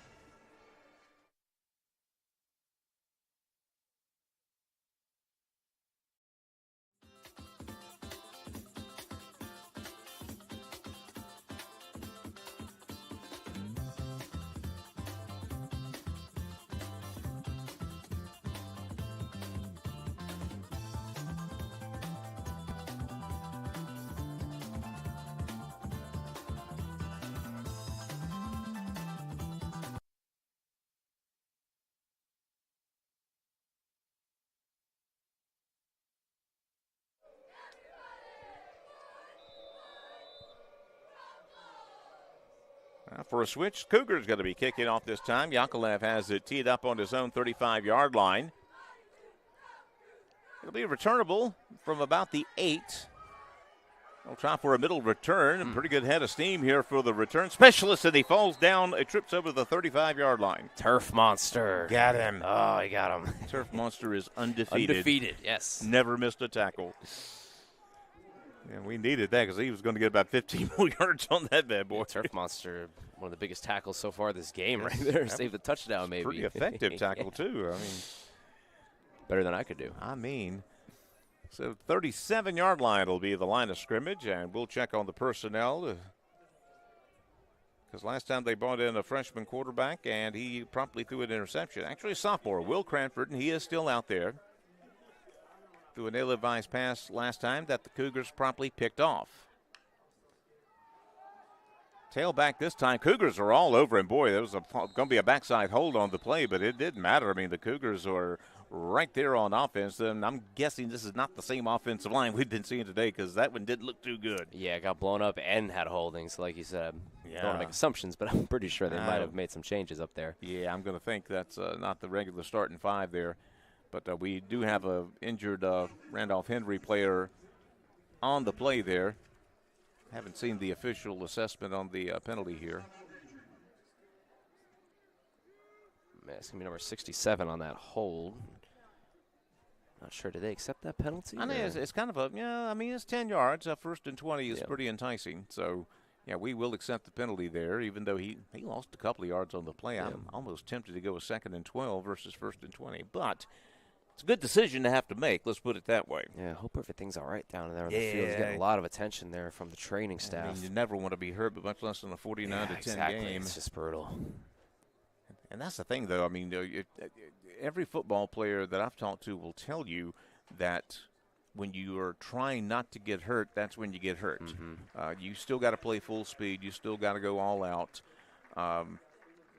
For a switch, Cougars going to be kicking off this time. Yakovlev has it teed up on his own 35-yard line. It'll be returnable from about the 8. They'll try for a middle return. Pretty good head of steam here for the return specialist, and he falls down. It trips over the 35-yard line. Turf Monster. Got him. Oh, he got him. Turf Monster is undefeated. Undefeated, yes. Never missed a tackle. And we needed that because he was going to get about 15 more yards on that bad boy. Turf Monster, one of the biggest tackles so far this game right there. Saved the touchdown, maybe. Pretty effective tackle, too. I mean, better than I could do. So 37-yard line will be the line of scrimmage, and we'll check on the personnel because last time they brought in a freshman quarterback, and he promptly threw an interception. Actually, a sophomore, Will Cranford, and he is still out there. Threw an ill-advised pass last time that the Cougars promptly picked off. Tailback this time. Cougars are all over him. Boy, there was going to be a backside hold on the play, but it didn't matter. I mean, the Cougars are right there on offense, and I'm guessing this is not the same offensive line we've been seeing today because that one didn't look too good. Yeah, it got blown up and had holdings, like you said. Yeah. Don't want to make assumptions, but I'm pretty sure they might have made some changes up there. Yeah, I'm going to think that's not the regular starting 5 there. But we do have a injured Randolph Henry player on the play there. Haven't seen the official assessment on the penalty here. Man, it's going to be number 67 on that hold. Not sure. Did they accept that penalty? I mean, it's kind of it's 10 yards. First and 20 is pretty enticing. So, yeah, we will accept the penalty there, even though he lost a couple of yards on the play. Yeah. I'm almost tempted to go with 2nd and 12 versus 1st and 20. But it's a good decision to have to make. Let's put it that way. Yeah, I hope everything's all right down there in the field. He's getting a lot of attention there from the training staff. I mean, you never want to be hurt, but much less in a 49-10 game. It's just brutal. And that's the thing, though. I mean, every football player that I've talked to will tell you that when you are trying not to get hurt, that's when you get hurt. You still got to play full speed. You still got to go all out.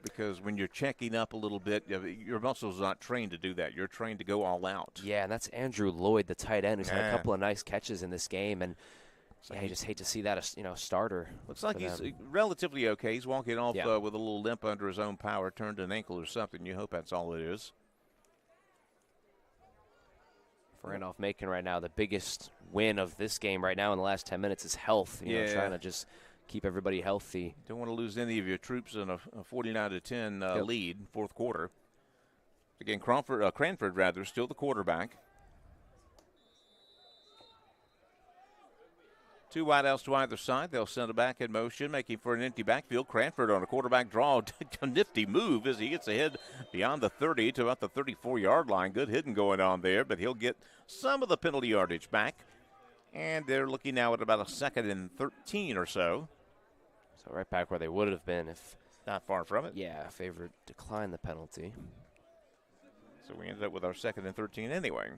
Because when you're checking up a little bit, your muscles are not trained to do that. You're trained to go all out. Yeah, and that's Andrew Lloyd, the tight end, who's had a couple of nice catches in this game. And you just hate to see that, starter. Looks like he's relatively okay. He's walking off with a little limp under his own power, turned an ankle or something. You hope that's all it is. For Randolph-Macon right now, the biggest win of this game right now in the last 10 minutes is health. Trying to just keep everybody healthy. Don't want to lose any of your troops in a 49-10 lead, fourth quarter. Again, Cranford, still the quarterback. Two wideouts to either side. They'll send it back in motion, making for an empty backfield. Cranford on a quarterback draw. A nifty move as he gets ahead beyond the 30 to about the 34-yard line. Good hitting going on there, but he'll get some of the penalty yardage back. And they're looking now at about a 2nd and 13 or so. So right back where they would have been if. Not far from it. Yeah, if they were declined the penalty. So we ended up with our 2nd and 13 anyway.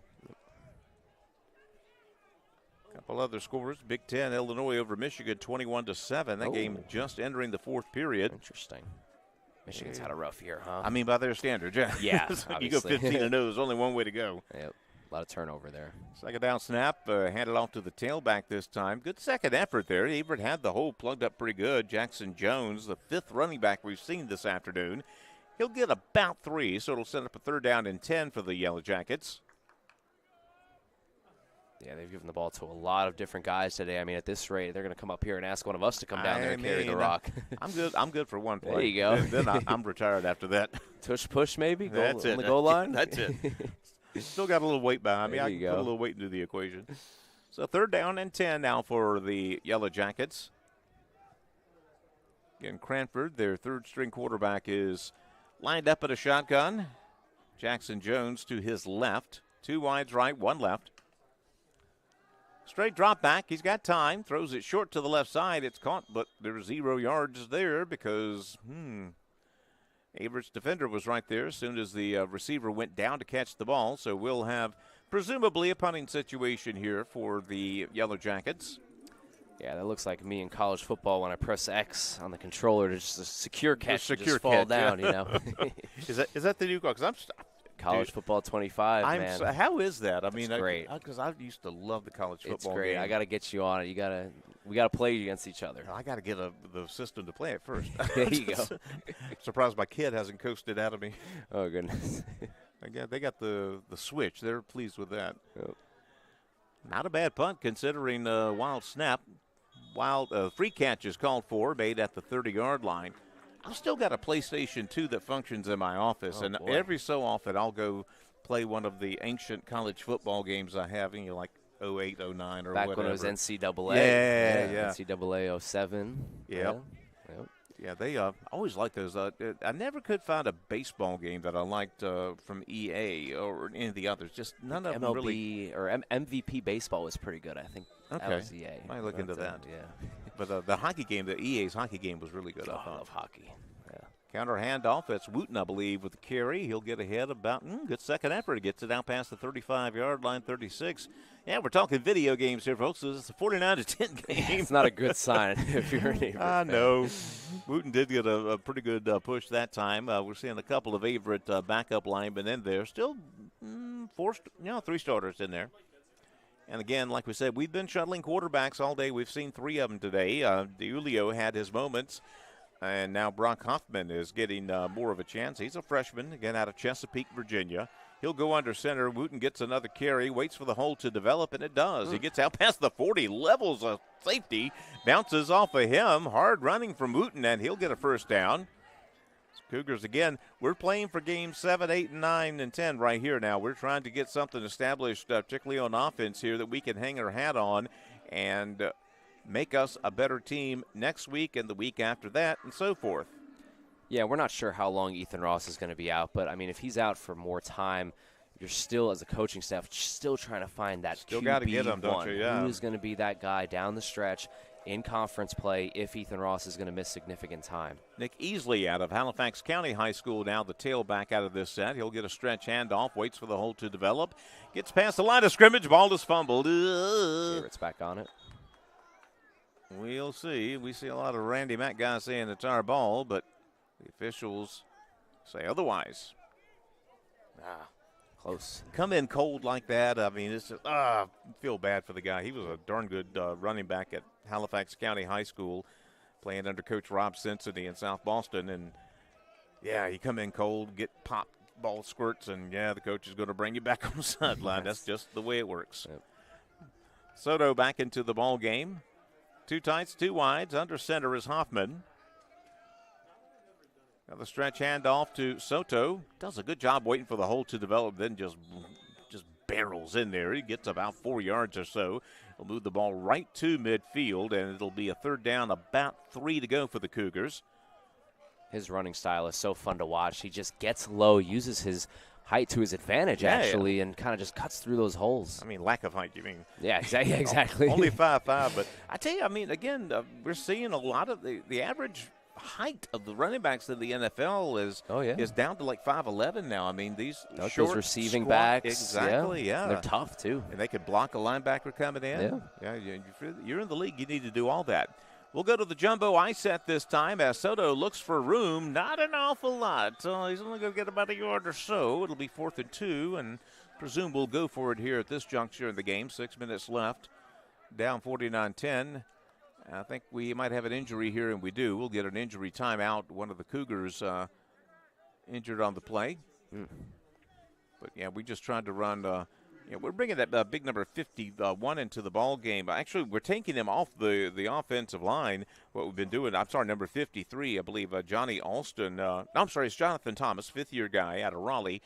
A couple other scores. Big Ten, Illinois over Michigan, 21-7. That game just entering the fourth period. Interesting. Michigan's had a rough year, huh? I mean, by their standards, yeah. Yeah, You go 15-0, there's only one way to go. Yep. A lot of turnover there. Second down snap, handed off to the tailback this time. Good second effort there. Averett had the hole plugged up pretty good. Jackson Jones, the 5th running back we've seen this afternoon. He'll get about 3, so it'll set up a 3rd down and 10 for the Yellow Jackets. Yeah, they've given the ball to a lot of different guys today. I mean, at this rate, they're going to come up here and ask one of us to come down there and carry the rock. I'm good for one play. There you go. Then I'm retired after that. Tush push maybe? That's it. On the goal line? That's it. Still got a little weight behind me. I can put a little weight into the equation. So 3rd down and 10 now for the Yellow Jackets. Again, Cranford, their 3rd-string quarterback, is lined up at a shotgun. Jackson Jones to his left. 2 wides right, 1 left. Straight drop back. He's got time. Throws it short to the left side. It's caught, but there's 0 yards there because Averett's defender was right there as soon as the receiver went down to catch the ball. So we'll have presumably a punting situation here for the Yellow Jackets. Yeah, that looks like me in college football when I press X on the controller to just a secure catch and just fall down, Is that the new call? Because College football 25, man. How is that? I mean, great. Because I used to love the college football. It's great. Game. I got to get you on it. We got to play against each other. I got to get the system to play it first. There you go. Surprised my kid hasn't coasted out of me. Oh goodness. They got the switch. They're pleased with that. Yep. Not a bad punt considering wild snap. Free catch is called for, made at the 30-yard line. I've still got a PlayStation 2 that functions in my office, and every so often I'll go play one of the ancient college football games I have, like 08, 09 or back whatever. When it was NCAA. Yeah. NCAA 07. Yep. Yeah, they always liked those. I never could find a baseball game that I liked from EA or any of the others. Just none of them really. Or MVP baseball was pretty good, I think. Okay. That was EA. Might look into that. Yeah. But the hockey game, the EA's hockey game was really good. I love hockey. Yeah. Counter handoff. That's Wooten, I believe, with the carry. He'll get ahead about good second effort. He gets it out past the 35-yard line, 36. Yeah, we're talking video games here, folks. This is a 49-10 game. It's not a good sign if you're a Averett I fan. know. Wooten did get a pretty good push that time. We're seeing a couple of Averett backup linemen in there. Still 3 starters in there. And again, like we said, we've been shuttling quarterbacks all day. We've seen 3 of them today. DeUlio had his moments, and now Brock Hoffman is getting more of a chance. He's a freshman, again, out of Chesapeake, Virginia. He'll go under center. Wooten gets another carry, waits for the hole to develop, and it does. He gets out past the 40, levels a safety, bounces off of him. Hard running from Wooten, and he'll get a first down. Cougars, again, we're playing for games 7, 8, 9, and 10 right here now. We're trying to get something established, particularly on offense here, that we can hang our hat on and make us a better team next week and the week after that and so forth. Yeah, we're not sure how long Ethan Ross is going to be out, but, I mean, if he's out for more time, you're still, as a coaching staff, still trying to find that still got to get him, don't you? Yeah. Who's going to be that guy down the stretch in conference play if Ethan Ross is going to miss significant time. Nick Easley out of Halifax County High School, now the tailback out of this set. He'll get a stretch handoff, waits for the hole to develop, gets past the line of scrimmage, ball is fumbled. It's back on it. We'll see. We see a lot of Randy Mack guys saying it's our ball, but The officials say otherwise. Close. Come in cold like that. I mean, it's just, feel bad for the guy. He was a darn good running back at Halifax County High School, playing under Coach Rob Cincinnati in South Boston. And, yeah, you come in cold, get popped, ball squirts, and, yeah, the coach is going to bring you back on the sideline. That's just the way it works. Yep. Soto back into the ball game. 2 tights, 2 wides. Under center is Hoffman. Now the stretch handoff to Soto. Does a good job waiting for the hole to develop, then just barrels in there. He gets about 4 yards or so. He'll move the ball right to midfield, and it'll be a 3rd down, about 3 to go for the Cougars. His running style is so fun to watch. He just gets low, uses his height to his advantage, actually, and kind of just cuts through those holes. I mean, lack of height, you mean? Yeah, exactly. Only 5'5", but I tell you, I mean, again, we're seeing a lot of the average height of the running backs in the NFL is down to like 5'11" now. I mean, these short, those receiving squat, backs, exactly, yeah. They're tough too, and they could block a linebacker coming in. Yeah, you're in the league. You need to do all that. We'll go to the jumbo I set this time as Soto looks for room. Not an awful lot. He's only going to get about a yard or so. It'll be 4th and 2, and presume we'll go for it here at this juncture in the game. 6 minutes left. Down 49-10. I think we might have an injury here, and we do. We'll get an injury timeout. One of the Cougars injured on the play. But, yeah, we just tried to run we're bringing that big number 51 into the ball game. Actually, we're taking him off the offensive line. What we've been doing, number 53, I believe, Johnny Alston. It's Jonathan Thomas, 5th-year guy out of Raleigh,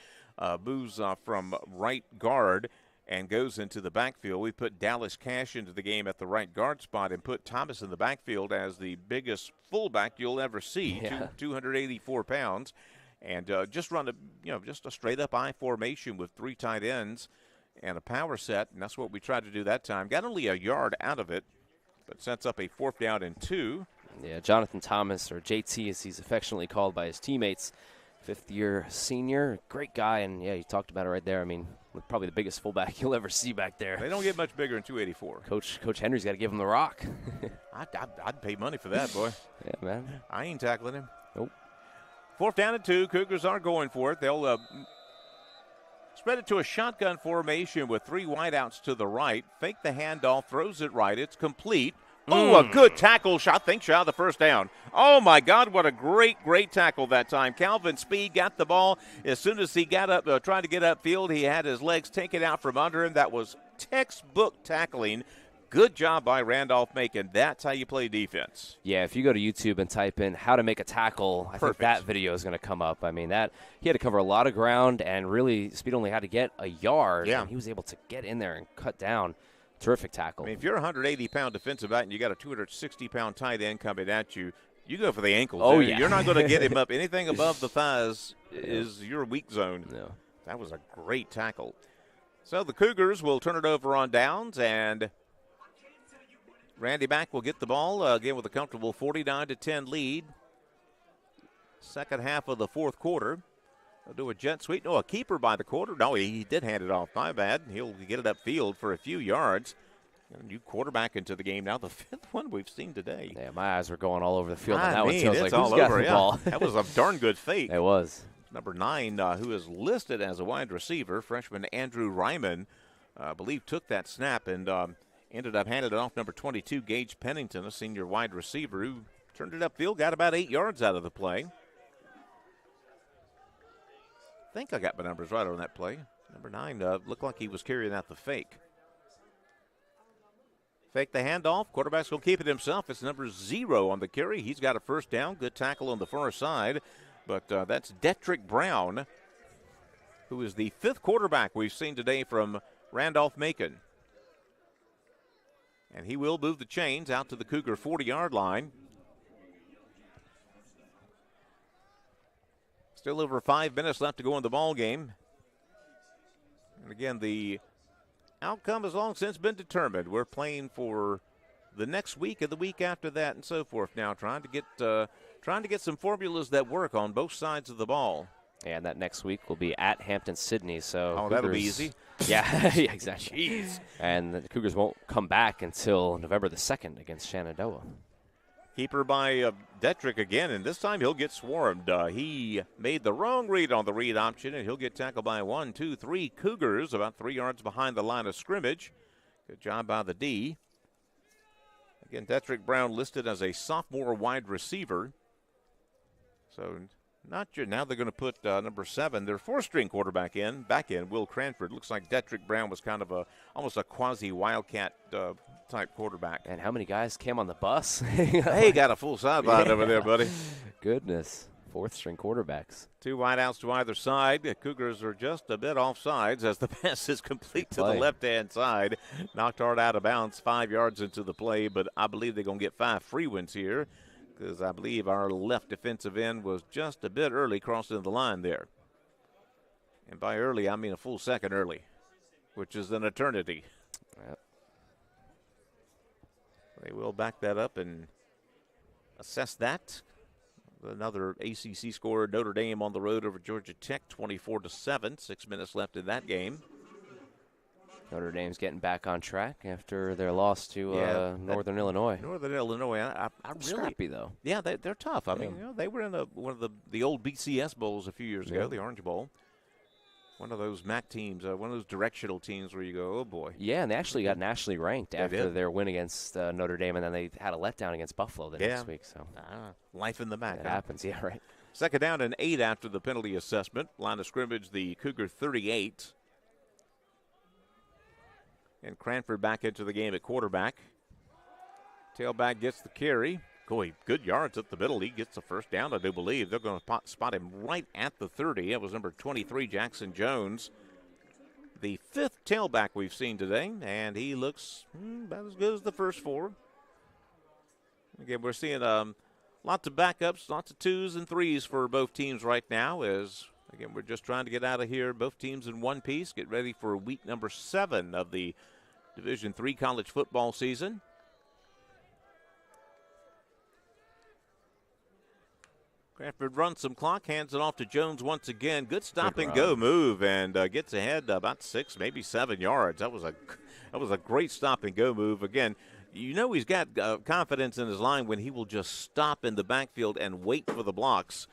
moves from right guard and goes into the backfield. We put Dallas Cash into the game at the right guard spot and put Thomas in the backfield as the biggest fullback you'll ever see, 284 pounds. And just run just a straight-up I formation with 3 tight ends and a power set, and that's what we tried to do that time. Got only a yard out of it, but sets up a 4th down and 2. Yeah, Jonathan Thomas, or JT as he's affectionately called by his teammates, 5th-year senior, great guy, and yeah, you talked about it right there. I mean, probably the biggest fullback you'll ever see back there. They don't get much bigger than 284. Coach Henry's got to give him the rock. I'd pay money for that, boy. Yeah, man. I ain't tackling him. Nope. 4th down and 2. Cougars are going for it. They'll spread it to a shotgun formation with 3 wideouts to the right. Fake the handoff, throws it right. It's complete. Oh, a good tackle shot. Think shot of the 1st down. Oh, my God, what a great tackle that time. Calvin Speed got the ball. As soon as he got up, trying to get upfield, he had his legs taken out from under him. That was textbook tackling. Good job by Randolph-Macon. That's how you play defense. Yeah, if you go to YouTube and type in how to make a tackle, I think that video is going to come up. I mean, he had to cover a lot of ground, and really Speed only had to get a yard, and he was able to get in there and cut down. Terrific tackle. I mean, if you're a 180-pound defensive back and you got a 260-pound tight end coming at you, you go for the ankles. Oh, yeah. You're not going to get him up. Anything above the thighs is your weak zone. Yeah. That was a great tackle. So the Cougars will turn it over on downs, and Randy Mack will get the ball again with a comfortable 49-10 lead. Second half of the 4th quarter. They'll do a jet sweep. No, a keeper by the quarter. No, he did hand it off. My bad. He'll get it upfield for a few yards. A new quarterback into the game now, the 5th one we've seen today. Yeah, my eyes were going all over the field on that one. So I was like, all who's got over, the ball? That was a darn good fake. It was. Number 9, who is listed as a wide receiver, freshman Andrew Ryman, I believe took that snap and ended up handing it off number 22, Gage Pennington, a senior wide receiver who turned it upfield, got about 8 yards out of the play. I think I got my numbers right on that play. Number 9 looked like he was carrying out the fake. Fake the handoff. Quarterback's going to keep it himself. It's number 0 on the carry. He's got a 1st down. Good tackle on the far side. But that's Detrick Brown, who is the 5th quarterback we've seen today from Randolph-Macon. And he will move the chains out to the Cougar 40-yard line. Still over 5 minutes left to go in the ball game. And again, the outcome has long since been determined. We're playing for the next week and the week after that and so forth now, trying to get some formulas that work on both sides of the ball. And that next week will be at Hampton-Sydney. So Cougars, that'll be easy. Yeah, yeah, exactly. Jeez. And the Cougars won't come back until November the 2nd against Shenandoah. Keeper by Detrick again, and this time he'll get swarmed. He made the wrong read on the read option, and he'll get tackled by 3 Cougars, about 3 yards behind the line of scrimmage. Good job by the D. Again, Detrick Brown listed as a sophomore wide receiver. So now they're going to put number 7, their 4th-string quarterback back in, Will Cranford. Looks like Detrick Brown was kind of almost a quasi-wildcat type quarterback. And how many guys came on the bus? Hey, got a full sideline over there, buddy. Goodness. 4th-string quarterbacks. 2 wideouts to either side. The Cougars are just a bit off sides as the pass is complete to the left-hand side. Knocked hard out of bounds 5 yards into the play, but I believe they're going to get 5 free ones here because I believe our left defensive end was just a bit early crossing the line there. And by early, I mean a full second early, which is an eternity. Yep. They will back that up and assess that. Another ACC score, Notre Dame on the road over Georgia Tech, 24-7. 6 minutes left in that game. Notre Dame's getting back on track after their loss to Northern Illinois. Northern Illinois, I really scrappy though. Yeah, they're tough. I mean, they were in one of the old BCS bowls a few years ago, the Orange Bowl. One of those MAC teams, one of those directional teams where you go, oh boy. Yeah, and they actually got nationally ranked after their win against Notre Dame, and then they had a letdown against Buffalo the next week. So life in the MAC. It happens, yeah, right. 2nd down and 8 after the penalty assessment. Line of scrimmage, the Cougar 38. And Cranford back into the game at quarterback. Tailback gets the carry. Boy, good yards up the middle. He gets the 1st down, I do believe. They're going to spot him right at the 30. That was number 23, Jackson Jones. The 5th tailback we've seen today, and he looks about as good as the first 4. Again, we're seeing lots of backups, lots of 2s and 3s for both teams right now as, again, we're just trying to get out of here, both teams in one piece, get ready for week number 7 of the Division III college football season. Cranford runs some clock, hands it off to Jones once again. Good stop-and-go move, and gets ahead about 6, maybe 7 yards. That was a great stop-and-go move. Again, you know he's got confidence in his line when he will just stop in the backfield and wait for the blocks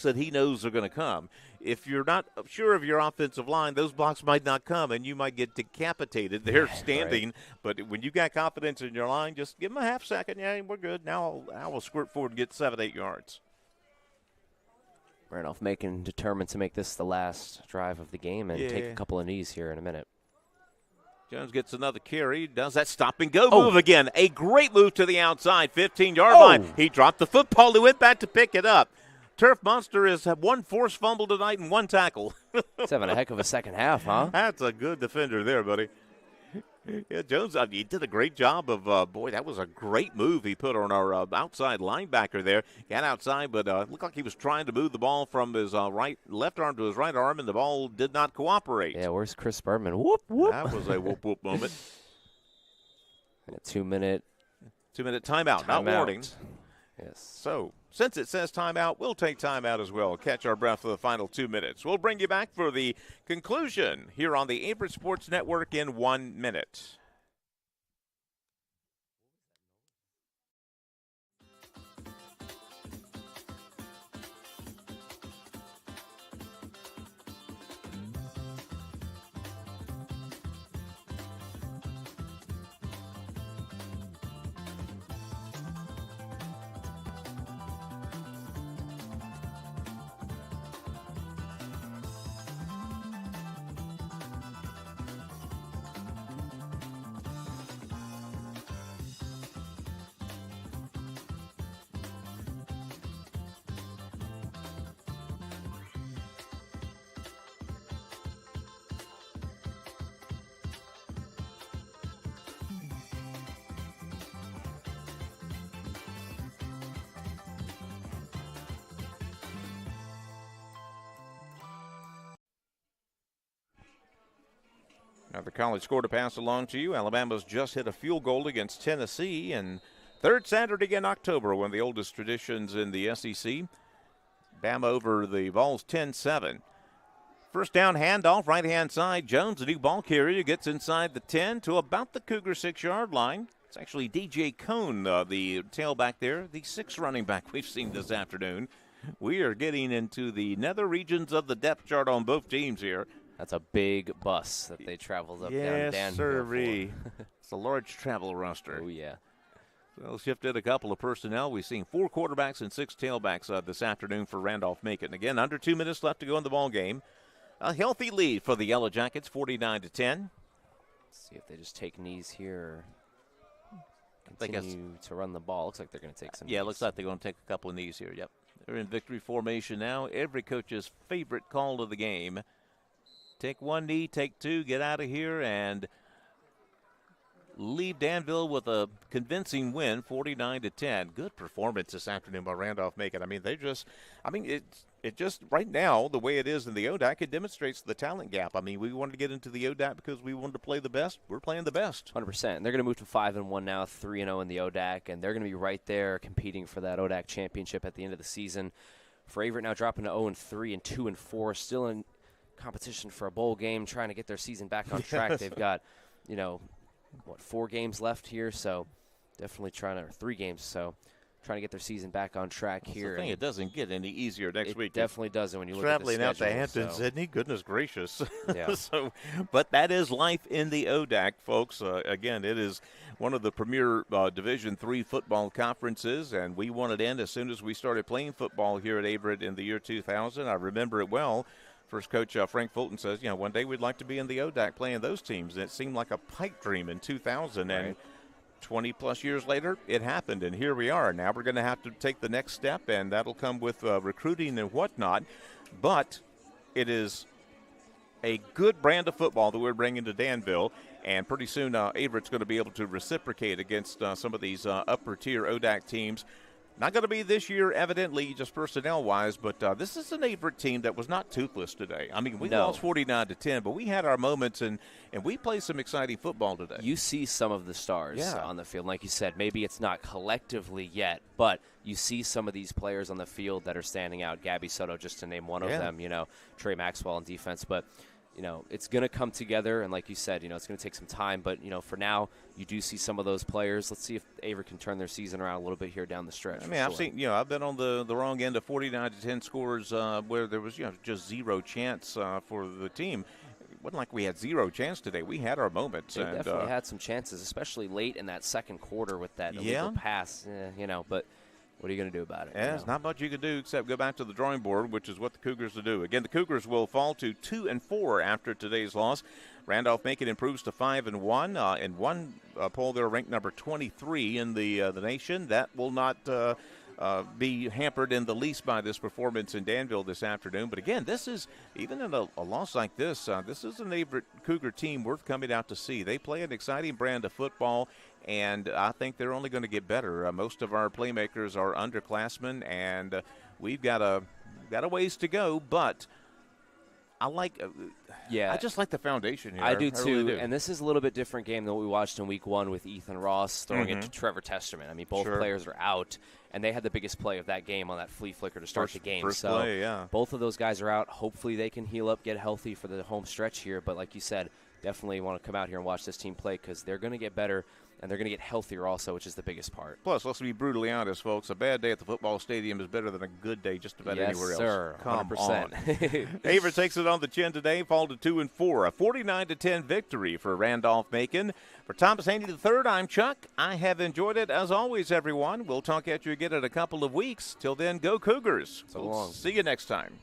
that he knows are going to come. If you're not sure of your offensive line, those blocks might not come, and you might get decapitated there standing. Right. But when you got confidence in your line, just give them a half second. Yeah, we're good. Now I will squirt forward and get 7-8 yards. Randolph-Macon determined to make this the last drive of the game and take a couple of knees here in a minute. Jones gets another carry, does that stop-and-go move again. A great move to the outside, 15-yard line. He dropped the football. He went back to pick it up. Turf Monster has had 1 forced fumble tonight and 1 tackle. He's having a heck of a second half, huh? That's a good defender there, buddy. Yeah, Jones, he did a great job of, that was a great move he put on our outside linebacker there. Got outside, but looked like he was trying to move the ball from his left arm to his right arm, and the ball did not cooperate. Yeah, where's Chris Berman? Whoop, whoop. That was a whoop, whoop moment. A 2-minute timeout, not warning. Yes. So, since it says timeout, we'll take timeout as well. Catch our breath for the final 2 minutes. We'll bring you back for the conclusion here on the Averett Sports Network in 1 minute. Now the college score to pass along to you. Alabama's just hit a field goal against Tennessee, and 3rd Saturday in October, one of the oldest traditions in the SEC. Bama over the Vols 10-7. 1st down handoff, right-hand side. Jones, the new ball carrier, gets inside the 10 to about the Cougar 6-yard line. It's actually DJ Cone, the tailback there, the sixth running back we've seen this afternoon. We are getting into the nether regions of the depth chart on both teams here. That's a big bus that they traveled up down to Danville. Yes, sirree. It's a large travel roster. Oh, yeah. Well, shifted a couple of personnel. We've seen 4 quarterbacks and 6 tailbacks this afternoon for Randolph-Macon. Again, under 2 minutes left to go in the ball game. A healthy lead for the Yellow Jackets, 49-10. Let's see if they just take knees here or continue to run the ball. Looks like they're going to take some knees. Yeah, looks like they're going to take a couple of knees here, yep. They're in victory formation now. Every coach's favorite call of the game. Take 1 knee, take 2, get out of here, and leave Danville with a convincing win, 49-10. Good performance this afternoon by Randolph-Macon. I mean, it just right now, the way it is in the ODAC, it demonstrates the talent gap. I mean, we wanted to get into the ODAC because we wanted to play the best. We're playing the best. 100%. And they're going to move to 5-1 now, 3-0 in the ODAC, and they're going to be right there competing for that ODAC championship at the end of the season. For Averett now dropping to 0-3 and 2-4, still in competition for a bowl game, trying to get their season back on track. Yes. They've got, 4 games left here, so definitely trying to get their season back on track here. The thing, it doesn't get any easier next week. It definitely doesn't when you look traveling at the schedule. Traveling out to Hampton, Sydney, goodness gracious. Yeah. But that is life in the ODAC, folks. Again, it is one of the premier Division III football conferences, and we wanted in as soon as we started playing football here at Averett in the year 2000. I remember it well. First coach Frank Fulton says, one day we'd like to be in the ODAC playing those teams. And it seemed like a pipe dream in 2000. Right. And 20-plus years later, it happened, and here we are. Now we're going to have to take the next step, and that'll come with recruiting and whatnot. But it is a good brand of football that we're bringing to Danville, and pretty soon Averett's going to be able to reciprocate against some of these upper-tier ODAC teams. Not going to be this year, evidently, just personnel-wise, but this is an Averett team that was not toothless today. I mean, we lost 49-10, but we had our moments, and we played some exciting football today. You see some of the stars on the field. Like you said, maybe it's not collectively yet, but you see some of these players on the field that are standing out. Gabby Soto, just to name one of them, Trey Maxwell on defense. But, it's going to come together, and like you said, it's going to take some time. But, for now, you do see some of those players. Let's see if Averett can turn their season around a little bit here down the stretch. I mean, I've seen, I've been on the wrong end of 49-10 scores where there was, just zero chance for the team. It wasn't like we had zero chance today. We had our moments. They definitely had some chances, especially late in that second quarter with that illegal pass, but what are you going to do about it? Yeah, there's not much you can do except go back to the drawing board, which is what the Cougars will do. Again, the Cougars will fall to 2-4 after today's loss. Randolph-Macon improves to 5-1. In one poll, they're ranked number 23 in the nation. That will not be hampered in the least by this performance in Danville this afternoon. But again, this is, even in a loss like this, this is an Averett Cougar team worth coming out to see. They play an exciting brand of football, and I think they're only going to get better. Most of our playmakers are underclassmen, and we've got a ways to go, but I just like the foundation here. I do too. Really do. And this is a little bit different game than what we watched in week 1 with Ethan Ross throwing it to Trevor Testament. I mean, both players are out, and they had the biggest play of that game on that flea flicker to start the game. First play, both of those guys are out. Hopefully they can heal up, get healthy for the home stretch here. But like you said, definitely want to come out here and watch this team play because they're going to get better. And they're going to get healthier also, which is the biggest part. Plus, let's be brutally honest, folks. A bad day at the football stadium is better than a good day just about anywhere else. Yes, sir. 100%. Averett takes it on the chin today, fall to 2-4. A 49-10 victory for Randolph-Macon. For Thomas Haney III, I'm Chuck. I have enjoyed it, as always, everyone. We'll talk at you again in a couple of weeks. Till then, go Cougars. So long. See you next time.